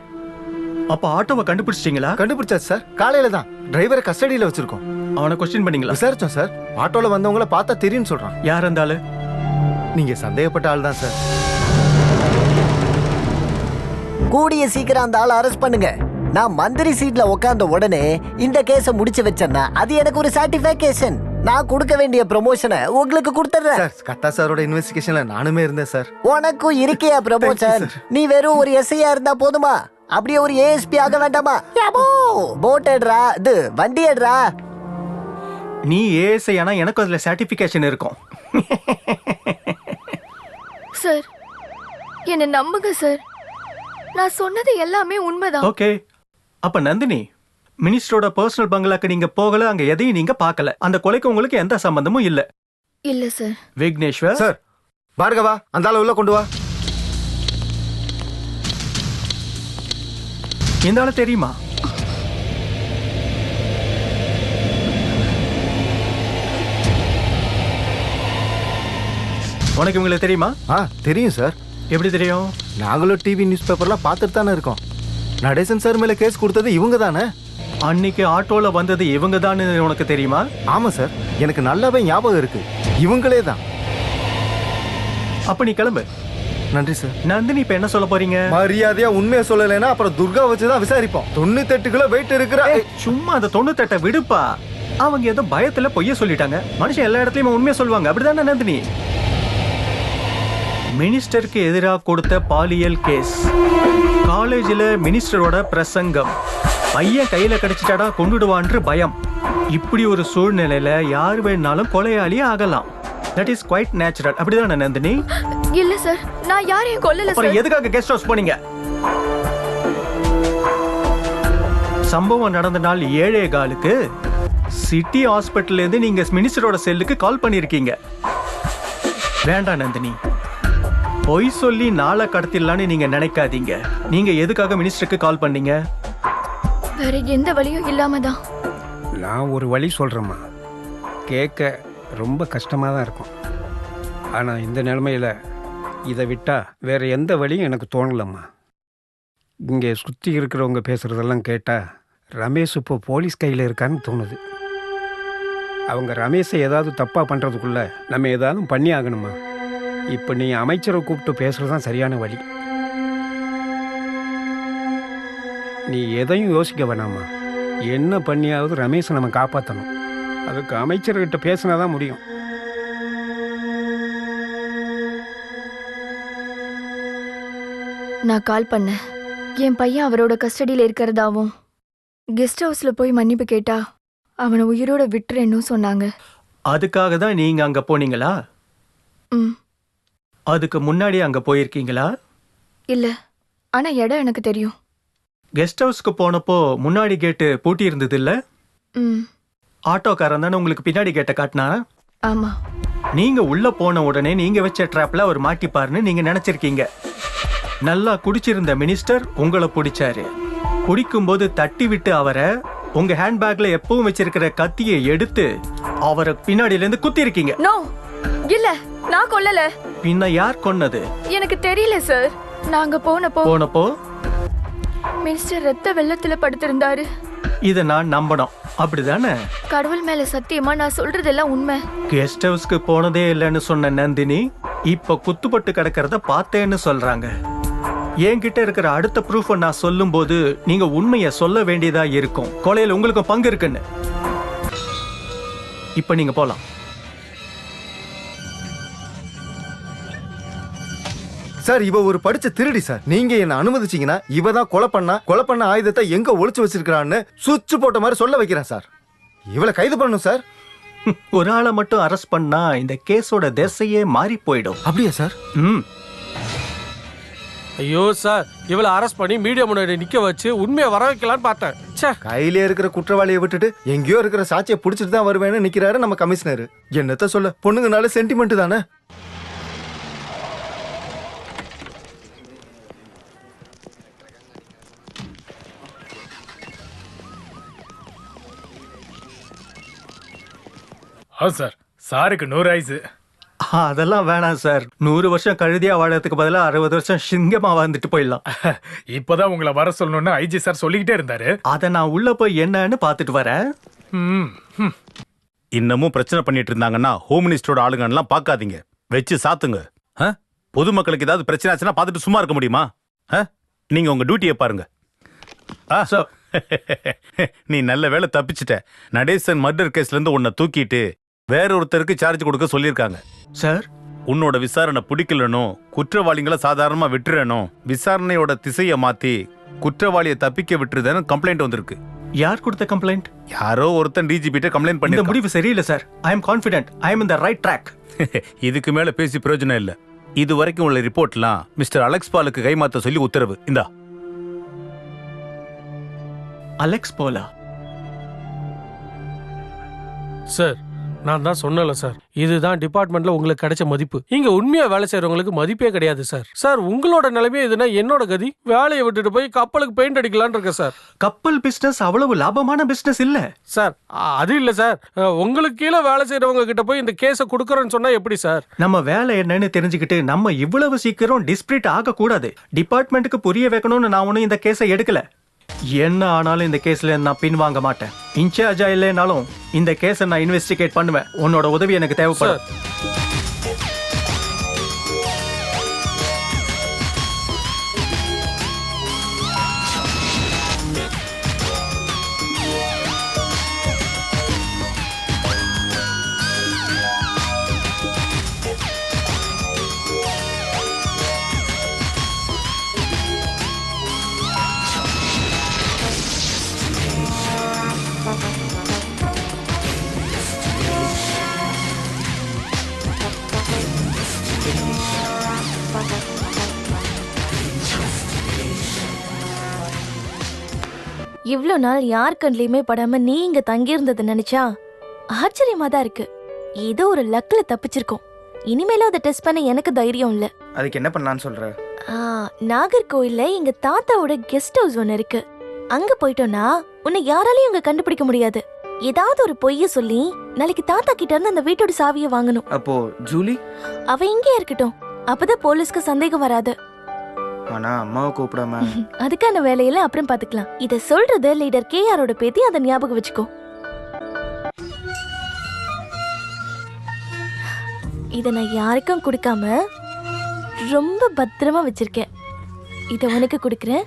அப்ப ஆட்டோவை கண்டுபிடிச்சிட்டீங்களா? கண்டுபிடிச்சாச்சு சார். காலையில தான் டிரைவரை கஸ்டடியில வச்சிருக்கோம். அவனை கொஸ்டின் பண்ணீங்களா? விசாரிச்சோம் சார். ஆட்டோல வந்தவங்கள பார்த்தா தெரியும்னு சொல்றான். யார் அந்த ஆளு? நீங்க சந்தேகப்பட்ட ஆள் தான் சார். கூடிய சீக்கிரம் அந்த ஆளை அரெஸ்ட் பண்ணுங்க. நான் மந்திரி சீட்ல உட்கார்ந்த உடனே இந்த கேஸ முடிச்சு வச்சேன்னா அது எனக்கு ஒரு சாட்டிஸ்ஃபேக்ஷன். நான் கொடுக்க வேண்டிய ப்ரமோஷனை உங்களுக்கு கொடுத்துறேன். சார், கத்தா சாரோட இன்வெஸ்டிகேஷன்ல நானுமே இருந்தேன் சார். உனக்கும் இருக்கியா ப்ரமோஷன்? நீ வெறும் ஒரு எஸ்ஐயா இருந்தா போதுமா? அப்படியே ஒரு ஏஎஸ்பி ஆக வேண்டாமா? போட் எடுறா, இது வண்டி எடுறா. நீ ஏஎஸ்ஐ ஆனா எனக்கு அதுல சர்டிபிகேஷன் இருக்கும். சார், என்ன நம்புங்க சார். நான் சொன்னது எல்லாமே உண்மைதான். ஓகே. அப்ப நந்தினி, மினிஸ்டரோட பர்சனல் பங்களாக்கு நீங்க போகல, அங்க எதையும் நீங்க பார்க்கல. அந்த கொலைக்கு உங்களுக்கு எந்த சம்பந்தமும் இல்ல. இல்ல சார். விக்னேஸ்வர் சார், பார்கவா அந்த ஆளை உள்ள கொண்டு வா. இந்த ஆளு தெரியுமா? உனக்கு இவங்களை தெரியுமா? தெரியும் சார். எப்படி தெரியும்? நாங்களும் டிவி நியூஸ் பேப்பர்லாம் பார்த்துட்டு தானே இருக்கோம். நடேசன் சார் மேல கேஸ் கொடுத்தது இவங்க தானே? அன்னைக்கு ஆட்டோல வந்தது இவங்க தானே உனக்கு தெரியுமா? ஆமா சார், எனக்கு நல்லாவே ஞாபகம் இருக்கு. இவங்களே தான். அப்ப நீ கிளம்பு. நன்றி சார். நந்தினி இப்ப என்ன சொல்ல போறீங்க? மரியாதையா உண்மையை சொல்லலைன்னா அப்புறம் துர்கா வச்சுதான் விசாரிப்போம். 98 கிலோ வெயிட் இருக்கிற. சும்மா அந்த 98 விடுப்பா. அவங்க ஏதோ பயத்துல பொய்ய சொல்லிட்டாங்க. மனுஷன் எல்லா இடத்துலயும் உண்மையை சொல்லுவாங்க. அப்படிதானே நந்தினி? மினிஸ்டருக்கு எதிராக கொடுத்த பாலியல் கேஸ், காலேஜில் மினிஸ்டரோட பிரசங்கம், பையன் கையில கிடைச்சிட்டாடா கொண்டுடுவான்ற பயம். இப்படி ஒரு சூழ்நிலையில யார் வேணாலும் கொலையாளி ஆகலாம். That is quite natural. அப்படிதானே நந்தினி? இல்ல சார், நான் யாரையும் கொல்லல சார். அப்புறம் எதுக்காக கெஸ்ட் ஹவுஸ் போனீங்க? சம்பவம் நடந்த நாள் 7:15 சிட்டி ஹாஸ்பிட்டல்ல இருந்து நீங்க மினிஸ்டரோட செல்லுக்கு கால் பண்ணிருக்கீங்க. வேண்டாம் நந்தினி, பொய் சொல்லி நாளை கடத்திடலான்னு நீங்க நினைக்காதீங்க. நீங்க எதுக்காக மினிஸ்டருக்கு கால் பண்ணீங்க? வேற எந்த வழியும் இல்லாம தான். நான் ஒரு வழி சொல்றேம்மா. கேட்க ரொம்ப கஷ்டமாக தான் இருக்கும். ஆனால் இந்த நிலைமையில் இதை விட்டால் வேறு எந்த வழியும் எனக்கு தோணலம்மா. இங்கே சுற்றி இருக்கிறவங்க பேசுகிறதெல்லாம் கேட்டால் ரமேஷ் இப்போ போலீஸ் கையில் இருக்கான்னு தோணுது. அவங்க ரமேஷை ஏதாவது தப்பாக பண்ணுறதுக்குள்ளே நம்ம ஏதாவது பண்ணி ஆகணுமா? இப்போ நீ அமைச்சரை கூப்பிட்டு பேசுகிறது தான் சரியான வழி. நீ எதையும் யோசிக்க வேணாமா. என்ன பண்ணியாவது ரமேஷை நம்ம காப்பாற்றணும். அதுக்கு அமைச்சர்கிட்ட பேசினா தான் முடியும். நான் கால் பண்ணேன். என் பையன் அவரோட கஸ்டடியில் இருக்கிறதாவும் கெஸ்ட் ஹவுஸ்ல போய் மன்னிப்பு கேட்டா அவனை உயிரோட விட்டுறேன்னு சொன்னாங்க. அதுக்காக தான் நீங்க அங்க போனீங்களா? ம். அதுக்கு முன்னாடி அங்க போயிருக்கீங்களா? இல்ல, ஆனா இடம் எனக்கு தெரியும். கெஸ்ட் ஹவுஸ்க்கு போனப்போ முன்னாடி கேட்டு பூட்டி இருந்தது இல்ல? ம். ஆட்டோக்காரன் தானே உங்களுக்கு பின்னாடி கேட்ட காட்டினா? ஆமா. நீங்க உள்ள போன உடனே நீங்க வச்ச ட்ராப்ல அவர் மாட்டிப்பாருன்னு நீங்க நினைச்சிருக்கீங்க. நல்லா குடிச்சிருந்த மினிஸ்டர் உங்களை பிடிச்சாரு. குடிக்கும்போது தட்டி விட்டு அவரை உங்க ஹேண்ட்பேக்ல எப்பவும் வச்சிருக்கிற கத்தியை எடுத்து அவரை பின்னாடில இருந்து குத்தி இருக்கீங்க. நோ, இல்ல, நான் கொல்லல. பின்ன யார் கொன்னது? எனக்கு தெரியல சார். நாங்க போனப்போ மினிஸ்டர் ரத்த வெள்ளத்துல படுத்திருந்தாரு. இத நான் நம்பணும், அப்படிதானே? கடவுள் மேல சத்தியமா நான் சொல்றதெல்லாம் உண்மை. கெஸ்ட் ஹவுஸ்க்கு போனதே இல்லைன்னு சொன்ன நந்தினி இப்ப குத்துப்பட்டு கிடக்கிறத பார்த்தேன்னு சொல்றாங்க. என்கிட்ட இருக்கிற அடுத்த ப்ரூஃப் நான் சொல்லும் போது நீங்க உண்மையை சொல்ல வேண்டியதா இருக்கும். கொலையில உங்களுக்கு பங்கு இருக்குன்னு. இப்ப நீங்க போலாம். சார், இவ ஒரு படிச்ச திருடி சார். நீங்க என்ன அனுமதிச்சீங்கன்னா இவ தான் கொலை பண்ண ஆயுதத்தை எங்க ஒளிச்சு வச்சிருக்கான்னு சுவிட்ச் போட்ட மாதிரி சொல்ல வைக்கிறேன் சார். இவளை கைது பண்ணணும் சார். ஒரு ஆளை மட்டும் அரெஸ்ட் பண்ணா இந்த கேஸோட திசையே மாறி போயிடும். அப்படியா சார்? ஐயோ சார், இவளை அரெஸ்ட் பண்ணி மீடியா முன்னாடி நிக்க வச்சு உண்மையை வர வைக்கலான்னு பார்த்தேன். கையில இருக்கிற குற்றவாளியை விட்டுட்டு எங்கேயோ இருக்கிற சாட்சியை புடிச்சிட்டு தான் வருவேன்னு நிக்கிறாரு நம்ம கமிஷனர். என்னத்த சொல்ல, பொண்ணுங்கனால சென்டிமெண்ட் தானே. சார், சாருக்கு 100 ஆயுசு. அதெல்லாம் வேணாம் சார். 100 வருஷம் கழுதியா வாழறதுக்கு பதிலா 60 வருஷம் சிங்கமா வாழ்ந்துட்டு போயிடலாம். இப்பதான் உங்களை வர சொல்லணும்னு ஐஜி சார் சொல்லிக்கிட்டே இருந்தாரு. அத நான் உள்ள போய் என்னன்னு பாத்துட்டு வரேன். இன்னமும் பிரச்சனை பண்ணிட்டு இருந்தாங்கன்னா ஹோம் மினிஸ்டரோட ஆளுங்கலாம் பார்க்காதீங்க, வச்சு சாத்துங்க. பொதுமக்களுக்கு ஏதாவது பிரச்சனை ஆச்சுன்னா பார்த்துட்டு சும்மா இருக்க முடியுமா? நீங்க உங்க டியூட்டியை பாருங்க. நீ நல்ல வேலை தப்பிச்சிட்ட. நடேசன் மர்டர் கேஸ்ல இருந்து உன்னை தூக்கிட்டு வேற ஒருத்தருக்கு சார்ஜ் கொடுக்க சொல்லியிருக்காங்க சார். உன்னோட விசாரணை பிடிக்கலனும் குற்றவாளிகளை சாதாரணமா விட்டுறணும், விசாரணையோட திசையை மாத்தி குற்றவாளியை தப்பிக்க விட்டுருதுன்னு கம்ப்ளைண்ட் வந்திருக்கு. யார் கொடுத்த கம்ப்ளைண்ட்? யாரோ ஒருத்தன் டிஜிபிட்ட கம்ப்ளைண்ட் பண்ணி. இந்த முடிவு சரியில்லை sir. I am confident. I am in the right track. இதுக்கு மேல பேசி பிரயோஜனம் இல்ல. இது வரைக்கும் உள்ள ரிப்போர்ட்லாம் மிஸ்டர் அலெக்ஸ் பாலுக்கு கைமாத்த சொல்லி உத்தரவு. இந்தா. அலெக்ஸ் போலா சார், நான் தான் சொன்னல சார், இதுதான் டிபார்ட்மெண்ட்ல உங்களுக்கு கிடைச்ச மதிப்பு. இங்க உண்மையா வேலை செய்யறவங்களுக்கு மதிப்பே கிடையாது சார். சார், உங்களோட நிலைமை இதுனா என்னோட கதி. வேலையை விட்டுட்டு போய் கப்பலுக்கு பெயிண்ட் அடிக்கலான்னு இருக்க சார். கப்பல் பிசினஸ் அவ்வளவு லாபமான பிசினஸ் இல்ல சார். அது இல்ல சார், உங்களுக்கு கீழே வேலை செய்யறவங்க கிட்ட போய் இந்த கேஸை கொடுக்கறேன்னு சொன்னா எப்படி சார்? நம்ம வேலை என்னன்னு தெரிஞ்சுக்கிட்டு நம்ம இவ்வளவு சீக்கிரம் டிஸ்பிரிட் ஆக கூடாது. டிபார்ட்மெண்ட்டுக்கு புரிய வைக்கணும்னு நான் ஒன்னும் இந்த கேஸை எடுக்கல. என்ன ஆனாலும் இந்த கேஸ்ல நான் பின் வாங்க மாட்டேன். இன்சார்ஜா இல்லைனாலும் இந்த கேஸை நான் இன்வெஸ்டிகேட் பண்ணுவேன். உன்னோட உதவி எனக்கு தேவைப்படும். இவ்ளோ நாள் யார் கண்லயுமே படாம நீ இங்க தங்கியிருந்தது நினைச்சா ஆச்சரியமா தான் இருக்கு. ஏதோ ஒரு லக்ல தப்பிச்சிருக்கோம். இனிமேலும் அதை டெஸ்ட் பண்ண எனக்கு தைரியம் இல்ல. அதுக்கு என்ன பண்ணலான்னு சொல்ற? நாகர்கோயில்ல எங்க தாத்தாவோட கெஸ்ட் ஹவுஸ் ஒன்னு இருக்கு. அங்க போயிட்டோம்னா உன்னை யாராலையும் அங்க கண்டுபிடிக்க முடியாது. ஏதாவது ஒரு பொய்ய சொல்லி நாளைக்கு தாத்தா கிட்ட இருந்து அந்த வீட்டோட சாவியை வாங்கணும். அப்போ ஜூலி அவ இங்கே இருக்கட்டும். அப்பதான் போலீஸ்க்கு சந்தேகம் வராது. ஆனா அம்மாவை கூப்பிடாம அதுக்கான வேலையில அப்புறம் பாத்துக்கலாம். இத சொல்றது லீடர் கேஆரோட பேத்தி. அதை ஞாபகம் வச்சுக்கோ. இத நான் யாருக்கும் கொடுக்காம ரொம்ப பத்திரமா வச்சிருக்கேன். இத உனக்கு கொடுக்கறேன்.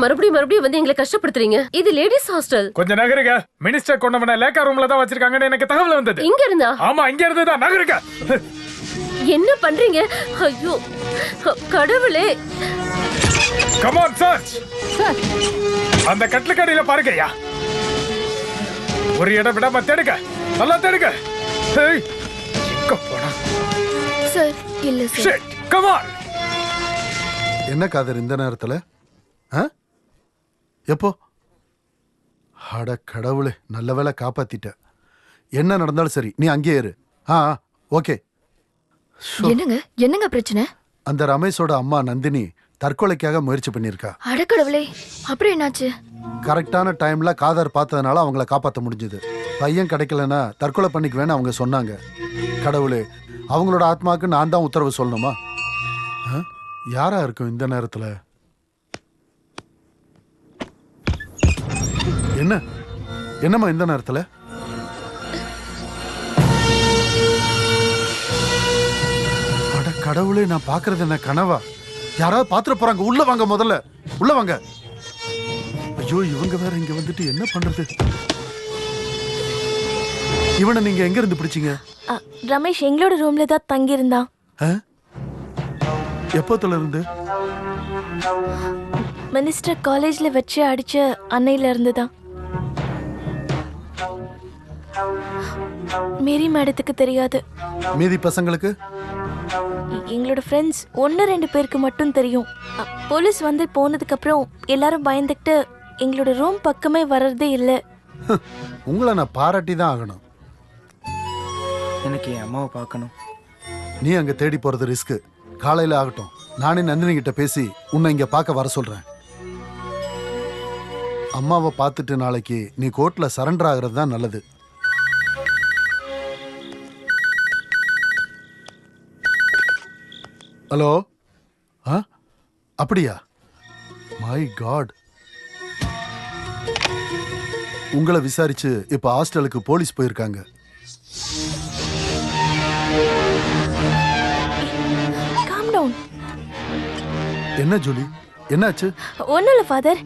மறுபடியும் வந்து எங்களை கஷ்டப்படுத்துறீங்க? இது லேடிஸ் ஹாஸ்டல். கொஞ்சம் நகருங்க. மினிஸ்டர் கொண்டவன லேக்கா ரூம்ல தான் வச்சிருக்காங்கன்னு எனக்கு தகவல் வந்தது. இங்க இருந்தா? ஆமா, இங்க இருந்து தான். நகருங்க. என்ன பண்றீங்க? ஐயோ கடவுளே. Come on search. அந்த கட்லக்கடியில பாருங்கயா. ஒரு இடம் விடாம தேடுங்க. நல்லா தேடுங்க. ஏய், எங்க போனா? சார் இல்ல சார். Shit, come on. என்ன காதர் இந்த நேரத்துல? எப்போ? அட கடவுளே, நல்ல வேளை காப்பாத்திட்ட. என்ன நடந்தாலும் சரி, நீ அங்கேயே இரு. ஓகே. என்னங்க பிரச்சனை? அந்த ரமேஷோட அம்மா நந்தினி தற்கொலைக்காக முயற்சி பண்ணிருக்கா. அடக்கடவுளே, அப்புறம் என்னாச்சு? கரெக்டான டைம்ல காதர் பார்த்ததுனால அவங்கள காப்பாற்ற முடிஞ்சது. பையன் கிடைக்கலன்னா தற்கொலை பண்ணிக்குவேன்னு அவங்க சொன்னாங்க. கடவுளே, அவங்களோட ஆத்மாவுக்கு நான் தான் உத்தரவு சொல்லணுமா? யாரா இருக்கும் இந்த நேரத்துல? என்னம்மா இந்த நேரத்துல? அட கடவுளே, நான் பாக்குறது என்ன கனவா? யாராவது பாத்துட்டு போறாங்க. உள்ள வாங்க, முதல்ல உள்ள வாங்க. ஐயோ, இவங்க வேற இங்க வந்துட்டு என்ன பண்றது? இவனை நீங்க எங்க இருந்து பிடிச்சீங்க? ரமேஷ் எங்களோட ரூம்ல தான் தங்கி இருந்தான். எப்போத்துல இருந்து? மினிஸ்டர் காலேஜ்ல வச்சு அடிச்ச அன்னையில இருந்து தான். மேரி மேடத்துக்கு தெரியாது. மீதி பசங்களுக்கு? எங்களோட ஃப்ரெண்ட்ஸ் 1-2 பேருக்கு மட்டும் தெரியும். போலீஸ் வந்து போனதுக்கு அப்புறம் எல்லாரும் பயந்துக்கிட்டு எங்களோட ரூம் பக்கமே வர்றதே இல்லை. உங்களை நான் பாராட்டி தான் ஆகணும். எனக்கு என் அம்மாவை பார்க்கணும். நீ அங்க தேடி போறது ரிஸ்க். காலையில ஆகட்டும், நானே நந்தினி கிட்ட பேசி உன்னை இங்க பார்க்க வர சொல்றேன். அம்மாவை பார்த்துட்டு நாளைக்கு நீ கோர்ட்ல சரண்டர் ஆகிறது தான் நல்லது. ஹலோ. அப்படியா? My God. உங்களை விசாரிச்சு இப்ப ஹாஸ்டலுக்கு போலீஸ் போயிருக்காங்க. என்ன ஜூலி, என்னாச்சு? ஒன்றும் இல்லை ஃபாதர்,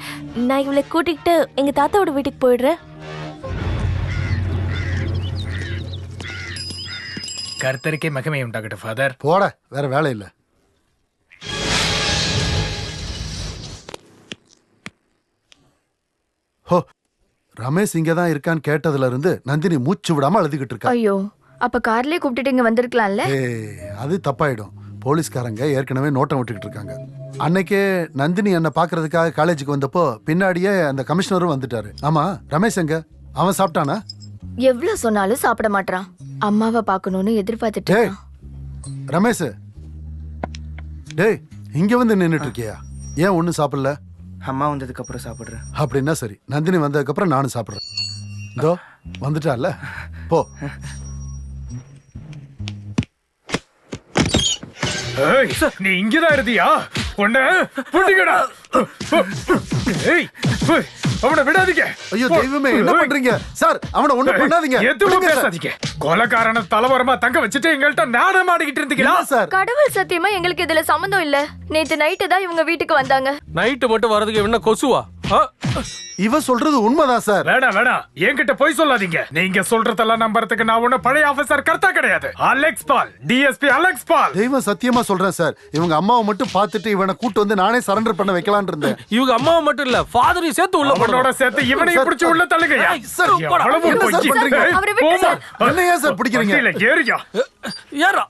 நான் இவளை கூட்டிகிட்டு எங்கள் தாத்தாவோட வீட்டுக்கு போயிடுறேன். கர்த்தருக்கே மகிமை உண்டாகட்டும் ஃபாதர். போட, வேற வேலை இல்லை. ஹோ, ரமேஷ் இங்க தான் இருக்கான்னு கேட்டதுல இருந்து நந்தினி மூச்சு விடாம அழுதுகிட்டு இருக்கா. ஐயோ, அப்ப கார்லயே கூப்பிட்டுட்டு இங்க வந்திருக்கலாம்ல. அது தப்பாயிடும். போலீஸ்காரங்க ஏற்கனவே நோட்டம் விட்டுக்கிட்டு இருக்காங்க. அன்னைக்கே நந்தினி என்ன பாக்குறதுக்காக காலேஜுக்கு வந்தப்போ பின்னாடியே அந்த கமிஷனரும் வந்துட்டாரு. ஆமா, ரமேஷ் எங்க? அவன் சாப்பிட்டானா? எவ்வளவு சொன்னாலும் சாப்பிட மாட்டான். அம்மாவை பார்க்கணும்னு எதிர்பார்த்துட்டு. ரமேஷ், டேய், இங்க வந்து நின்னுட்டு இருக்கியா? ஏன் ஒன்னும் சாப்பிடல? அம்மா வந்ததுக்கு அப்புறம் சாப்பிடுறேன். அப்படின்னா சரி, நந்தினி வந்ததுக்கு அப்புறம் நானும் சாப்பிடுறேன். இதோ வந்துட்டால, போ. நீ இங்கதான் இருந்தியா? உன்ன புடிங்கடா. ஏய், அவனை விடாதீங்க. ஐயோ தெய்வமே, என்ன பண்றீங்க சார்? அவனை ஒண்ணு பண்ணாதீங்க. எதுவும் பேசாதீங்க. கொலைகாரன தலைவரமா தங்க வச்சுட்டு எங்கள்ட்ட நாடகம் ஆடிக்கிட்டு இருந்தீங்களா சார்? கடவுள் சத்தியமா எங்களுக்கு இதுல சம்பந்தம் இல்ல. நேத்து நைட்டு தான் இவங்க வீட்டுக்கு வந்தாங்க. நைட்டு மட்டும் வரதுக்கு என்ன கொசுவா? இவ சொல்றது உண்மைதான் சார். வேணாம், என்கிட்ட போய் சொல்லாதீங்க. நீங்க சொல்றதெல்லாம் நம்பறதுக்கு நான் ஒண்ணு பழைய ஆபீசர் கர்த்தா கிடையாது. அலெக்ஸ் பால், டிஎஸ்பி அலெக்ஸ் பால். தெய்வம் சத்தியமா சொல்றேன் சார், இவங்க அம்மாவை மட்டும் பார்த்துட்டு இவனை கூட்டு வந்து நானே சரண்டர் பண்ண வைக்கலாம்னு இருந்தேன். இவங்க அம்மாவை மட்டும் இல்ல, ஃபாதரையும் சேர்த்து உள்ள பண்ணோட சேர்த்து இவனையும் பிடிச்சு உள்ள தள்ளுங்கயா. சார், என்ன சார் பண்றீங்க? என்ன ஏன் சார் பிடிக்கிறீங்க? ஏறியா ஏறா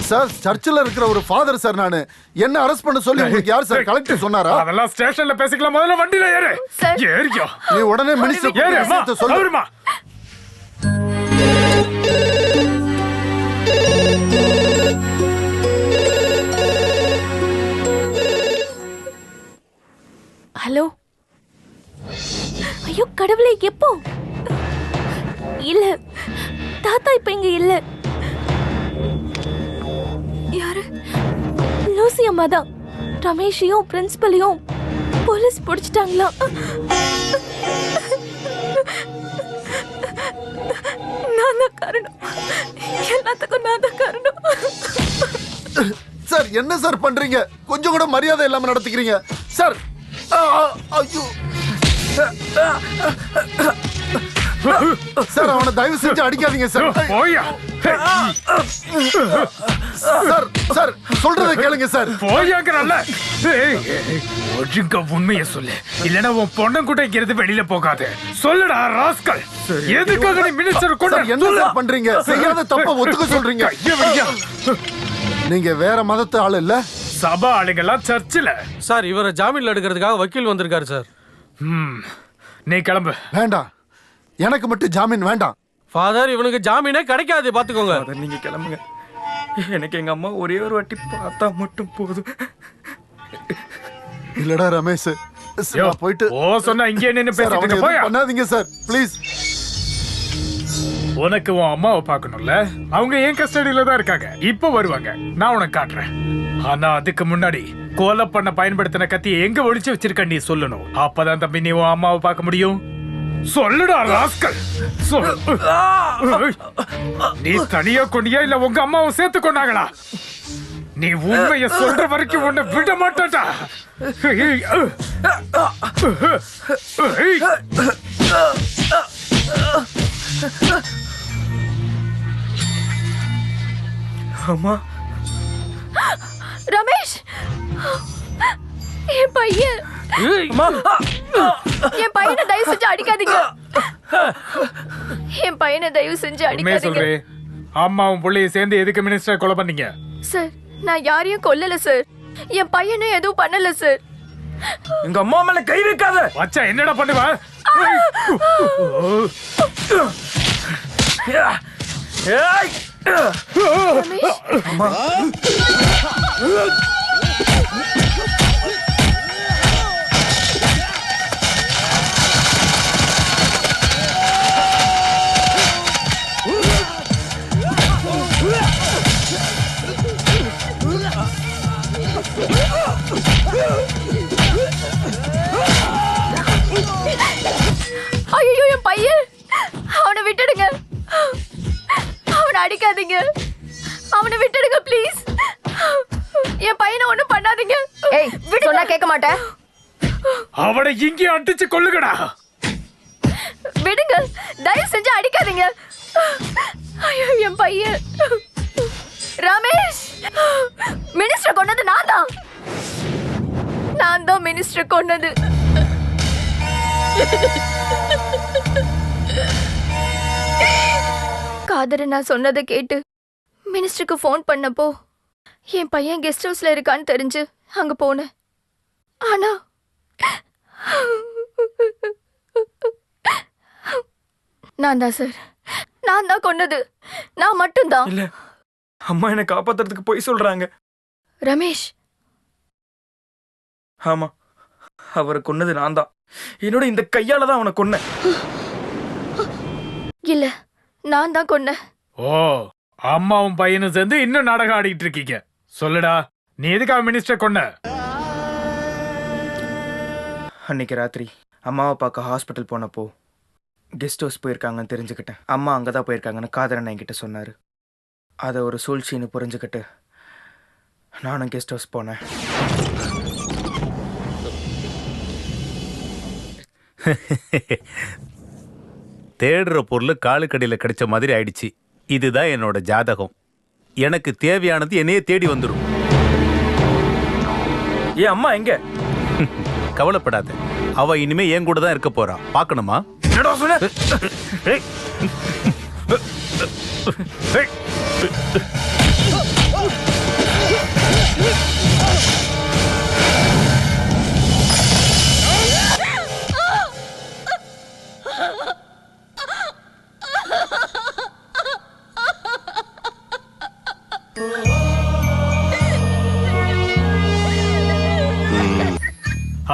சார், சர்ச்சில் இருக்கிற ஒரு ஃபாதர் சார். நானு என்ன அரெஸ்ட் பண்ண சொல்லி உங்களுக்கு யார் சார் கலெக்டர் சொன்னாரா? அதெல்லாம் ஸ்டேஷன்ல பேசிக்கலாம். முதல்ல வண்டியில ஏறு. ஏறியா. நீ உடனே மினிஸ்டர் ஏறு. சொல்லுமா. ஹலோ. ஐயோ கடவுளே, எப்போ? இல்ல, தாத்தா இப்ப இங்க இல்ல. யாரு? லூசி அம்மா தான். ரமேஷையும் பிரின்சிபலையும் போலீஸ் பிடிச்சிட்டாங்களா? நான் தான் காரணம். எல்லாத்துக்கும் நான் தான் காரணம். சார், என்ன சார் பண்றீங்க? கொஞ்சம் கூட மரியாதை இல்லாம நடத்துக்கிறீங்க சார். ஐயோ சார், அவனை தயவு செஞ்சு அடிக்காதீங்க சார். போயா சார் சார் சொல்றதை கேளுங்க சார். போயாங்கறல்ல. ஒழுங்கா உண்மையை சொல்லு, இல்லனா உன் பொண்ணன் கூட இங்க இருந்து வெளியில போகாது. சொல்லுடா ராஸ்கல், எதுக்காக நீ மினிஸ்டர் கொண்டு என்ன சார் பண்றீங்க? செய்யாத தப்ப ஒத்துக்க சொல்றீங்க. நீங்க வேற மதத்து ஆளு இல்ல? சபா ஆளுங்கெல்லாம் சர்ச்சில். சார் இவரை ஜாமீன்ல எடுக்கிறதுக்காக வக்கீல் வந்திருக்காரு சார். நீ கிளம்பு. வேண்டாம், எனக்கு மட்டும் ஜாமீன் வேண்டாம். ஃபாதர் இவனுக்கு ஜாமீனே கிடைக்காது பாத்துக்கோங்க. நீங்க கிளம்புங்க. எனக்கு எங்க அம்மா ஒரே ஒரு வாட்டி பார்த்தா மட்டும் போதும். இல்லடா ரமேஷ், போயிட்டு சொன்னா இங்கே நின்னு பேசிட்டு போயா. பண்ணாதீங்க சார் ப்ளீஸ். உனக்கு உன் அம்மாவை பார்க்கணும்ல, அவங்க என் கஸ்டடியில தான் இருக்காங்க. இப்ப வருவாங்க, நான் உனக்கு காட்டுறேன். ஆனா அதுக்கு முன்னாடி கொலை பண்ண பயன்படுத்தின கத்தியை எங்க ஒளிச்சு வச்சிருக்க நீ சொல்லணும். அப்பதான் தம்பி நீ உன் அம்மாவை பார்க்க முடியும். சொல்லுடா ராஸ்கல். நீ தனியா கொண்டியா இல்ல உங்க அம்மாவை சேர்த்து கொண்டாங்களா? நீ உண்மைய சொல்ற வரைக்கும் உன்னை விட மாட்டா. அம்மா, ரமேஷ், என் பையன், என் பையனை தயவு செஞ்சு அடிக்காதீங்க. என் பையனை தயவு செஞ்சு அடிக்காதீங்க. அம்மாவும் பிள்ளையும் சேர்ந்து எதுக்கு மினிஸ்டர் கொலை பண்ணீங்க? சார் நான் யாரையும் கொல்லல சார். என் பையனும் எதுவும் பண்ணல சார். எங்க அம்மா மேல கை வைக்காத. வச்சா என்னடா பண்ணுவ? அம்மா, ஐயோ என் பையன், அவனை விட்டுடுங்க. அவனை அடிக்காதீங்க. அவனை விட்டுடுங்க ப்ளீஸ். என் பையனை ஒண்ணும் பண்ணாதீங்க. ஏய் சொன்னா கேட்க மாட்டேன். அவனை இங்கே அடிச்சு கொல்லுங்கடா. விடுங்க, தயவு செஞ்சு அடிக்காதீங்க. ஐயோ என் பையன். ரமேஷ், மினிஸ்டர் கொன்னது நான் தான். நான் தான் மினிஸ்டர் கொன்னது. காதர் நான் சொன்னதை கேட்டு மினிஸ்டருக்கு ஃபோன் பண்ணப்போ என் பையன் கெஸ்ட் ஹவுஸ்ல இருக்கான்னு தெரிஞ்சு அங்க போனேன். ஆனா நான் தான் சார், நான் தான் கொன்னது. நான் மட்டும்தான். இல்ல, அம்மா என்னை காப்பாத்துறதுக்கு போய் சொல்றாங்க. ரமேஷ், ஆமா, அவரை கொன்னது நான் தான். என்னோட இந்த கையால தான் அவனை கொன்னேன். இல்ல, நான் தான் கொன்னேன். ஓ, அம்மாவும் பையனும் சேர்ந்து இன்னும் நாடகம் ஆடிட்டு இருக்கீங்க. சொல்லுடா, நீ எதுக்காக மினிஸ்டர் கொன்ன? அன்னைக்கு ராத்திரி அம்மாவை பார்க்க ஹாஸ்பிட்டல் போனப்போ கெஸ்ட் ஹவுஸ் போயிருக்காங்கன்னு தெரிஞ்சுக்கிட்டேன். அம்மா அங்கதான் போயிருக்காங்கன்னு காதரன் என்கிட்ட சொன்னாரு. அதை ஒரு சூழ்ச்சின்னு புரிஞ்சுக்கிட்டு நானும் கெஸ்ட் ஹவுஸ் போனேன். தேடுற பொருள் காலுக்கடியில் கிடைச்ச மாதிரி ஆயிடுச்சு. இதுதான் என்னோட ஜாதகம். எனக்கு தேவையானது என்னையே தேடி வந்துடும். ஏன் அம்மா எங்க? கவலைப்படாத, அவ இனிமே என் கூட தான் இருக்க போறா. பார்க்கணுமா?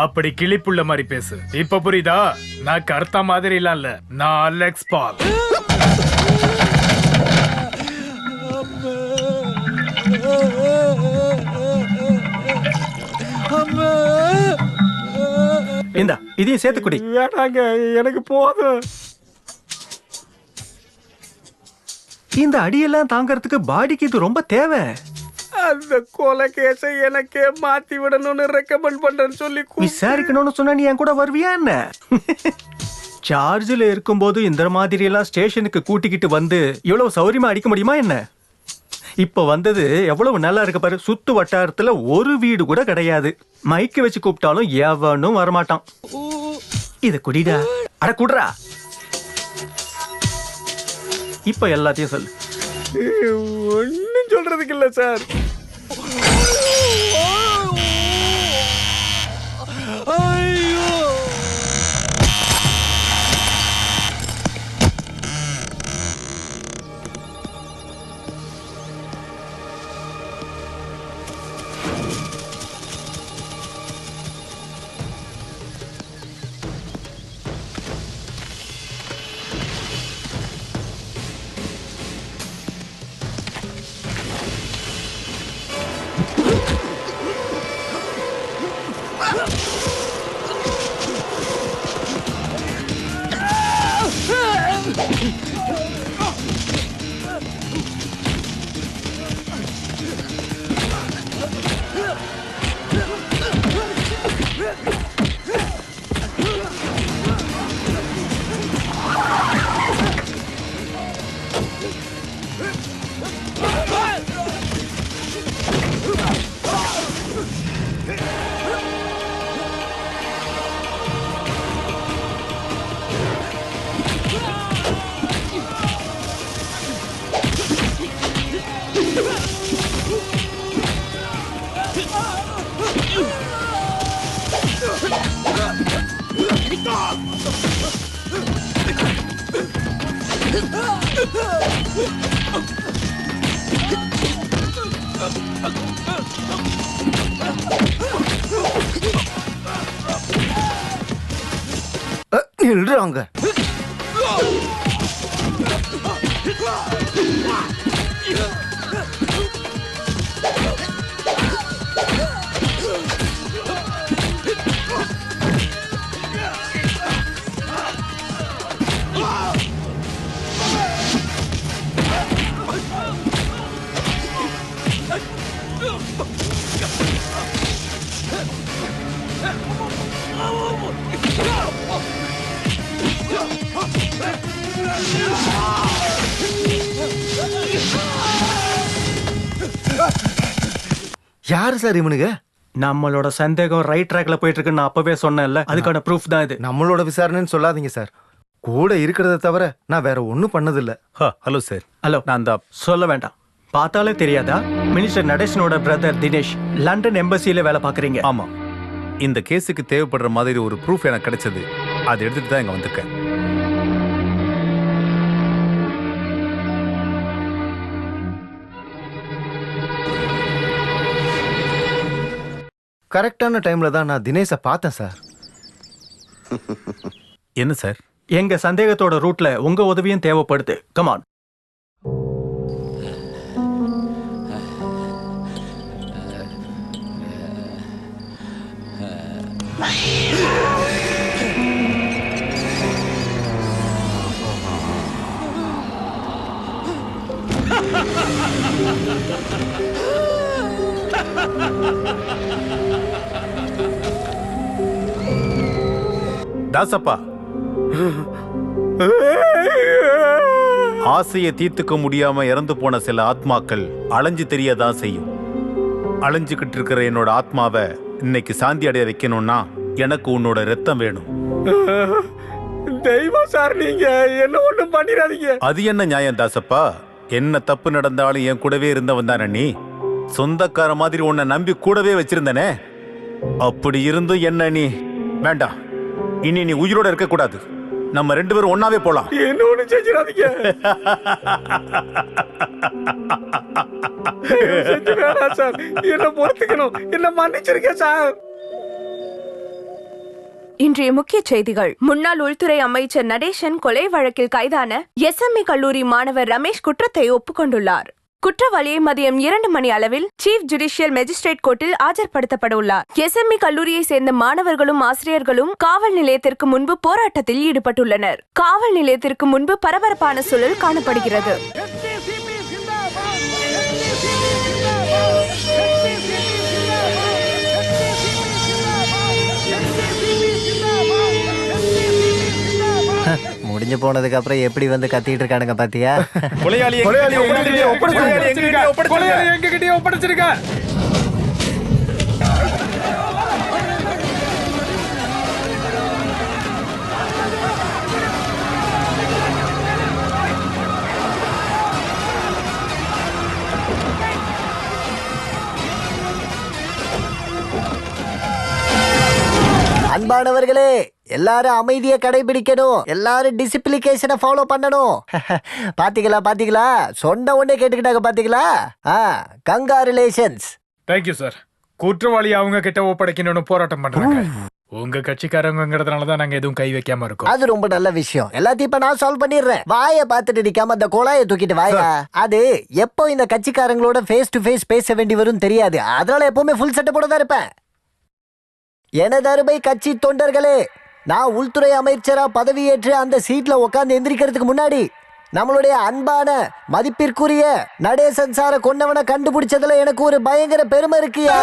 அப்படி கிளிப்புள்ள மாதிரி பேசு. இப்ப புரியுதா? நான் கர்த்தா மாதிரி இல்ல, நான் அலெக்ஸ் பால். இந்தா இதையும் சேர்த்து குடி. வேணாங்க, எனக்கு போதும். இந்த அடியெல்லாம் தாங்கறதுக்கு பாடிக்கு இது ரொம்ப தேவை. அந்த கொலை கேஸை எனக்கே மாத்தி விடணும்னு ரெக்கமெண்ட் பண்றேன்னு சொல்லி விசாரிக்கணும்னு சொன்னா நீ என் கூட வருவியா என்ன? சார்ஜில் இருக்கும்போது இந்த மாதிரி எல்லாம் ஸ்டேஷனுக்கு கூட்டிக்கிட்டு வந்து இவ்வளவு சௌரியமா அடிக்க முடியுமா என்ன? இப்ப வந்தது எவ்வளவு நல்லா இருக்கு பாரு. சுத்து வட்டாரத்துல ஒரு வீடு கூட கிடையாது. மைக்கு வச்சு கூப்பிட்டாலும் எவனும் வரமாட்டான். இத குடிடா. அட குடுறா. இப்ப எல்லாத்தையும் சொல்லு. ஒன்னும் சொல்றதுக்கு இல்ல சார். ஐயோ நில்றாங்க. யாரு சார் இவனுங்க? நம்மளோட சந்தேகம் ரைட் ட்ராக்ல போயிட்டு இருக்குன்னு நான் அப்பவே சொன்னேன்ல, அதுக்கான ப்ரூஃப் தான் இது. நம்மளோட விசாரணைன்னு சொல்லாதீங்க சார். கூட இருக்கிறத தவிர நான் வேற ஒன்றும் பண்ணதில்லை. Hello sir. ஹலோ. நான் தான் சொல்ல வேண்டாம். பார்த்தாலே தெரியாதா? மினிஸ்டர் நடேசனோட பிரதர் தினேஷ் லண்டன் எம்பசியில வேலை பார்க்குறீங்க. ஆமா. இந்த கேஸுக்கு தேவைப்படுற மாதிரி ஒரு ப்ரூஃப் எனக்கு கிடைச்சது. அதை எடுத்துட்டு தான் இங்க வந்திருக்கேன். கரெக்டான டைம்ல தான் நான் தினேஷை பார்த்தேன் சார். என்ன சார்? எங்க சந்தேகத்தோட ரூட்ல உங்க உதவியும் தேவைப்படுது. கமான். தாசப்பா, ஆசையை தீர்த்துக்க முடியாம இறந்து போன சில ஆத்மாக்கள் அலைஞ்சு தெரியதான் செய்யும். அலைஞ்சுக்கிட்டு இருக்கிற என்னோட ஆத்மாவை இன்னைக்கு சாந்தி அடைய வைக்கணும்னா எனக்கு உன்னோட ரத்தம் வேணும். தெய்வம் சார், நீங்க என்ன ஒண்ணும் பண்ணிடாதீங்க. அது என்ன நியாயம் தாசப்பா? என்ன தப்பு நடந்தாலும் என் கூடவே இருந்தவன் தானே நீ. சொந்தக்கார மாதிரி உன்னை நம்பி கூடவே வச்சிருந்தனே. அப்படி இருந்தும் என்ன நீ வேண்டாம். இனி நீ உயிரோட இருக்க கூடாது. நம்ம ரெண்டு பேரும் ஒன்னாவே போலாம். என்ன ஒண்ணு செஞ்சிடாதீங்க. செஞ்சு வேணாம் சார். என்ன பொறுத்துக்கணும். என்ன மன்னிச்சிருக்கேன் சார். இன்றைய முக்கிய செய்திகள். முன்னாள் உள்துறை அமைச்சர் நடேசன் கொலை வழக்கில் கைதான எஸ்எம்இ கல்லூரி மாணவர் ரமேஷ் குற்றத்தை ஒப்புக்கொண்டுள்ளார். குற்றவாளியை மதியம் 2 மணி அளவில் சீஃப் ஜுடிஷியல் மேஜிஸ்ட்ரேட் கோர்ட்டில் ஆஜர்படுத்தப்பட உள்ளார். எஸ்எம்இ கல்லூரியை சேர்ந்த மாணவர்களும் ஆசிரியர்களும் காவல் நிலையத்திற்கு முன்பு போராட்டத்தில் ஈடுபட்டுள்ளனர். காவல் நிலையத்திற்கு முன்பு பரபரப்பான சூழல் காணப்படுகிறது. தொலைஞ்சு போனதுக்கு அப்புறம் எப்படி வந்து கத்திட்டு இருக்கானுங்க பாத்தியா? கொலையாளி எங்ககிட்டயே ஒப்படைச்சிருக்க. அன்பானவர்களே, எல்லாரும் அமைதியை கடைபிடிக்கணும். எல்லாரும் டிசிப்ளிகேஷனை ஃபாலோ பண்ணணும். பாத்தீங்களா சொன்ன உடனே கேட்டுக்கிட்டாங்க பாத்தீங்களா? கங்காரிலேஷன்ஸ். Thank you sir. குற்றவாளி அவங்க கிட்ட ஒப்படைக்கணும்னு போராட்டம் பண்றாங்க. உங்க கட்சிக்காரங்கிறதுனால தான் நாங்க எதுவும் கை வைக்காம இருக்கோம். அது ரொம்ப நல்ல விஷயம். எல்லாத்தையும் இப்ப நான் சால்வ் பண்ணிடுறேன். வாயை பார்த்துட்டு நிக்காம அந்த குழாயை தூக்கிட்டு வாயா. அது எப்போ இந்த கட்சிக்காரங்களோட ஃபேஸ் டு ஃபேஸ் பேச வேண்டி வரும் தெரியாது. அதனால எப்பவுமே ஃபுல் செட்டப்போட தான் இருப்பேன். எனது அருமை கட்சி தொண்டர்களே, நான் உள்துறை அமைச்சரா பதவியேற்று அந்த சீட்ல உட்கார்ந்து எந்திரிக்கிறதுக்கு முன்னாடி நம்மளுடைய அன்பான மதிப்பிற்குரிய நடேசன் சாரை கொன்னவனை கண்டுபிடிச்சதுல எனக்கு ஒரு பயங்கர பெருமை இருக்குயா.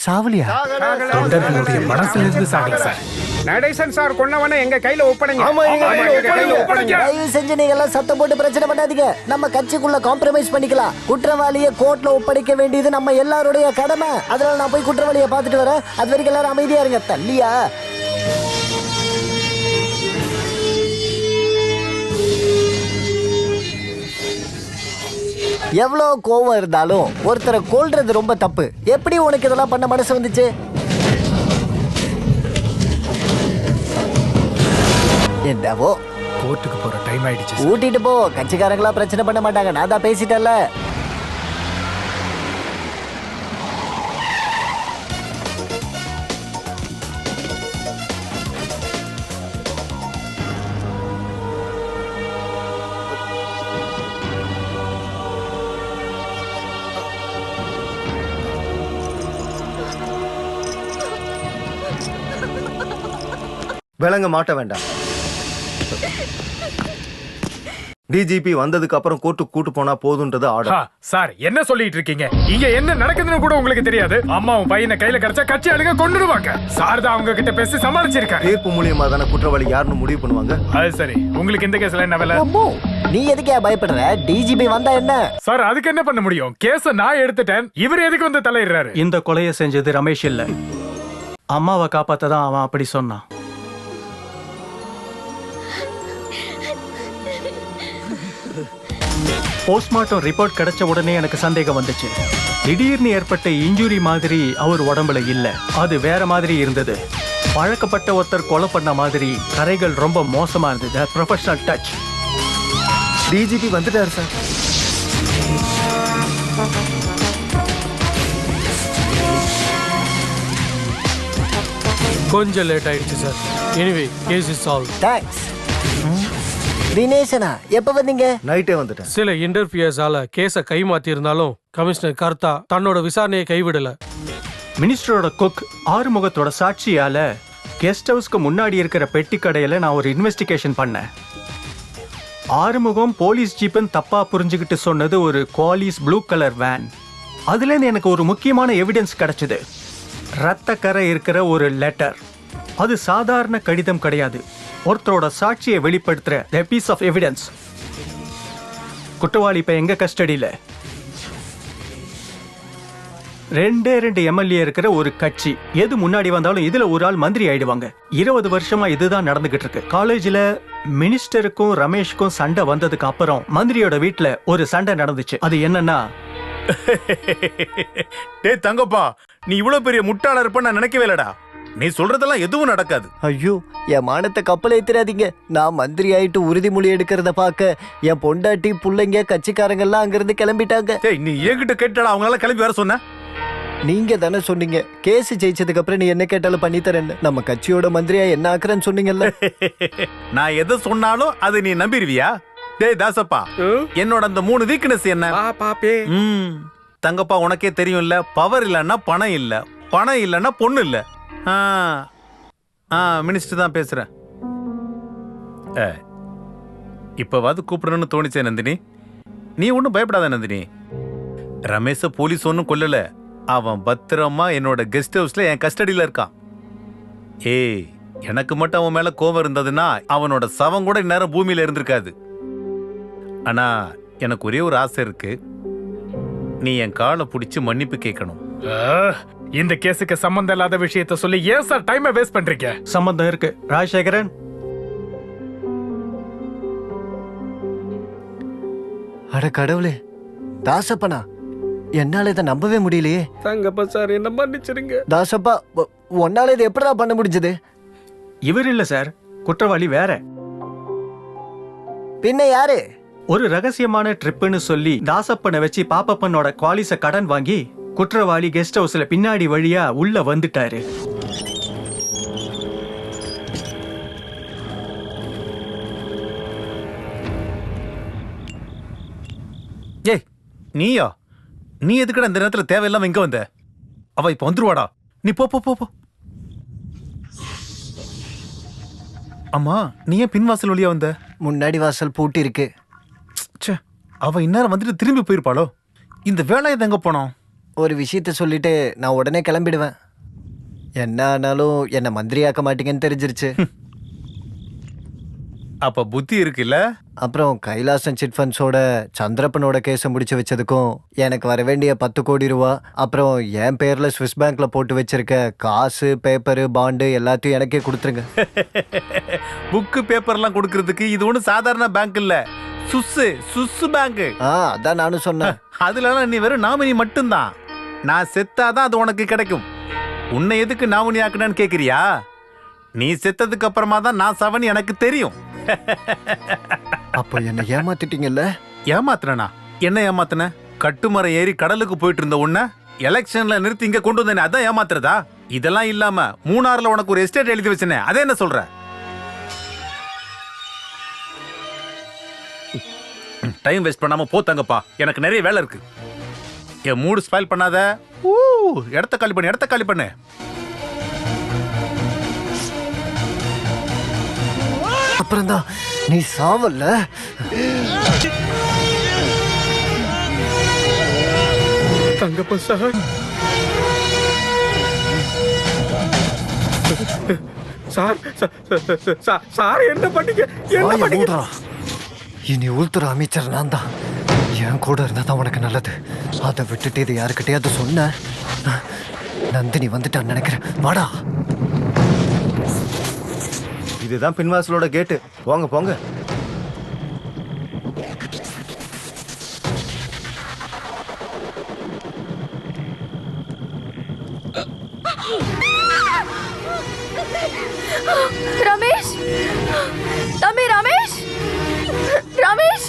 சாவலியா? தொண்டர்களுடைய மனசுல இருந்து சாகல சார். நடேசன் சார் கொன்னவனை எங்க கையில ஒப்படைங்க. தயவு செஞ்சு நீங்க எல்லாம் சத்தம் போட்டு பிரச்சனை பண்ணாதீங்க. நம்ம கட்சிக்குள்ள காம்ப்ரமைஸ் பண்ணிக்கலாம். குற்றவாளியை கோர்ட்ல ஒப்படைக்க வேண்டியது நம்ம எல்லாருடைய கடமை. அதனால நான் போய் குற்றவாளியை பார்த்துட்டு வரேன். அது வரைக்கும் எல்லாரும் அமைதியா இருங்க. தள்ளியா? எவ்வளவு கோவம் இருந்தாலும் ஒருத்தரை கொல்றது ரொம்ப தப்பு. எப்படி உனக்கு இதெல்லாம் பண்ண மனசு வந்துச்சு? என்னவோ கோர்ட்டுக்கு போற டைம் ஆயிடுச்சு. ஊட்டிட்டு போ. கட்சிக்காரங்களா பிரச்சனை பண்ண மாட்டாங்க. நான் தான் பேசிட்டேன்ல. விளங்க மாட்ட வேண்டாம். டிஜிபி வந்ததுக்கு அப்புறம் கோர்ட்டுக்கு கூட்டு போனா போதுன்றது ஆர்டர். சார் என்ன சொல்லிட்டு இருக்கீங்க? இங்க என்ன நடக்குதுன்னு கூட உங்களுக்கு தெரியாது. அம்மாவும் பையனை கையில கிடைச்சா கட்சி ஆளுங்க கொண்டுடுவாங்க. சார் தான் அவங்க கிட்ட பேசி சமாளிச்சிருக்காரு. தீர்ப்பு மூலியமா தானே குற்றவாளி யாருன்னு முடிவு பண்ணுவாங்க. அது சரி. உங்களுக்கு இந்த கேஸ்ல என்ன வேலை? நீ எதுக்கே பயப்படுற? டிஜிபி வந்தா என்ன? சார் அதுக்கு என்ன பண்ண முடியும்? கேஸ நான் எடுத்துட்டேன். இவர் எதுக்கு வந்து தலையிடுறாரு? இந்த கொலையை செஞ்சது ரமேஷ் இல்ல, அம்மாவை காப்பாத்ததான் அவன் அப்படி சொன்னான். போஸ்ட்மார்ட்டம் ரிப்போர்ட் கிடைச்ச உடனே எனக்கு சந்தேகம் வந்துச்சு. திடீர்னு ஏற்பட்ட இன்ஜுரி மாதிரி அவர் உடம்புல இல்ல, அது வேற மாதிரி இருந்தது. பழக்கப்பட்ட ஒருத்தர் கொலை பண்ண மாதிரி கரைகள் ரொம்ப மோசமா இருந்தது. Professional touch. டிஜிபி வந்துட்டாரு சார். கொஞ்சம் லேட் ஆயிடுச்சு sir. Anyway case is solve. Thanks. தினேசனா எப்ப வந்தீங்க? நைட்டே வந்துட்டேன். சில இன்டர்ஃபியர்ஸால கேஸை கை மாத்தி இருந்தாலும் கமிஷனர் கர்த்தா தன்னோட விசாரணையை கைவிடல. மினிஸ்டரோட குக் ஆறுமுகத்தோட சாட்சியால கெஸ்ட் ஹவுஸ்க்கு முன்னாடி இருக்கிற பெட்டி கடையில நான் ஒரு இன்வெஸ்டிகேஷன் பண்ணேன். ஆறுமுகம் போலீஸ் ஜீப்பன் தப்பா புரிஞ்சுக்கிட்டு சொன்னது ஒரு குவாலிஸ் ப்ளூ கலர் வேன். அதுலேருந்து எனக்கு ஒரு முக்கியமான எவிடன்ஸ் கிடைச்சது. ரத்த கரை இருக்கிற ஒரு லெட்டர். அது சாதாரண கடிதம் கிடையாது, ஒருத்தரோட சாட்சியை வெளிப்படுத்துற a piece of evidence. குற்றவாளி இப்ப எங்க கஸ்டடியில. 2 எம்எல்ஏ இருக்கிற ஒரு கட்சி எது முன்னாடி வந்தாலும் இதுல ஒரு ஆள் மந்திரி ஆயிடுவாங்க. 20 வருஷமா இதுதான் நடந்துகிட்டு இருக்கு. காலேஜ்ல மினிஸ்டருக்கும் ரமேஷ்க்கும் சண்டை வந்ததுக்கு அப்புறம் மந்திரியோட வீட்டுல ஒரு சண்டை நடந்துச்சு. அது என்னன்னா, டேய் தங்கப்பா, நீ இவ்வளவு பெரிய முட்டாள இருப்ப நான் நினைக்கவே இல்லடா. நீ சொல்றதெல்லாம் எதுவும் நடக்காது. ஐயோ, என் மானத்தை கப்பல் ஏத்திராதீங்க. நான் மந்திரி ஆயிட்டு உறுதிமொழி எடுக்கிறத பார்க்க என் பொண்டாட்டி புள்ளைங்க கட்சிக்காரங்க எல்லாம் அங்கிருந்து கிளம்பிட்டாங்க. நீ என்கிட்ட கேட்டடா அவங்களால கிளம்பி வர சொன்ன? நீங்க தானே சொன்னீங்க கேஸ் ஜெயிச்சதுக்கு அப்புறம் நீ என்ன கேட்டாலும் பண்ணி தரேன்னு. நம்ம கட்சியோட மந்திரியா என்ன ஆக்குறேன்னு சொன்னீங்கல்ல. நான் எதை சொன்னாலும் அது நீ நம்பிடுவியா? டேய் தாசப்பா, என்னோட அந்த 3 வீக்னஸ் என்ன? தங்கப்பா உனக்கே தெரியும்ல, பவர் இல்லன்னா பணம் இல்ல, பணம் இல்லன்னா பொண்ணு இல்ல. மினிஸ்டர் தான் பேசுறேன். இப்பவாது கூப்பிடணும்னு தோணிச்சே நந்தினி. நீ ஒன்னும் பயப்படாத நந்தினி. ரமேஷ போலீஸ் ஒன்னும் கொல்லல, அவன் பத்திரமா என்னோட கெஸ்ட் ஹவுஸ்ல என் கஸ்டடியில இருக்கான். ஏய், எனக்கு மட்டும் அவன் மேல கோபம் இருந்ததுன்னா அவனோட சவம் கூட இந்நேரம் பூமியில இருந்திருக்காது. ஆனா எனக்கு ஒரே ஒரு ஆசை இருக்கு. நீ என் காலை பிடிச்சு மன்னிப்பு கேட்கணும். இந்த கேஸுக்கு சம்பந்தம் இல்லாத விஷயத்த சொல்லி ஏன் சார் டைமை வேஸ்ட் பண்றீங்க? சம்பந்தம் இருக்கு ராஜசேகரன். அட கடவுளே, தாசப்பனா, என்னால இதை நம்பவே முடியலையே. தங்கப்பா சார், என்ன மன்னிச்சிருங்க. தாசப்பா, உன்னால இதை எப்படிடா பண்ண முடிஞ்சது? இவர் இல்ல சார், குற்றவாளி வேற. பின்ன யாரு? ஒரு ரகசியமான ட்ரிப்புன்னு சொல்லி தாசப்பனை வச்சு பாப்பப்பனோட குவாலிஸ கடன் வாங்கி குற்றவாளி கெஸ்ட் ஹவுஸ்ல பின்னாடி வழியா உள்ள வந்துட்டாரு. ஏய், நீயா? நீ எதுக்கடா இந்த நேரத்துல தேவையில்லாம இங்க வந்த? அவ இப்ப வந்துருவாடா. நீ போ போ போ. அம்மா, நீ ஏன் பின்வாசல் வழியா வந்த? முன்னாடி வாசல் பூட்டி இருக்கு. அவ இந்நேரம் வந்துட்டு திரும்பி போயிருப்பாளோ? இந்த வேலை எங்க போனோம்? ஒரு விஷயத்த சொல்லிட்டு நான் உடனே கிளம்பிடுவேன். என்ன ஆனாலும் என்ன மந்திரியாக்க மாட்டீங்கன்னு தெரிஞ்சிருச்சு. அப்ப புத்தி இருக்குல்ல? அப்புறம் கைலாசம் சிட் ஃபண்ட்ஸோட சந்திரப்பனோட கேஸை முடிச்சு வச்சதுக்கும் எனக்கு வர வேண்டிய 10 கோடி ரூபா, அப்புறம் என் பேர்ல ஸ்விஸ் பேங்க்ல போட்டு வச்சிருக்க காசு, பேப்பரு, பாண்டு எல்லாத்தையும் எனக்கே கொடுத்துருங்க. புக்கு பேப்பர்லாம் கொடுக்கறதுக்கு இது ஒன்றும் சாதாரண பேங்க் இல்ல, சுஸ் பேங்க். அதான் நானும் சொன்னேன். அதுலலாம் நீ வெறும் நாமினி மட்டும்தான். நான் செத்தாதான் அது உனக்கு கிடைக்கும். உன்னை எதுக்கு நாமினி ஆக்குனேன்னு கேக்குறியா? நீ செத்ததுக்கு அப்புறமா தான் நான் சவன் எனக்கு தெரியும். அப்போ என்ன ஏமாத்திட்டீங்கல்ல? ஏமாத்துறனா? என்ன ஏமாத்துன? கட்டுமரம் ஏறி கடலுக்கு போயிட்டு இருந்த உன்ன எலெக்ஷன்ல நிறுத்தி இங்க கொண்டு வந்தேனே, அதான் ஏமாத்துறதா? இதெல்லாம் இல்லாம மூணாறுல உனக்கு ஒரு எஸ்டேட் எழுதி வச்சனே, அதே என்ன சொல்ற? டைம் வேஸ்ட் பண்ணாம போத்தாங்கப்பா, எனக்கு நிறைய வேலை இருக்கு. என் மூடு ஸ்பாயில் பண்ணாத. இடத்த காலி பண்ணு, இடத்த காலி பண்ணு. அப்புறம்தான் நீ சாவல்ல. தங்கப்பா சார், சார் என்ன பண்ணீங்க? என்ன பண்ணீங்க? இனி உள்துறை அமைச்சர் நான் தான். என் கூட இருந்தா தான் உனக்கு நல்லது. அதை விட்டுட்டு இது யாருக்கிட்டையாவது சொன்ன, நந்தினி வந்துட்டான்னு நினைக்கிறேன். வாடா. இதுதான் பின்வாசலோட கேட்டு. போங்க போங்க. ரமேஷ், தம்பி ரமேஷ், ரமேஷ்.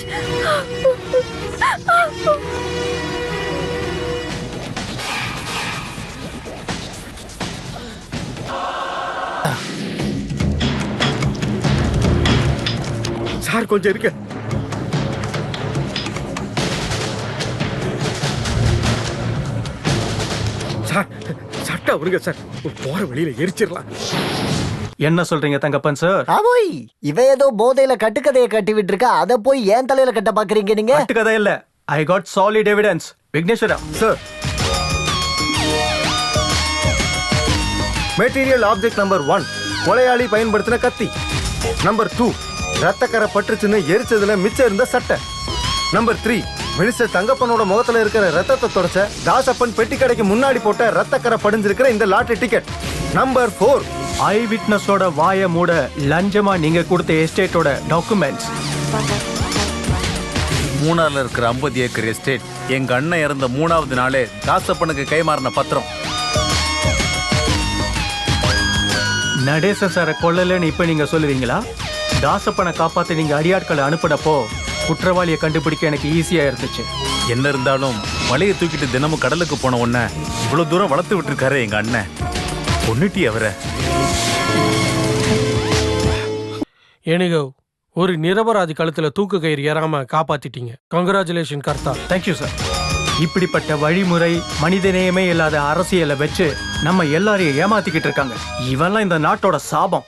சார் கொஞ்சம் இருக்க. சார் சட்டை அவருங்க சார், போற வழியில எரிச்சிடலாம். என்ன சொல்றீங்க தங்கப்பன் சார்? ஆவோய், இவ ஏதோ போதையில கட்டுக்கதையை கட்டி விட்டு இருக்கா, அத போய் ஏன் தலையில கட்ட பாக்குறீங்க நீங்க? கட்டுக்கதை இல்ல, I got solid evidence. Vigneshwara sir, material object number 1, கொலையாளி பயன்படுத்தின கத்தி. நம்பர் 2, ரத்தக்கரை பட்டுச்சுன்னு எரிச்சதுல மிச்சம் இருந்த சட்டை. நம்பர் 3, மினிஸ்டர் தங்கப்பனோட முகத்துல இருக்கிற ரத்தத்தை தொடச்ச தாசப்பன் பெட்டி கடைக்கு முன்னாடி போட்ட ரத்தக்கரை படிஞ்சிருக்கிற இந்த லாட்டரி டிக்கெட். நம்பர் 4, ஐ விட்னஸோட வாய மூட லஞ்சமா நீங்க கொடுத்த எஸ்டேட்டோட டாக்குமெண்ட்ஸ். மூணாறுல இருக்கிற 50 ஏக்கர் எஸ்டேட் எங்க அண்ணன் இறந்த 3வது நாளே தாசப்பனுக்கு கைமாறின பத்திரம். நடேசன் சாரை கொல்லலன்னு இப்ப நீங்க சொல்லுவீங்களா? தாசப்பனை காப்பாத்த நீங்க அடியாட்களை அனுப்பினப்போ குற்றவாளியை கண்டுபிடிக்க எனக்கு ஈஸியா இருந்துச்சு. என்ன இருந்தாலும் மலையை தூக்கிட்டு தினமும் கடலுக்கு போன உடனே இவ்வளவு தூரம் வளர்த்து விட்டுருக்காரு எங்க அண்ணன். பொண்ணுட்டி அவரை. ஏனிகோ, ஒரு நிரபராதி கழுத்துல தூக்கு கயிறு ஏறாம காப்பாத்திட்டீங்க. கங்க்ராச்சுலேஷன் கர்த்தா. Thank you sir. இப்படிப்பட்ட வழிமுறை, மனிதநேயமே இல்லாத அரசியலை வச்சு நம்ம எல்லாரையும் ஏமாத்திக்கிட்டு இருக்காங்க. இவெல்லாம் இந்த நாட்டோட சாபம்.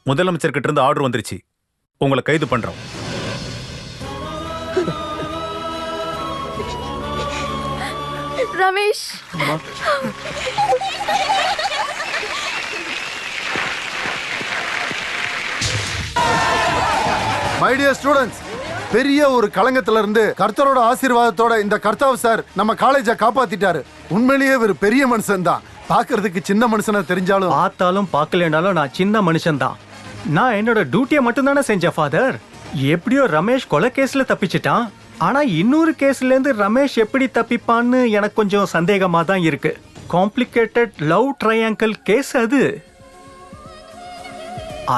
முதலமைச்சர் கிட்ட இருந்து ஆர்டர் வந்துருச்சு, உங்களை கைது பண்றோம். ரமேஷ் மை டியர் ஸ்டூடெண்ட்ஸ், பெரிய ஒரு களங்கத்துல இருந்து கர்த்தரோட ஆசீர்வாதத்தோட இந்த கர்த்தாவ் சார் நம்ம காலேஜை காப்பாத்திட்டாரு. உண்மையிலேயே ஒரு பெரிய மனுஷன் தான். பாக்குறதுக்கு சின்ன மனுஷனா தெரிஞ்சாலும் பார்த்தாலும் பார்க்கலனாலும் நான் சின்ன மனுஷன் தான். நான் என்னோட டியூட்டியை மட்டும் தானே செஞ்சேன் ஃபாதர். எப்படியோ ரமேஷ் கொலை கேஸ்ல தப்பிச்சிட்டான். ஆனா இன்னொரு கேஸ்ல இருந்து ரமேஷ் எப்படி தப்பிப்பான்னு எனக்கு கொஞ்சம் சந்தேகமா தான் இருக்கு. காம்ப்ளிகேட்டட் லவ் ட்ரையாங்கிள் கேஸ் அது.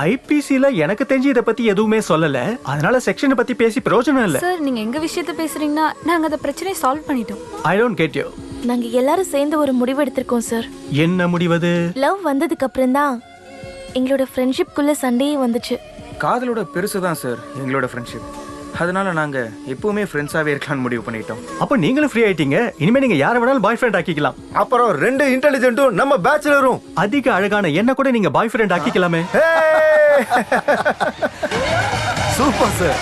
ஐபிசில எனக்கு தெரிஞ்சு இதை பத்தி எதுவுமே சொல்லல. அதனால செக்ஷனை பத்தி பேசி பிரயோஜனம் இல்ல. சார் நீங்க எங்க விஷயத்தை பேசுறீங்கன்னா நாங்க அந்த பிரச்சனையை சால்வ் பண்ணிட்டோம். I don't get you. நாங்க எல்லாரும் சேர்ந்து ஒரு முடிவு எடுத்திருக்கோம் சார். என்ன முடிவது? லவ் வந்ததுக்கு அப்புறம் தான் எங்களோட ஃப்ரெண்ட்ஷிப்குள்ள சண்டையே வந்துச்சு. காதலோட பெருசு தான் சார் எங்களோட ஃப்ரெண்ட்ஷிப். அதனால நாங்க எப்பவுமே ஃப்ரெண்ட்ஸாவே இருக்கலாம்னு முடிவு பண்ணிட்டோம். அப்ப நீங்களும் ஃப்ரீ ஆயிட்டீங்க. இனிமே நீங்க யாரை வேணாலும் பாய் ஃப்ரெண்ட் ஆக்கிக்கலாம். அப்புறம் 2 இன்டெலிஜென்ட்டும் நம்ம பேச்சுலரும். அதிக அழகான என்ன கூட நீங்க பாய் ஃப்ரெண்ட் ஆக்கிக்கலாமே. Super sir.